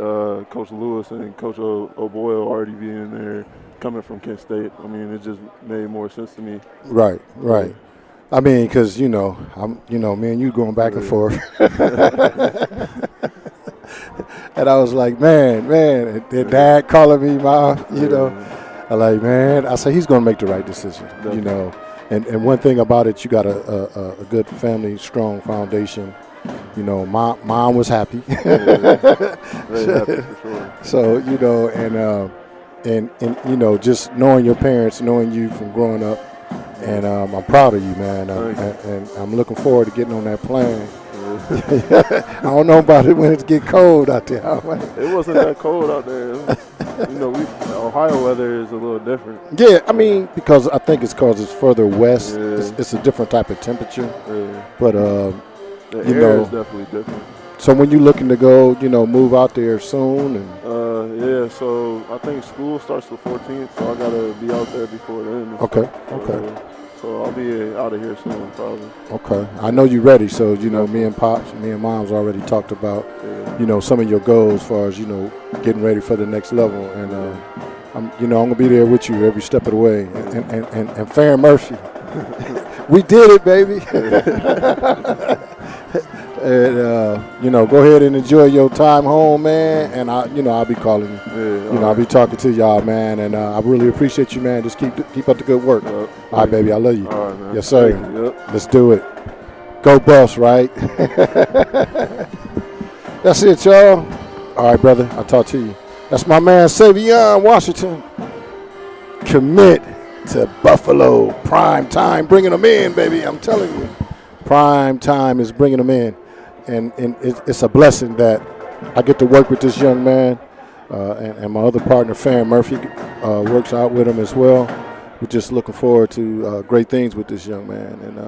Speaker 7: Coach Lewis and Coach O'Boyle already being there, coming from Kent State. I mean, it just made more sense to me.
Speaker 1: Right. I mean, because me and you going back and forth. And I was like, man, their dad calling me, Mom, I like, man, I said he's going to make the right decision, And one thing about it, you got a good family, strong foundation. Mom was happy.
Speaker 7: Very happy for sure.
Speaker 1: So, and just knowing your parents, knowing you from growing up, and I'm proud of you, man. And I'm looking forward to getting on that plane. I don't know about it when it get cold out there.
Speaker 7: It wasn't that cold out there. Ohio weather is a little different.
Speaker 1: Yeah, I mean, because I think it's it's further west. Yeah. It's a different type of temperature.
Speaker 7: Yeah.
Speaker 1: But
Speaker 7: the air is definitely different.
Speaker 1: So when you're looking to go, move out there soon, and
Speaker 7: so I think school starts the 14th, so I gotta be out there before then.
Speaker 1: Okay.
Speaker 7: So I'll be out of here soon, probably.
Speaker 1: Okay. I know you're ready, so, me and Mom's already talked about, some of your goals as far as, getting ready for the next level. And, I'm going to be there with you every step of the way. And Farron Murphy, we did it, baby. And, go ahead and enjoy your time home, man. And, I'll be calling you.
Speaker 7: Yeah,
Speaker 1: I'll be talking to y'all, man. And I really appreciate you, man. Just keep up the good work. All right, baby. I love you.
Speaker 7: All right, man.
Speaker 1: Yes, sir.
Speaker 7: Yep.
Speaker 1: Let's do it. Go Buffs, right? That's it, y'all. All right, brother. I'll talk to you. That's my man, Stvm, Washington. Commit to Buffalo. Prime time, bringing them in, baby. I'm telling you. Prime time is bringing them in. And it's a blessing that I get to work with this young man. And my other partner, Farron Murphy, works out with him as well. We're just looking forward to great things with this young man. And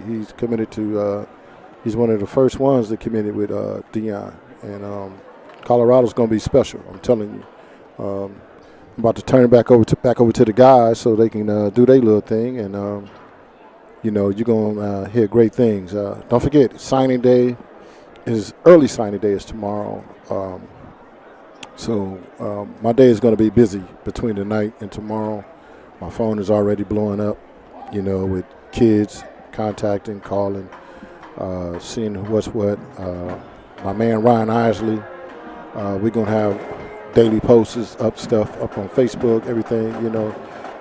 Speaker 1: he's committed to, he's one of the first ones that committed with Dion. And Colorado's going to be special, I'm telling you. I'm about to turn it back over to the guys so they can do their little thing. And, you're going to hear great things. Don't forget, early signing day is tomorrow. So my day is going to be busy between tonight and tomorrow. My phone is already blowing up, with kids contacting, calling, seeing what's what. My man Ryan Isley, we're going to have daily posts up on Facebook, everything,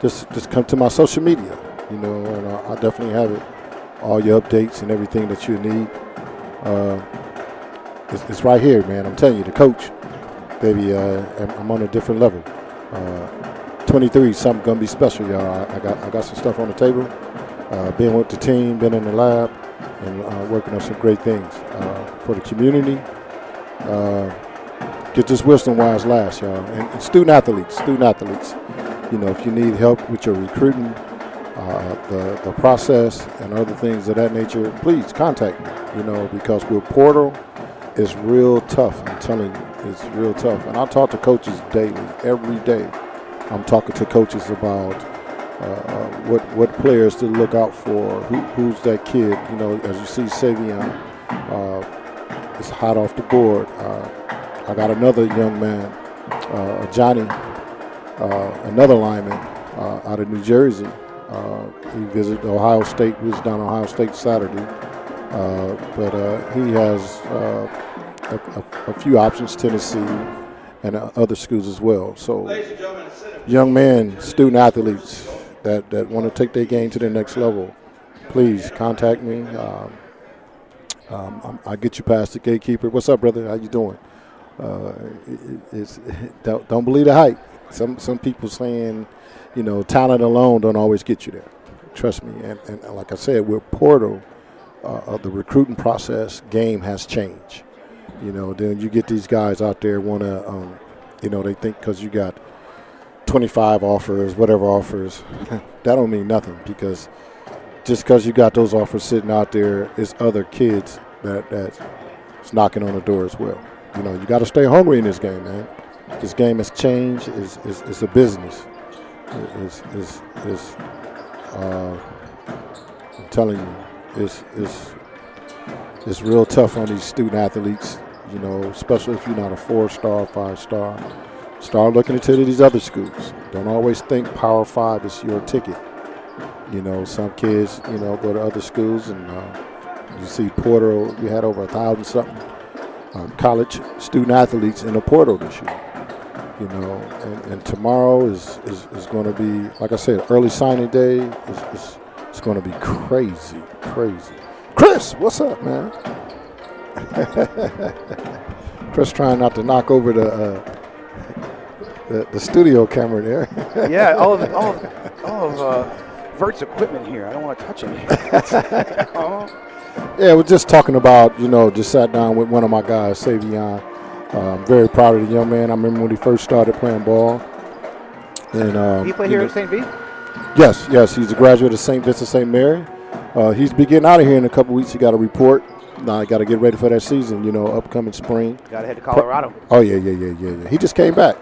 Speaker 1: just come to my social media, and I definitely have it, all your updates and everything that you need. It's right here, man. I'm telling you, the coach, baby, I'm on a different level. 23, something gonna be special, y'all. I got some stuff on the table. Been with the team, been in the lab, and working on some great things for the community. Get this wisdom while it lasts, y'all. And student athletes. If you need help with your recruiting, the process, and other things of that nature, please contact me. Because with portal, it's real tough. I'm telling you, it's real tough. And I talk to coaches daily, every day. I'm talking to coaches about what players to look out for, who's that kid. As you see, Stvm is hot off the board. I got another young man, Johnny, another lineman out of New Jersey. He visited Ohio State. He was down Ohio State Saturday. But he has a few options, Tennessee and other schools as well. So young men, student athletes that want to take their game to the next level, please contact me. I'll get you past the gatekeeper. What's up, brother? How you doing? Don't believe the hype. Some people saying, talent alone don't always get you there. Trust me. And like I said, with portal, the recruiting process game has changed. Then you get these guys out there want to, they think because you got 25 offers, whatever offers, that don't mean nothing, because just because you got those offers sitting out there, it's other kids that's knocking on the door as well. You got to stay hungry in this game, man. This game has changed. It's a business. I'm telling you, it's real tough on these student athletes, especially if you're not a 4-star, 5-star. Start looking into these other schools. Don't always think Power 5 is your ticket. Some kids, go to other schools, and you see portal, you had over 1,000 something college student athletes in the portal this year. And tomorrow is going to be, like I said, early signing day. It's going to be crazy. Chris, what's up, man? Chris trying not to knock over the studio camera there.
Speaker 3: Yeah, all of Vert's equipment here. I don't want to touch it.
Speaker 1: Yeah, we're just talking about, just sat down with one of my guys, Stvm. I'm very proud of the young man. I remember when he first started playing ball. And
Speaker 3: he played here at St. V?
Speaker 1: Yes. He's a graduate of St. Vincent St. Mary. He's be getting out of here in a couple weeks. He got a report. Now I got to get ready for that season, upcoming spring.
Speaker 3: Got to head to Colorado.
Speaker 1: Oh, yeah. He just came back.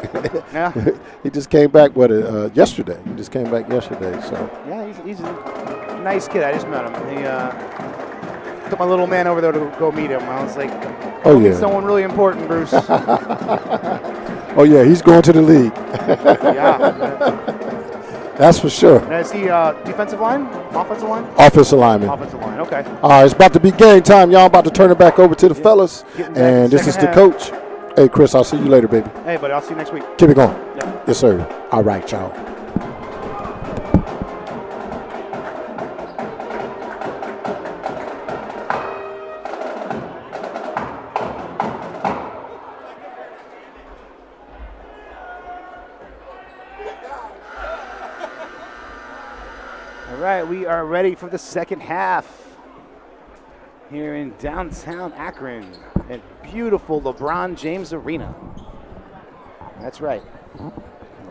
Speaker 3: Yeah.
Speaker 1: He just came back, yesterday. He just came back yesterday, so.
Speaker 3: Yeah, he's a nice kid. I just met him. He took my little man over there to go meet him. I was like, someone really important, Bruce.
Speaker 1: Oh, yeah, he's going to the league.
Speaker 3: Yeah.
Speaker 1: That's for sure.
Speaker 3: Now, is he defensive line? Offensive line?
Speaker 1: Offensive lineman.
Speaker 3: Offensive line, okay.
Speaker 1: All right, it's about to be game time. Y'all about to turn it back over to the fellas. And this is the coach. Hey, Chris, I'll see you later, baby.
Speaker 3: Hey, buddy, I'll see you next week.
Speaker 1: Keep it going.
Speaker 3: Yep.
Speaker 1: Yes, sir. All right, y'all.
Speaker 3: All right, we are ready for the second half here in downtown Akron at beautiful LeBron James Arena. That's right,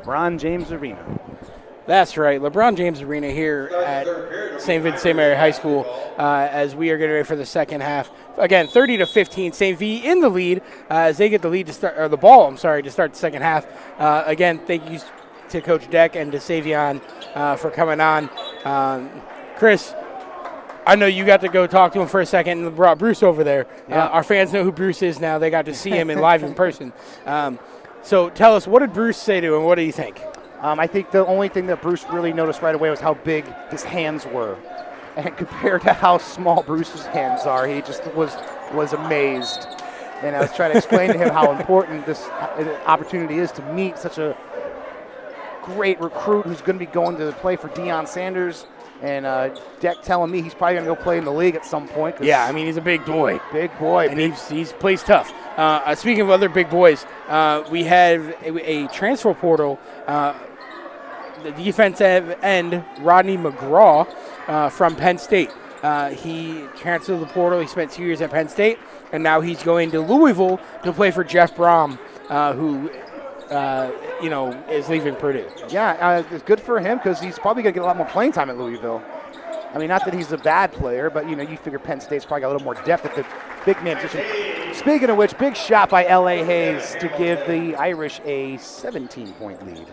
Speaker 3: LeBron James Arena.
Speaker 2: That's right, LeBron James Arena here at St. Vincent St. Mary High School as we are getting ready for the second half. Again, 30-15, St. V in the lead as they get the lead to start, or the ball, to start the second half. Again, thank you to Coach Deck and to Stvm for coming on. Chris, I know you got to go talk to him for a second and brought Bruce over there.
Speaker 3: Yeah.
Speaker 2: Our fans know who Bruce is now. They got to see him live in person. So tell us, what did Bruce say to him? What do you think?
Speaker 3: I think the only thing that Bruce really noticed right away was how big his hands were. And compared to how small Bruce's hands are, he just was amazed. And I was trying to explain to him how important this opportunity is to meet such a great recruit who's going to be going to play for Deion Sanders. And Deck telling me he's probably going to go play in the league at some point.
Speaker 2: Yeah, I mean, he's a big boy.
Speaker 3: Big boy.
Speaker 2: And he plays tough. Speaking of other big boys, we have a transfer portal. The defensive end, Rodney McGraw from Penn State. He transferred to the portal. He spent 2 years at Penn State, and now he's going to Louisville to play for Jeff Brom, who is leaving Purdue.
Speaker 3: Yeah, it's good for him because he's probably going to get a lot more playing time at Louisville. I mean, not that he's a bad player, but, you figure Penn State's probably got a little more depth at the big man position. Speaking of which, big shot by L.A. Hayes to give the Irish a 17-point lead.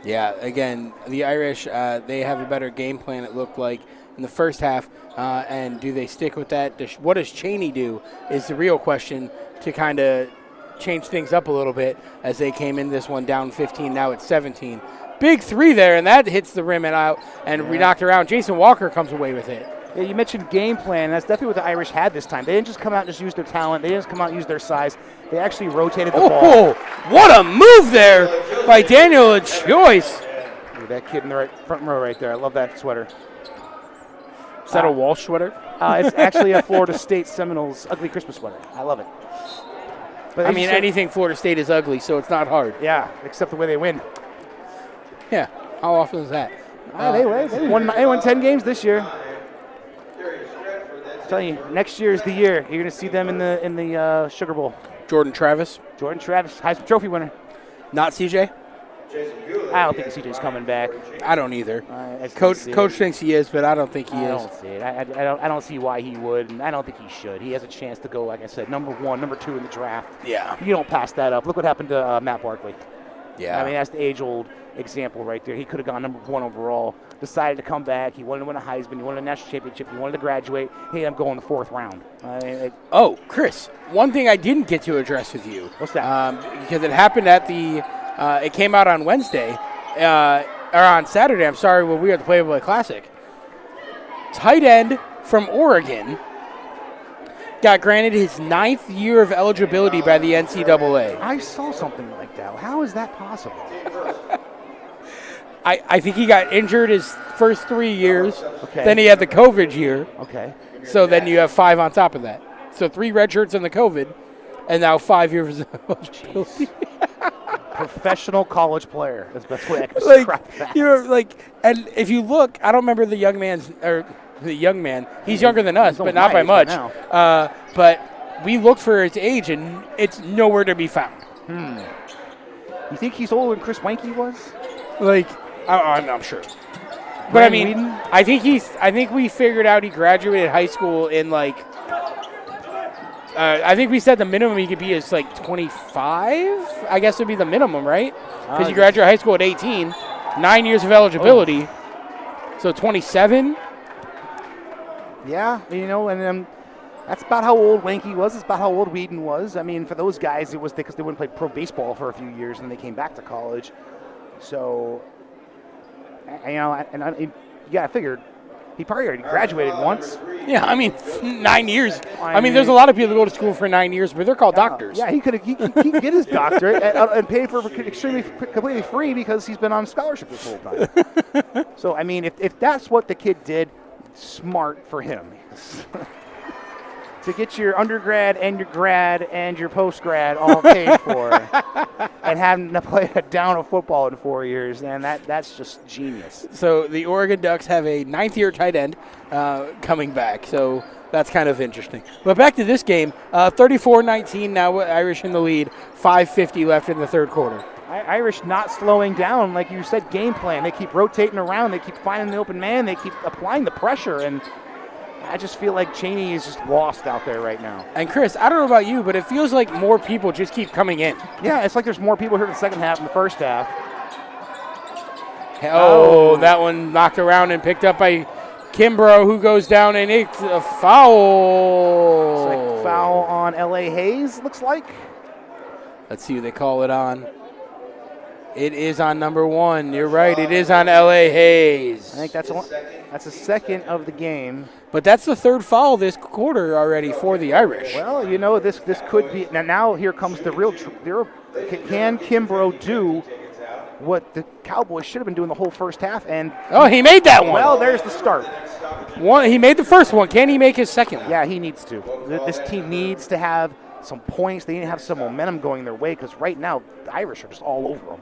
Speaker 2: Yeah, again, the Irish, they have a better game plan, it looked like, in the first half. And do they stick with that? What does Chaney do is the real question to kind of change things up a little bit as they came in this one down 15. Now it's 17. Big three there, and that hits the rim and out, and we knocked around. Jason Walker comes away with it.
Speaker 3: Yeah, you mentioned game plan. That's definitely what the Irish had this time. They didn't just come out and just use their talent. They didn't just come out and use their size. They actually rotated the ball.
Speaker 2: Oh, what a move there by Daniel Joyce.
Speaker 3: Look at that kid in the front row right there. I love that sweater.
Speaker 2: Is that a Walsh sweater?
Speaker 3: It's actually a Florida State Seminoles ugly Christmas sweater. I love it.
Speaker 2: But I mean, anything Florida State is ugly, so it's not hard.
Speaker 3: Yeah, except the way they win.
Speaker 2: Yeah. How often is that?
Speaker 3: They won 10 games this year. I'm telling you, next year is the year. You're going to see them in the Sugar Bowl.
Speaker 2: Jordan Travis,
Speaker 3: Heisman Trophy winner.
Speaker 2: Not CJ?
Speaker 3: I don't think CJ's coming back.
Speaker 2: I don't either. Coach thinks he is, but I don't think he is.
Speaker 3: I don't see it. I don't see why he would, and I don't think he should. He has a chance to go, like I said, number 1, number 2 in the draft.
Speaker 2: Yeah.
Speaker 3: You don't pass that up. Look what happened to Matt Barkley.
Speaker 2: Yeah.
Speaker 3: I mean, that's the age-old example right there. He could have gone number 1 overall, decided to come back. He wanted to win a Heisman. He wanted a national championship. He wanted to graduate. Hey, I'm going the 4th round.
Speaker 2: Chris, one thing I didn't get to address with you.
Speaker 3: What's that?
Speaker 2: Because it happened at the it came out on Wednesday, or on Saturday, I'm sorry, when we were at the Playboy Classic. Tight end from Oregon got granted his 9th year of eligibility by the NCAA.
Speaker 3: I saw something like that. How is that possible?
Speaker 2: I think he got injured his first 3 years.
Speaker 3: Okay.
Speaker 2: Then he had the COVID year.
Speaker 3: Okay.
Speaker 2: So then you have 5 on top of that. So 3 red shirts in the COVID, and now 5 years of eligibility.
Speaker 3: Professional college player. That's the best way I can describe that.
Speaker 2: And if you look, I don't remember the young man. He's younger than us, but not by much. But we looked for his age, and it's nowhere to be found.
Speaker 3: You think he's older than Chris Weinke was?
Speaker 2: I'm sure. But I mean, I think we figured out he graduated high school in I think we said the minimum he could be is like 25. I guess would be the minimum, right? Because you graduate high school at 18, 9 years of eligibility, so 27.
Speaker 3: Yeah, and that's about how old Wanky was. It's about how old Whedon was. I mean, for those guys, it was because they wouldn't play pro baseball for a few years and they came back to college. So, you got to figure he probably already graduated once.
Speaker 2: Yeah, I mean, 9 years. I mean, there's a lot of people that go to school for 9 years, but they're called doctors.
Speaker 3: Yeah, he could get his doctorate and pay for completely free because he's been on scholarship this whole time. So, I mean, if that's what the kid did, smart for him. To get your undergrad and your grad and your post-grad all paid for and having to play a down of football in 4 years, man, that's just genius.
Speaker 2: So the Oregon Ducks have a ninth-year tight end coming back, so that's kind of interesting. But back to this game, 34-19 now, Irish in the lead, 5:50 left in the third quarter.
Speaker 3: Irish not slowing down, like you said, game plan. They keep rotating around. They keep finding the open man. They keep applying the pressure, and I just feel like Chaney is just lost out there right now.
Speaker 2: And Chris, I don't know about you, but it feels like more people just keep coming in.
Speaker 3: Yeah, it's like there's more people here in the second half than the first half.
Speaker 2: Oh, that one knocked around and picked up by Kimbrough, who goes down, and it's a foul.
Speaker 3: It's like foul on L.A. Hayes, looks like.
Speaker 2: Let's see who they call it on. It is on number 1. You're right. It is on L.A. Hayes.
Speaker 3: I think that's the second of the game.
Speaker 2: But that's the third foul this quarter already for the Irish.
Speaker 3: Well, this could be. Now here comes the real. Can Kimbrough do what the Cowboys should have been doing the whole first half? And
Speaker 2: he made that one.
Speaker 3: Well, there's the start.
Speaker 2: He made the first one. Can he make his second one?
Speaker 3: Yeah, he needs to. This team needs to have some points. They need to have some momentum going their way because right now the Irish are just all over them.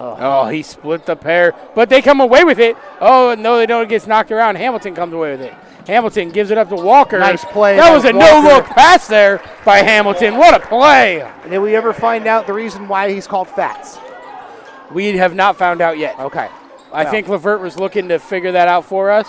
Speaker 2: Oh, he split the pair, but they come away with it. Oh, no, they don't. It gets knocked around. Hamilton comes away with it. Hamilton gives it up to Walker.
Speaker 3: Nice play.
Speaker 2: That was a no-look pass there by Hamilton. What a play.
Speaker 3: Did we ever find out the reason why he's called Fats?
Speaker 2: We have not found out yet.
Speaker 3: Okay.
Speaker 2: I think Levert was looking to figure that out for us,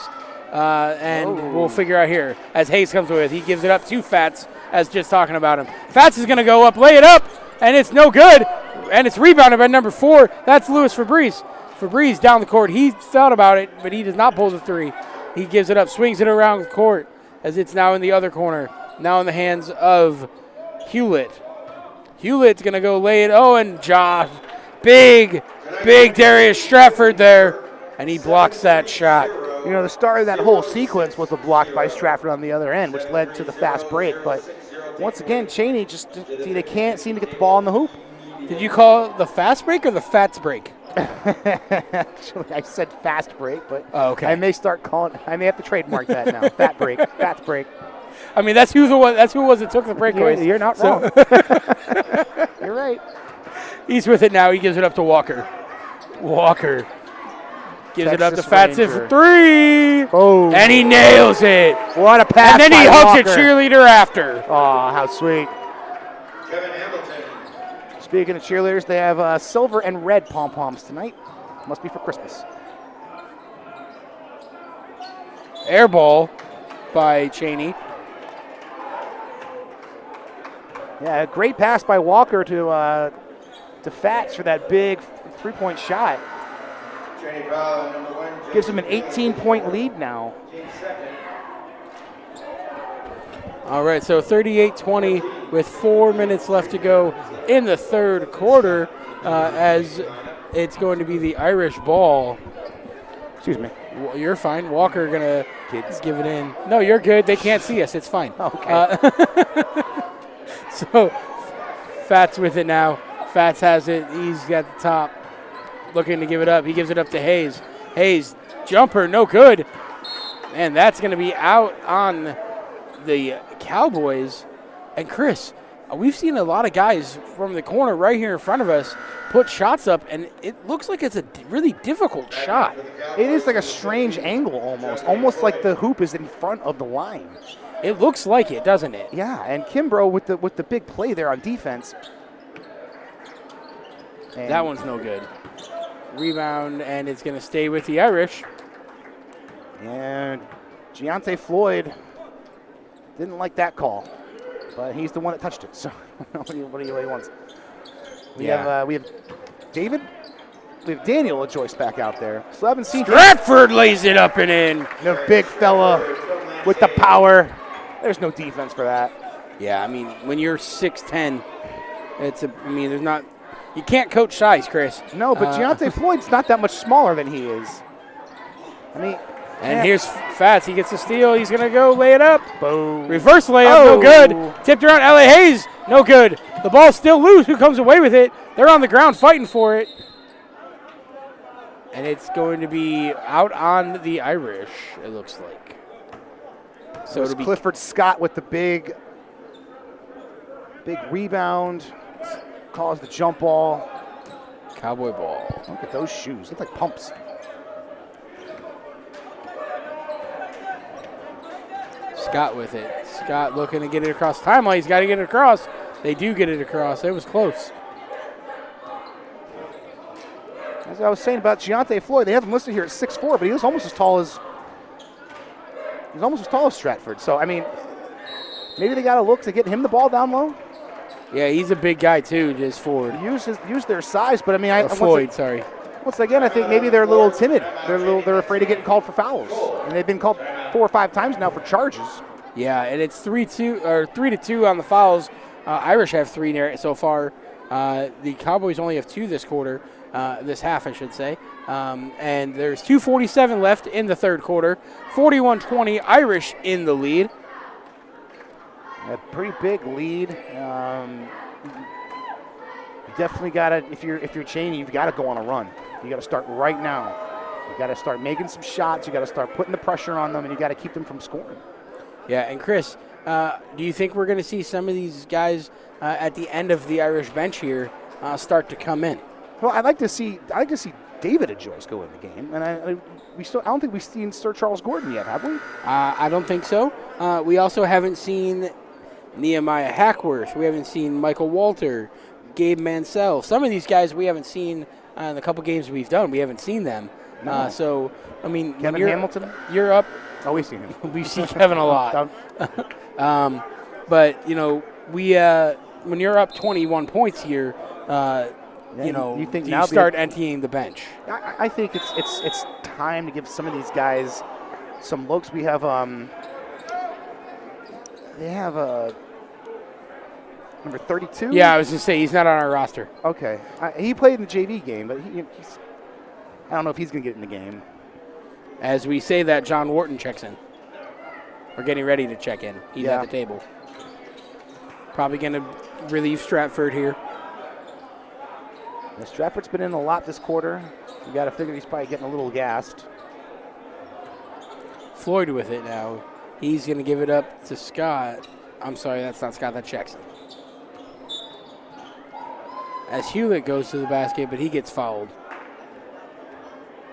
Speaker 2: and we'll figure out here. As Hayes comes away with it, he gives it up to Fats, as just talking about him. Fats is going to go up, lay it up, and it's no good. And it's rebounded by number 4. That's Louis Fabrice. Fabrice down the court. He thought about it, but he does not pull the 3. He gives it up, swings it around the court as it's now in the other corner. Now in the hands of Hewlett. Hewlett's going to go lay it. Oh, and Josh. Big Darius Stratford there. And he blocks that shot.
Speaker 3: The start of that whole sequence was a block by Stratford on the other end, which led to the fast break. But once again, Chaney they can't seem to get the ball in the hoop.
Speaker 2: Did you call it the fast break or the fats break?
Speaker 3: Actually, I said fast break, but
Speaker 2: okay.
Speaker 3: I may have to trademark that now. Fat break, fast break.
Speaker 2: I mean, that's who it was that took the breakaways.
Speaker 3: You're not wrong. You're right.
Speaker 2: He's with it now. He gives it up to Walker. Walker gives it up to Fats for 3.
Speaker 3: Oh.
Speaker 2: And he nails it.
Speaker 3: What a pass.
Speaker 2: And then he hugs
Speaker 3: Walker.
Speaker 2: a cheerleader after.
Speaker 3: Oh, how sweet. Speaking of cheerleaders, they have silver and red pom-poms tonight. Must be for Christmas.
Speaker 2: Air ball by Chaney.
Speaker 3: Yeah, a great pass by Walker to Fats for that big 3-point shot. Gives him an 18-point lead now.
Speaker 2: All right, so 38-20 with 4 minutes left to go in the third quarter as it's going to be the Irish ball.
Speaker 3: Excuse me.
Speaker 2: You're fine. Walker going to give it in. No, you're good. They can't see us. It's fine.
Speaker 3: Okay.
Speaker 2: So Fats with it now. Fats has it. He's got the top. Looking to give it up. He gives it up to Hayes. Hayes, jumper, no good. And that's going to be out on the Cowboys. And Chris, we've seen a lot of guys from the corner right here in front of us put shots up, and it looks like it's a really difficult shot.
Speaker 3: It is like a strange angle almost like the hoop is in front of the line.
Speaker 2: It looks like it, doesn't it?
Speaker 3: Yeah, and Kimbrough with the big play there on defense. And
Speaker 2: that one's no good. Rebound, and it's going to stay with the Irish.
Speaker 3: And Giante Floyd Didn't like that call, but he's the one that touched it. So what do you want? We have David. We have Daniel Joyce back out there. So I haven't seen
Speaker 2: Stratford lays it up and in.
Speaker 3: The big fella with the power. There's no defense for that.
Speaker 2: Yeah, I mean, when you're 6'10", there's not. You can't coach size, Chris.
Speaker 3: No, but Deontay Floyd's not that much smaller than he is. I mean.
Speaker 2: And here's Fats. He gets the steal. He's going to go lay it up.
Speaker 3: Boom.
Speaker 2: Reverse layup, no good. Tipped around L.A. Hayes, no good. The ball's still loose. Who comes away with it? They're on the ground fighting for it. And it's going to be out on the Irish, it looks like.
Speaker 3: So it'll be Clifford Scott with the big rebound. Calls the jump ball.
Speaker 2: Cowboy ball.
Speaker 3: Look at those shoes. Look like pumps.
Speaker 2: Scott with it. Scott looking to get it across timeline. He's got to get it across. They do get it across. It was close.
Speaker 3: As I was saying about Deontay Floyd, they have him listed here at 6'4", but he was almost as tall as Stratford. So I mean, maybe they got to look to get him the ball down low.
Speaker 2: Yeah, he's a big guy too, just forward.
Speaker 3: Use their size, but I mean,
Speaker 2: Floyd, sorry.
Speaker 3: Once again, I think maybe they're a little timid. They're afraid of getting called for fouls, and they've been called 4 or 5 times now for charges.
Speaker 2: Yeah, and it's 3-2 on the fouls. Irish have 3 so far. The Cowboys only have 2 this quarter, this half, I should say. And there's 2:47 left in the third quarter. 41-20, Irish in the lead.
Speaker 3: A pretty big lead. You definitely got to, if you're Chaney, you've got to go on a run. You got to start right now. You got to start making some shots. You got to start putting the pressure on them, and you got to keep them from scoring.
Speaker 2: Yeah, and Chris, do you think we're going to see some of these guys at the end of the Irish bench here start to come in?
Speaker 3: Well, I'd like to see David Joyce go in the game, and I don't think we've seen Sir Charles Gordon yet, have we?
Speaker 2: I don't think so. We also haven't seen Nehemiah Hackworth. We haven't seen Michael Walter, Gabe Mansell. Some of these guys we haven't seen in the couple games we've done. We haven't seen them.
Speaker 3: No.
Speaker 2: So, I mean,
Speaker 3: Kevin Hamilton?
Speaker 2: You're up.
Speaker 3: Oh, we've seen him.
Speaker 2: We see Kevin a lot. But, when you're up 21 points here, you think now start emptying the bench.
Speaker 3: I think it's time to give some of these guys some looks. We have they have number 32.
Speaker 2: Yeah, I was going to say he's not on our roster.
Speaker 3: Okay, he played in the JV game, but I don't know if he's going to get in the game.
Speaker 2: As we say that, John Wharton checks in. We're getting ready to check in. He's at the table. Probably going to relieve Stratford here.
Speaker 3: Now, Stratford's been in a lot this quarter. You got to figure he's probably getting a little gassed.
Speaker 2: Floyd with it now. He's going to give it up to Scott. I'm sorry, that's not Scott, that's Jackson. As Hewlett goes to the basket, but he gets fouled.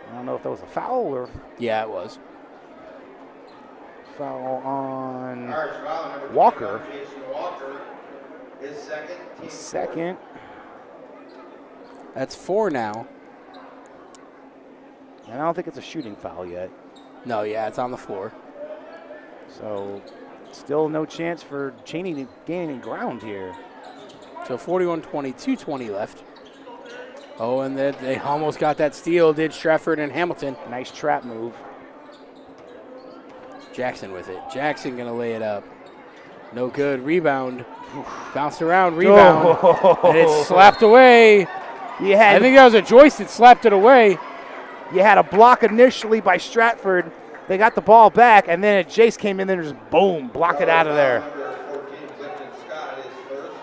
Speaker 3: I don't know if that was a foul or...
Speaker 2: Yeah, it was.
Speaker 3: Foul on Walker.
Speaker 4: His
Speaker 3: second.
Speaker 2: That's 4 now.
Speaker 3: And I don't think it's a shooting foul yet.
Speaker 2: No, yeah, it's on the floor.
Speaker 3: So still no chance for Chaney to gain any ground here.
Speaker 2: So 41-20, 2:20 left. Oh, and they almost got that steal, did Stratford and Hamilton.
Speaker 3: Nice trap move.
Speaker 2: Jackson with it. Jackson going to lay it up. No good. Rebound. Bounced around. Rebound. And it's slapped away. I think that was a Joyce that slapped it away.
Speaker 3: You had a block initially by Stratford. They got the ball back, and then Jace came in there and just boom, blocked it out of there.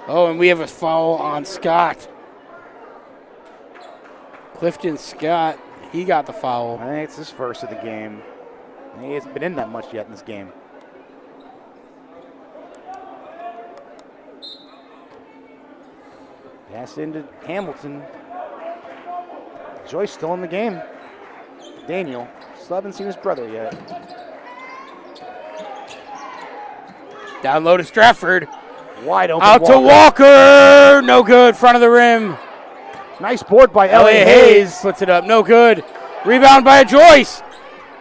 Speaker 2: Oh, and we have a foul on Scott. Clifton Scott, he got the foul.
Speaker 3: I think it's his first of the game. He hasn't been in that much yet in this game. Pass into Hamilton. Joyce still in the game. Daniel still haven't seen his brother yet.
Speaker 2: Down low to Stratford.
Speaker 3: Wide open.
Speaker 2: Out to Walker. No good. Front of the rim.
Speaker 3: Nice board by L.A.
Speaker 2: Hayes. Puts it up. No good. Rebound by Joyce.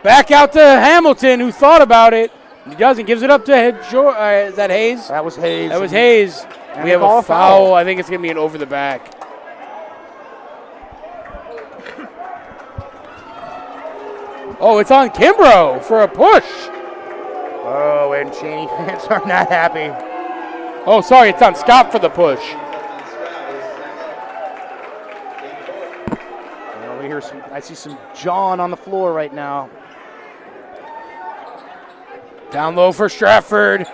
Speaker 2: Back out to Hamilton, who thought about it, He doesn't. Gives it up to is that Hayes?
Speaker 3: That was Hayes.
Speaker 2: That was Hayes.
Speaker 3: And
Speaker 2: we have
Speaker 3: call
Speaker 2: a foul. I think it's going to be an over the back. Oh, it's on Kimbrough for a push.
Speaker 3: Oh, and Chaney fans are not happy.
Speaker 2: Oh, sorry, it's on Scott for the push.
Speaker 3: Well, I see some John on the floor right now.
Speaker 2: Down low for Stratford.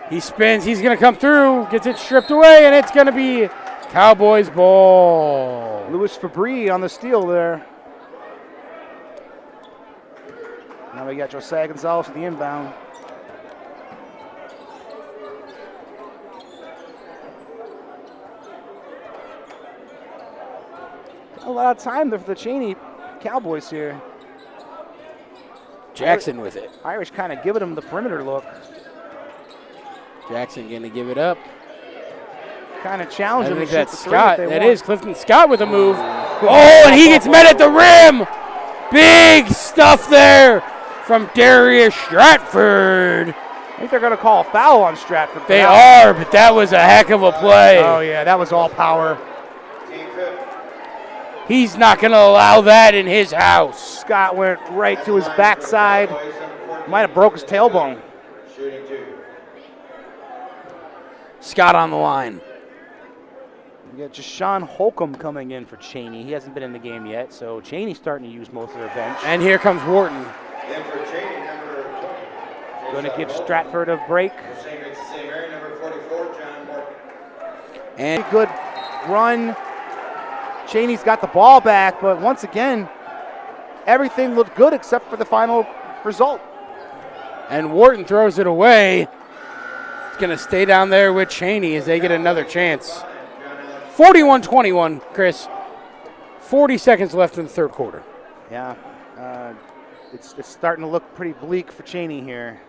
Speaker 2: He spins. He's going to come through. Gets it stripped away, and it's going to be Cowboys ball.
Speaker 3: Louis Fabry on the steal there. Now we got Josiah Gonzalez with the inbound. A lot of time there for the Chaney Cowboys here.
Speaker 2: Jackson with it.
Speaker 3: Irish kind of giving him the perimeter look.
Speaker 2: Jackson going to give it up.
Speaker 3: Kind of challenging him.
Speaker 2: I think that's Scott. That is Clifton Scott with a move. Oh, and he gets met at the rim. Big stuff there from Darius Stratford.
Speaker 3: I think they're going to call a foul on Stratford.
Speaker 2: They are, but that was a heck of a play.
Speaker 3: Oh, yeah, that was all power.
Speaker 2: He's not going to allow that in his house.
Speaker 3: Scott went right to his backside. Might have broke his tailbone.
Speaker 2: Scott on the line.
Speaker 3: We got Jashawn Holcomb coming in for Chaney. He hasn't been in the game yet, so Chaney's starting to use most of their bench.
Speaker 2: And here comes Wharton.
Speaker 3: Going to give Stratford a break.
Speaker 2: And
Speaker 3: good run. Chaney's got the ball back, but once again, everything looked good except for the final result.
Speaker 2: And Wharton throws it away. It's going to stay down there with Chaney as they get another chance. 41-21, Chris. 40 seconds left in the third quarter.
Speaker 3: Yeah, it's starting to look pretty bleak for Chaney here.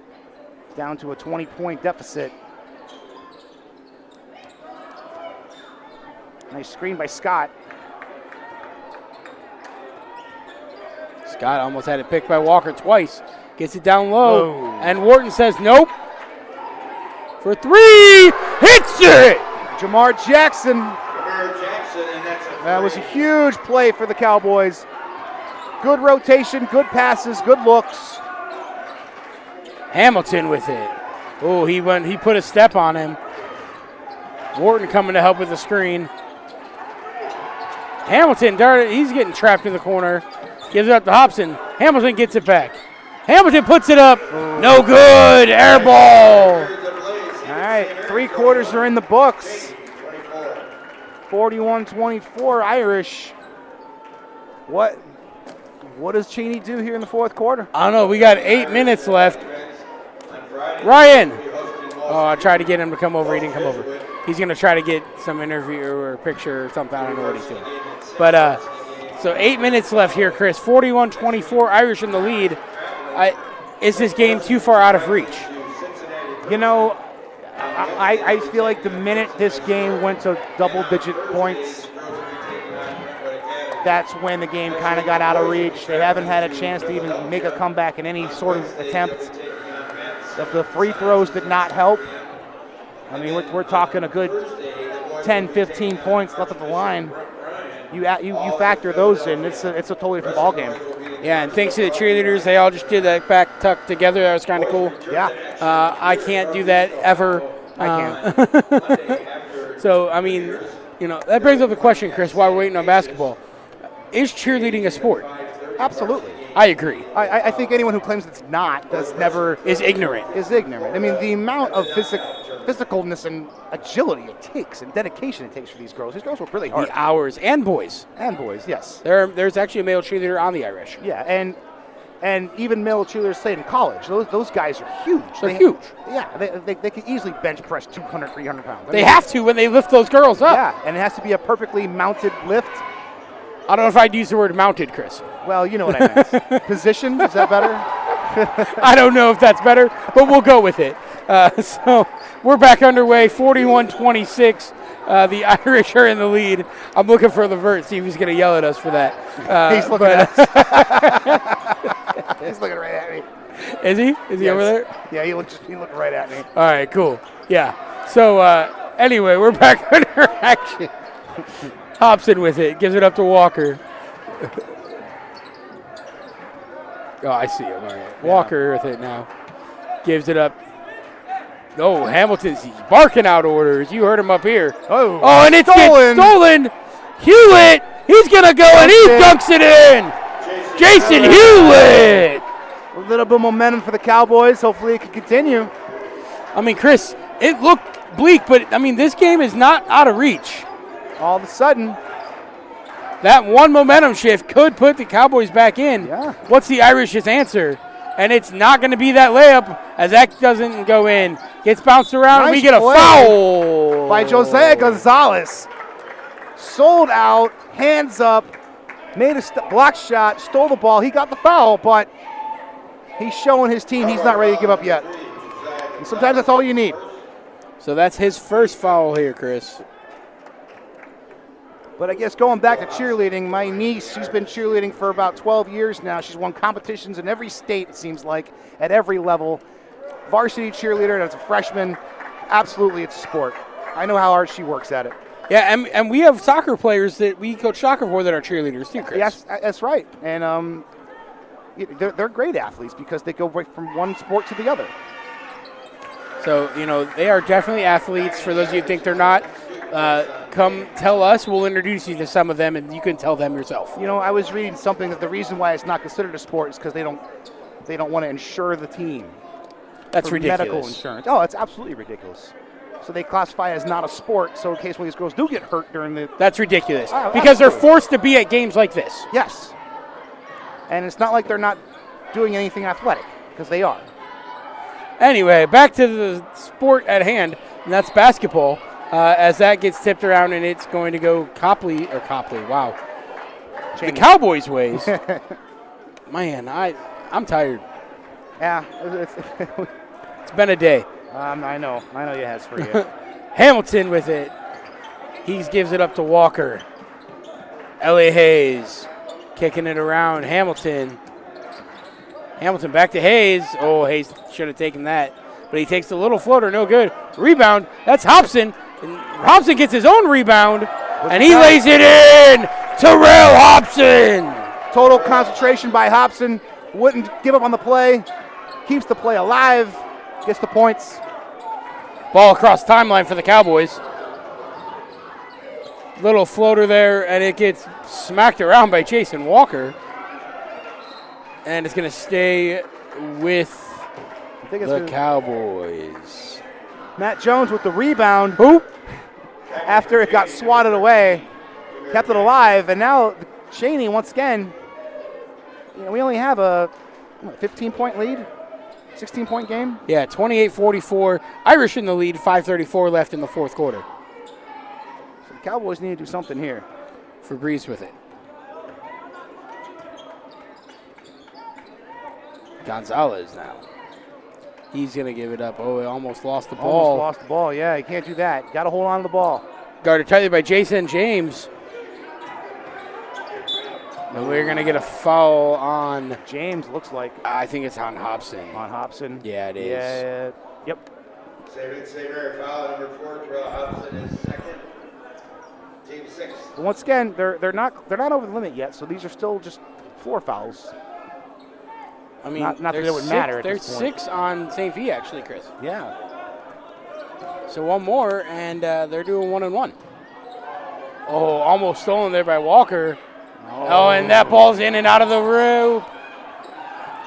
Speaker 3: Down to a 20-point deficit. Nice screen by Scott.
Speaker 2: Scott almost had it picked by Walker twice. Gets it down low. Whoa. And Wharton says nope. For three. Hits it.
Speaker 3: Jamar Jackson. That was a huge play for the Cowboys. Good rotation, good passes, good looks.
Speaker 2: Hamilton with it. Oh, he put a step on him. Wharton coming to help with the screen. Hamilton darted. He's getting trapped in the corner. Gives it up to Hobson. Hamilton gets it back. Hamilton puts it up. No good. Air ball.
Speaker 3: All right, 3 quarters are in the books. 41-24 Irish. What does Chaney do here in the fourth quarter?
Speaker 2: I don't know. We got 8 minutes left. Ryan. Oh, I tried to get him to come over. He didn't come over. He's going to try to get some interview or picture or something. I don't know what he's doing. But so 8 minutes left here, Chris. 41-24 Irish in the lead. Is this game too far out of reach?
Speaker 3: You know, I feel like the minute this game went to double-digit points, that's when the game kind of got out of reach. They haven't had a chance to even make a comeback in any sort of attempt. The free throws did not help. I mean, we're talking a good 10, 15 points left at the line. You factor those in, it's a totally different ball game.
Speaker 2: Yeah, and thanks to the cheerleaders, they all just did that back tuck together. That was kind of cool.
Speaker 3: Yeah.
Speaker 2: I can't do that ever.
Speaker 3: I can't.
Speaker 2: So, I mean, that brings up the question, Chris, while we're waiting on basketball. Is cheerleading a sport?
Speaker 3: Absolutely.
Speaker 2: I agree.
Speaker 3: I think anyone who claims it's not
Speaker 2: is ignorant.
Speaker 3: I mean, the amount of physicalness and agility it takes and dedication it takes for these girls. These girls work really hard.
Speaker 2: The hours and boys.
Speaker 3: And boys, yes.
Speaker 2: There's actually a male cheerleader on the Irish.
Speaker 3: Yeah, and even male cheerleaders stayed in college. Those guys are huge.
Speaker 2: They're huge.
Speaker 3: Yeah, they can easily bench press 200, 300 pounds.
Speaker 2: They have to when they lift those girls up.
Speaker 3: Yeah, and it has to be a perfectly mounted lift.
Speaker 2: I don't know if I'd use the word mounted, Chris.
Speaker 3: Well, you know what I meant. Position, is that better?
Speaker 2: I don't know if that's better, but we'll go with it. So we're back underway, 41-26. The Irish are in the lead. I'm looking for Levert, see if he's going to yell at us for that.
Speaker 3: He's looking at us. He's looking right at me.
Speaker 2: Is he? Is he over there?
Speaker 3: Yeah, he looked right at me.
Speaker 2: All right, cool. Yeah. So anyway, we're back under action. Hobson with it, gives it up to Walker. Oh, I see him. All right. Yeah. Walker with it now. Gives it up. Oh, Hamilton's barking out orders. You heard him up here.
Speaker 3: Oh,
Speaker 2: and it's stolen. Hewitt, he's going to go and he dunks it in. Jason Hewitt.
Speaker 3: A little bit of momentum for the Cowboys. Hopefully it can continue.
Speaker 2: I mean, Chris, it looked bleak, but, I mean, this game is not out of reach.
Speaker 3: All of a sudden,
Speaker 2: that one momentum shift could put the Cowboys back in.
Speaker 3: Yeah.
Speaker 2: What's the Irish's answer? And it's not going to be that layup as that doesn't go in. Gets bounced around, and we get a foul.
Speaker 3: By Jose Gonzalez. Sold out, hands up, made a block shot, stole the ball. He got the foul, but he's showing his team he's not ready to give up yet. And sometimes that's all you need.
Speaker 2: So that's his first foul here, Chris.
Speaker 3: But I guess going back to cheerleading, my niece, she's been cheerleading for about 12 years now. She's won competitions in every state, it seems like, at every level. Varsity cheerleader, as a freshman, absolutely it's a sport. I know how hard she works at it.
Speaker 2: Yeah, and we have soccer players that we coach soccer for that are cheerleaders too, Chris.
Speaker 3: Yes, that's right. And they're great athletes because they go right from one sport to the other.
Speaker 2: So, you know, they are definitely athletes. For those of you who think they're not, come tell us. We'll introduce you to some of them, and you can tell them yourself.
Speaker 3: You know, I was reading something that the reason why it's not considered a sport is because they don't want to insure the team.
Speaker 2: That's ridiculous.
Speaker 3: Medical insurance. Oh, it's absolutely ridiculous. So they classify as not a sport, so in case one of these girls do get hurt during the...
Speaker 2: That's ridiculous.
Speaker 3: Oh,
Speaker 2: because they're forced to be at games like this.
Speaker 3: Yes. And it's not like they're not doing anything athletic, because they are.
Speaker 2: Anyway, back to the sport at hand, and that's basketball. As that gets tipped around, and it's going to go Copley, wow. Chaney. The Cowboys' ways. Man, I'm tired.
Speaker 3: Yeah.
Speaker 2: It's been a day.
Speaker 3: I know it has for you.
Speaker 2: Hamilton with it. He gives it up to Walker. Ellie Hayes kicking it around. Hamilton back to Hayes. Oh, Hayes should have taken that. But he takes the little floater. No good. Rebound. That's Hobson. And Hobson gets his own rebound. And he lays it in. Terrell Hobson.
Speaker 3: Total concentration by Hobson. Wouldn't give up on the play. Keeps the play alive. Gets the points.
Speaker 2: Ball across timeline for the Cowboys. Little floater there, and it gets smacked around by Jason Walker. And it's going to stay with the Cowboys.
Speaker 3: Matt Jones with the rebound.
Speaker 2: Who?
Speaker 3: After it got swatted away. Kept it alive, and now Chaney once again. You know, we only have a 15-point lead. 16-point game?
Speaker 2: Yeah, 28-44. Irish in the lead, 5:34 left in the fourth quarter.
Speaker 3: So the Cowboys need to do something here.
Speaker 2: Febreze with it. Gonzalez now. He's going to give it up. Oh, he almost lost the ball.
Speaker 3: Almost lost the ball, yeah. You can't do that. Got to hold on to the ball.
Speaker 2: Guarded tightly by Jason James. And we're going to get a foul on
Speaker 3: James, looks like.
Speaker 2: I think it's on Hobson.
Speaker 3: On Hobson?
Speaker 2: Yeah, it is.
Speaker 3: Yeah. Yep.
Speaker 4: Saber, foul number 4. Terrell Hobson is second. Team 6.
Speaker 3: But once again, they're not over the limit yet, so these are still just 4 fouls.
Speaker 2: I mean,
Speaker 3: not that it would matter at
Speaker 2: there's
Speaker 3: this point.
Speaker 2: 6 on St. V, actually, Chris.
Speaker 3: Yeah.
Speaker 2: So one more, and they're doing 1-1. Oh, almost stolen there by Walker. Oh, and that ball's in and out of the rope.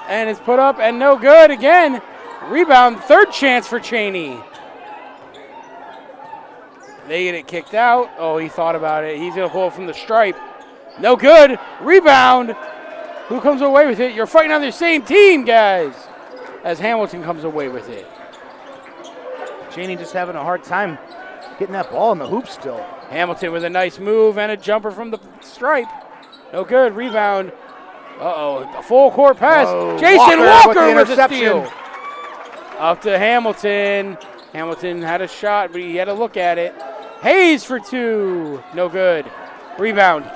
Speaker 2: And it's put up and no good again. Rebound, third chance for Chaney. They get it kicked out. Oh, he thought about it. He's going to pull it from the stripe. No good. Rebound. Who comes away with it? You're fighting on the same team, guys. As Hamilton comes away with it.
Speaker 3: Chaney just having a hard time getting that ball in the hoop still.
Speaker 2: Hamilton with a nice move and a jumper from the stripe. No good. Rebound. Uh-oh. A full court pass.
Speaker 3: Whoa.
Speaker 2: Jason Walker with a
Speaker 3: interception.
Speaker 2: steal. Up to Hamilton. Hamilton had a shot, but he had to look at it. Hayes for 2. No good. Rebound.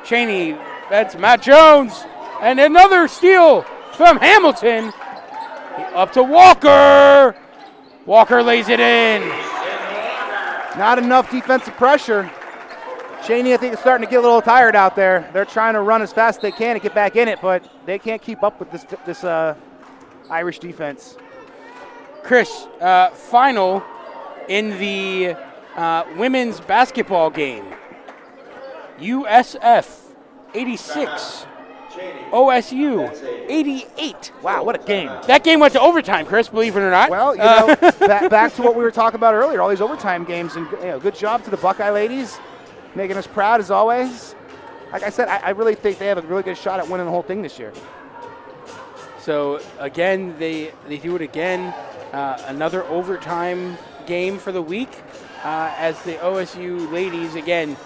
Speaker 2: Chaney. That's Matt Jones. And another steal from Hamilton. Up to Walker. Walker lays it in.
Speaker 3: Not enough defensive pressure. Chaney, I think, is starting to get a little tired out there. They're trying to run as fast as they can to get back in it, but they can't keep up with this Irish defense.
Speaker 2: Chris, final in the women's basketball game. USF 86, OSU 88.
Speaker 3: Wow, what a game.
Speaker 2: That game went to overtime, Chris, believe it or not.
Speaker 3: Well, back to what we were talking about earlier, all these overtime games, and good job to the Buckeye ladies, making us proud as always. Like I said, I really think they have a really good shot at winning the whole thing this year.
Speaker 2: So, again, they do it again. Another overtime game for the week as the OSU ladies, again,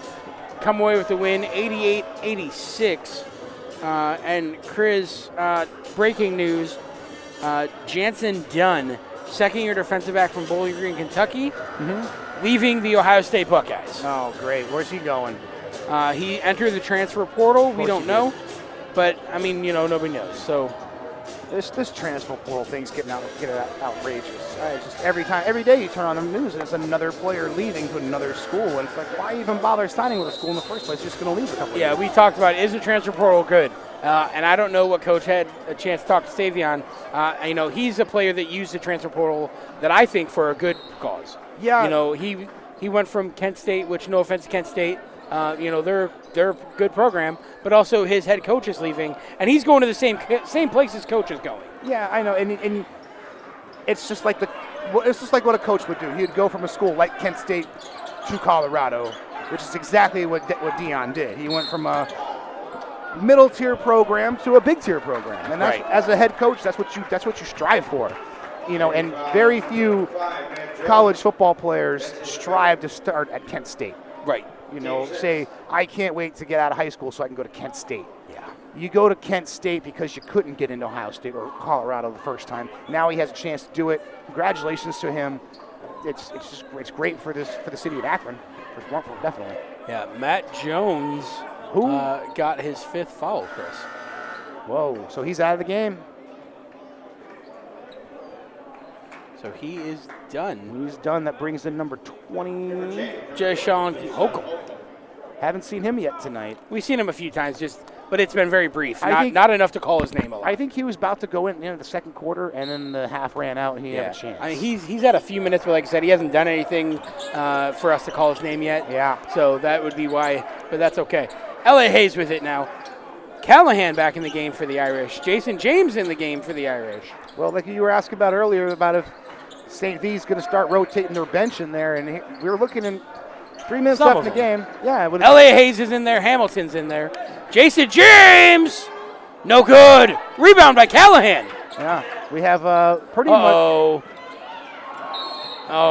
Speaker 2: come away with the win, 88-86. And Chris, breaking news, Jansen Dunn, second-year defensive back from Bowling Green, Kentucky, leaving the Ohio State Buckeyes.
Speaker 3: Oh, great. Where's he going?
Speaker 2: He entered the transfer portal. We don't know. But, I mean, nobody knows. So
Speaker 3: This transfer portal thing's getting outrageous. Every day you turn on the news and it's another player leaving to another school, and it's like, why even bother signing with a school in the first place? Just going to leave a couple of years.
Speaker 2: We talked about, is the transfer portal good? And I don't know what coach had a chance to talk to Stvm. He's a player that used the transfer portal that I think for a good cause.
Speaker 3: Yeah.
Speaker 2: He went from Kent State, which, no offense to Kent State, they're a good program, but also his head coach is leaving, and he's going to the same place his coach is going.
Speaker 3: Yeah, I know, and it's just like what a coach would do. He'd go from a school like Kent State to Colorado, which is exactly what Dion did. He went from a middle tier program to a big tier program, and that's, as a head coach, that's what you strive for. And very few college football players strive to start at Kent State.
Speaker 2: Right.
Speaker 3: Say, I can't wait to get out of high school so I can go to Kent State.
Speaker 2: Yeah.
Speaker 3: You go to Kent State because you couldn't get into Ohio State or Colorado the first time. Now he has a chance to do it. Congratulations to him. It's great for the city of Akron. Definitely.
Speaker 2: Yeah, Matt Jones got his 5th foul, Chris.
Speaker 3: Whoa, so he's out of the game.
Speaker 2: So he is done.
Speaker 3: He's done. That brings in number 20.
Speaker 2: Jay-Sean Holcomb.
Speaker 3: Haven't seen him yet tonight.
Speaker 2: We've seen him a few times, but it's been very brief.
Speaker 3: Not
Speaker 2: Not enough to call his name a lot.
Speaker 3: I think he was about to go in the second quarter, and then the half ran out, and he had a chance.
Speaker 2: I mean, he's had a few minutes, but like I said, he hasn't done anything for us to call his name yet.
Speaker 3: Yeah.
Speaker 2: So that would be why, but that's okay. L.A. Hayes with it now. Callahan back in the game for the Irish. Jason James in the game for the Irish.
Speaker 3: Well, like you were asking about earlier, about if St. V's going to start rotating their bench in there, and we were looking in 3 minutes left in the game. Yeah.
Speaker 2: L.A. Hayes is in there. Hamilton's in there. Jason James, no good. Rebound by Callahan.
Speaker 3: Yeah, we have pretty much.
Speaker 2: Oh,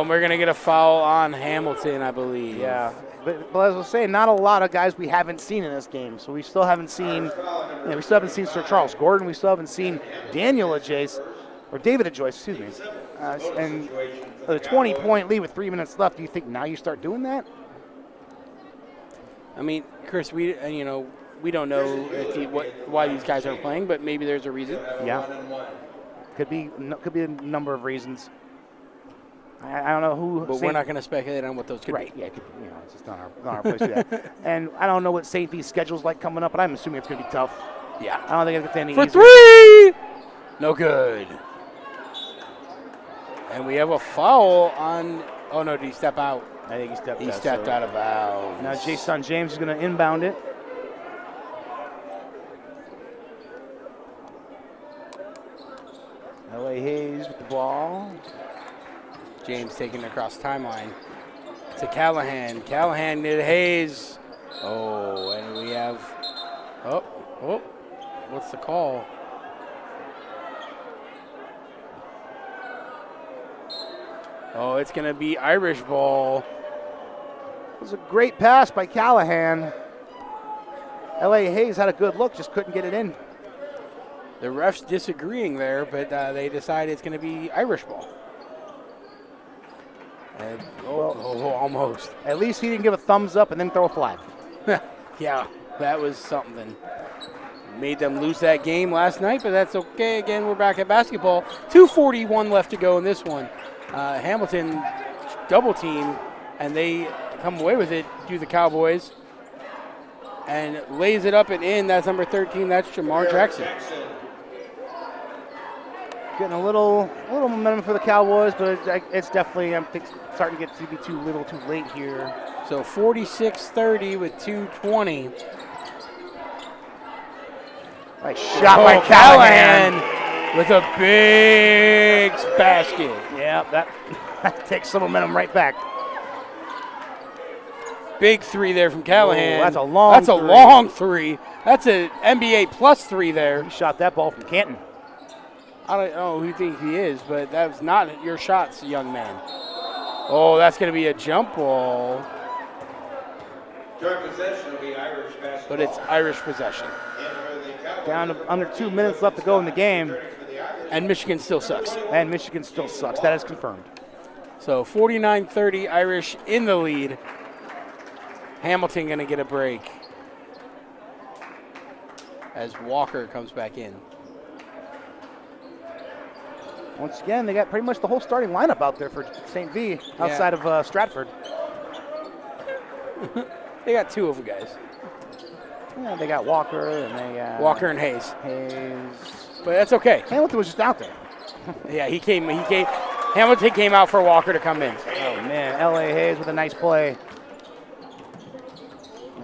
Speaker 2: we're going to get a foul on Hamilton, I believe.
Speaker 3: Yeah. But as I was saying, not a lot of guys we haven't seen in this game. So we still haven't seen, Sir Charles Gordon. We still haven't seen David Ajoyce, excuse me. And a 20-point lead with 3 minutes left. Do you think now you start doing that?
Speaker 2: I mean, Chris, we don't know why these guys aren't playing, but maybe there's a reason.
Speaker 3: Yeah. Could be a number of reasons. I don't know who.
Speaker 2: But we're not going to speculate on what those could be.
Speaker 3: Yeah, it's just not our place to do that. And I don't know what St. V's schedule's like coming up, but I'm assuming it's going to be tough.
Speaker 2: Yeah.
Speaker 3: I don't think it's any
Speaker 2: For
Speaker 3: easier.
Speaker 2: 3! No good. And we have a foul on. Oh no! Did he step out?
Speaker 3: I think he stepped out.
Speaker 2: He stepped out of bounds.
Speaker 3: Now Jason James is going to inbound it. L.A. Hayes with the ball.
Speaker 2: James taking it across timeline to Callahan. Callahan to Hayes. Oh, and we have. Oh, what's the call? Oh, it's going to be Irish ball.
Speaker 3: It was a great pass by Callahan. L.A. Hayes had a good look, just couldn't get it in.
Speaker 2: The refs disagreeing there, but they decide it's going to be Irish ball. And, almost.
Speaker 3: At least he didn't give a thumbs up and then throw a flag.
Speaker 2: Yeah, that was something. made them lose that game last night, but that's okay. Again, we're back at basketball. 2:41 left to go in this one. Hamilton double team, and they come away with it, do the Cowboys, and lays it up and in. That's number 13. That's Jamar Jackson.
Speaker 3: Getting a little momentum for the Cowboys, but it's definitely, I think, starting to get to be too little, too late here.
Speaker 2: So 46-30 with 2:20.
Speaker 3: Nice shot by Callahan
Speaker 2: with a big basket.
Speaker 3: Yeah, that takes some momentum right back.
Speaker 2: Big three there from Callahan.
Speaker 3: Ooh, that's a long
Speaker 2: That's
Speaker 3: three.
Speaker 2: a long three. That's an NBA plus three there.
Speaker 3: He shot that ball from Canton.
Speaker 2: I don't know who you think he is, but that was not your shots, young man. Oh, that's going to be a jump ball.
Speaker 4: Short possession will be Irish basketball.
Speaker 2: But it's Irish possession.
Speaker 3: Down to under 2 minutes left to go in the game.
Speaker 2: And Michigan still sucks.
Speaker 3: And Michigan still sucks. That is confirmed.
Speaker 2: So 49-30, Irish in the lead. Hamilton going to get a break as Walker comes back in.
Speaker 3: Once again, they got pretty much the whole starting lineup out there for St. V outside of Stratford.
Speaker 2: They got two of the guys.
Speaker 3: Yeah, they got Walker and they got
Speaker 2: Walker and Hayes. But that's okay.
Speaker 3: Hamilton was just out there.
Speaker 2: Yeah, he came. Hamilton came out for Walker to come in.
Speaker 3: Oh man, L.A. Hayes with a nice play.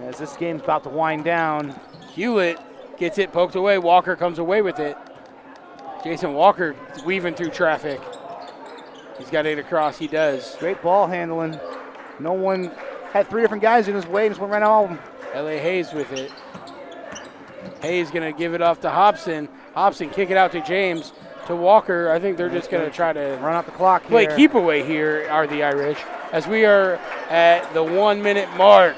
Speaker 3: As this game's about to wind down.
Speaker 2: Hewlett gets it poked away. Walker comes away with it. Jason Walker weaving through traffic. He's got it across. He does.
Speaker 3: Great ball handling. No one had three different guys in his way and just went right all of them.
Speaker 2: L.A. Hayes with it. Hayes going to give it off to Hobson. Hobson kick it out to James. To Walker. I think they're just going to try to
Speaker 3: run out the clock
Speaker 2: play
Speaker 3: here.
Speaker 2: keep away here are the Irish as we are at the 1 minute mark.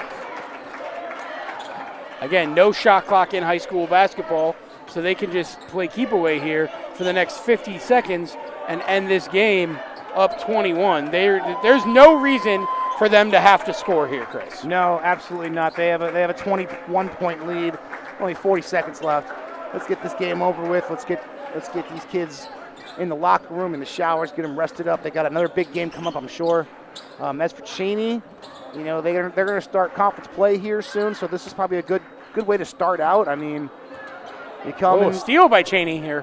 Speaker 2: Again, no shot clock in high school basketball, so they can just play keep away here for the next 50 seconds and end this game up 21. There's no reason for them to have to score here, Chris.
Speaker 3: No, absolutely not. They have a 21-point lead. Only 40 seconds left. Let's get this game over with. Let's get these kids in the locker room, in the showers, get them rested up. They got another big game come up, I'm sure. As for Chaney, you know, they're going to start conference play here soon, so this is probably a good way to start out. I mean, you come
Speaker 2: steal by Chaney here.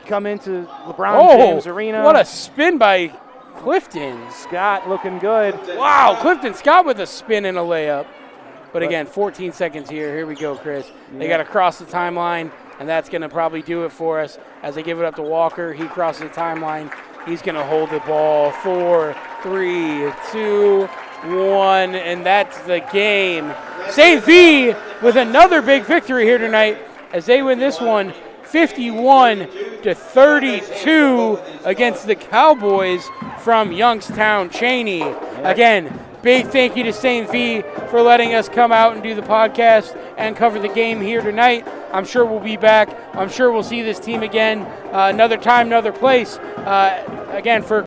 Speaker 3: Come into LeBron James Arena.
Speaker 2: What a spin by Clifton.
Speaker 3: Scott looking good.
Speaker 2: Wow, Clifton Scott with a spin and a layup. But again, 14 seconds here. Here we go, Chris. They got to cross the timeline, and that's going to probably do it for us. As they give it up to Walker, he crosses the timeline. He's going to hold the ball. 4, 3, 2, 1, and that's the game. St. V with another big victory here tonight as they win this one 51-32 against the Cowboys from Youngstown. Chaney. Again, big thank you to St. V for letting us come out and do the podcast and cover the game here tonight. I'm sure we'll be back. I'm sure we'll see this team again another time, another place. Again, for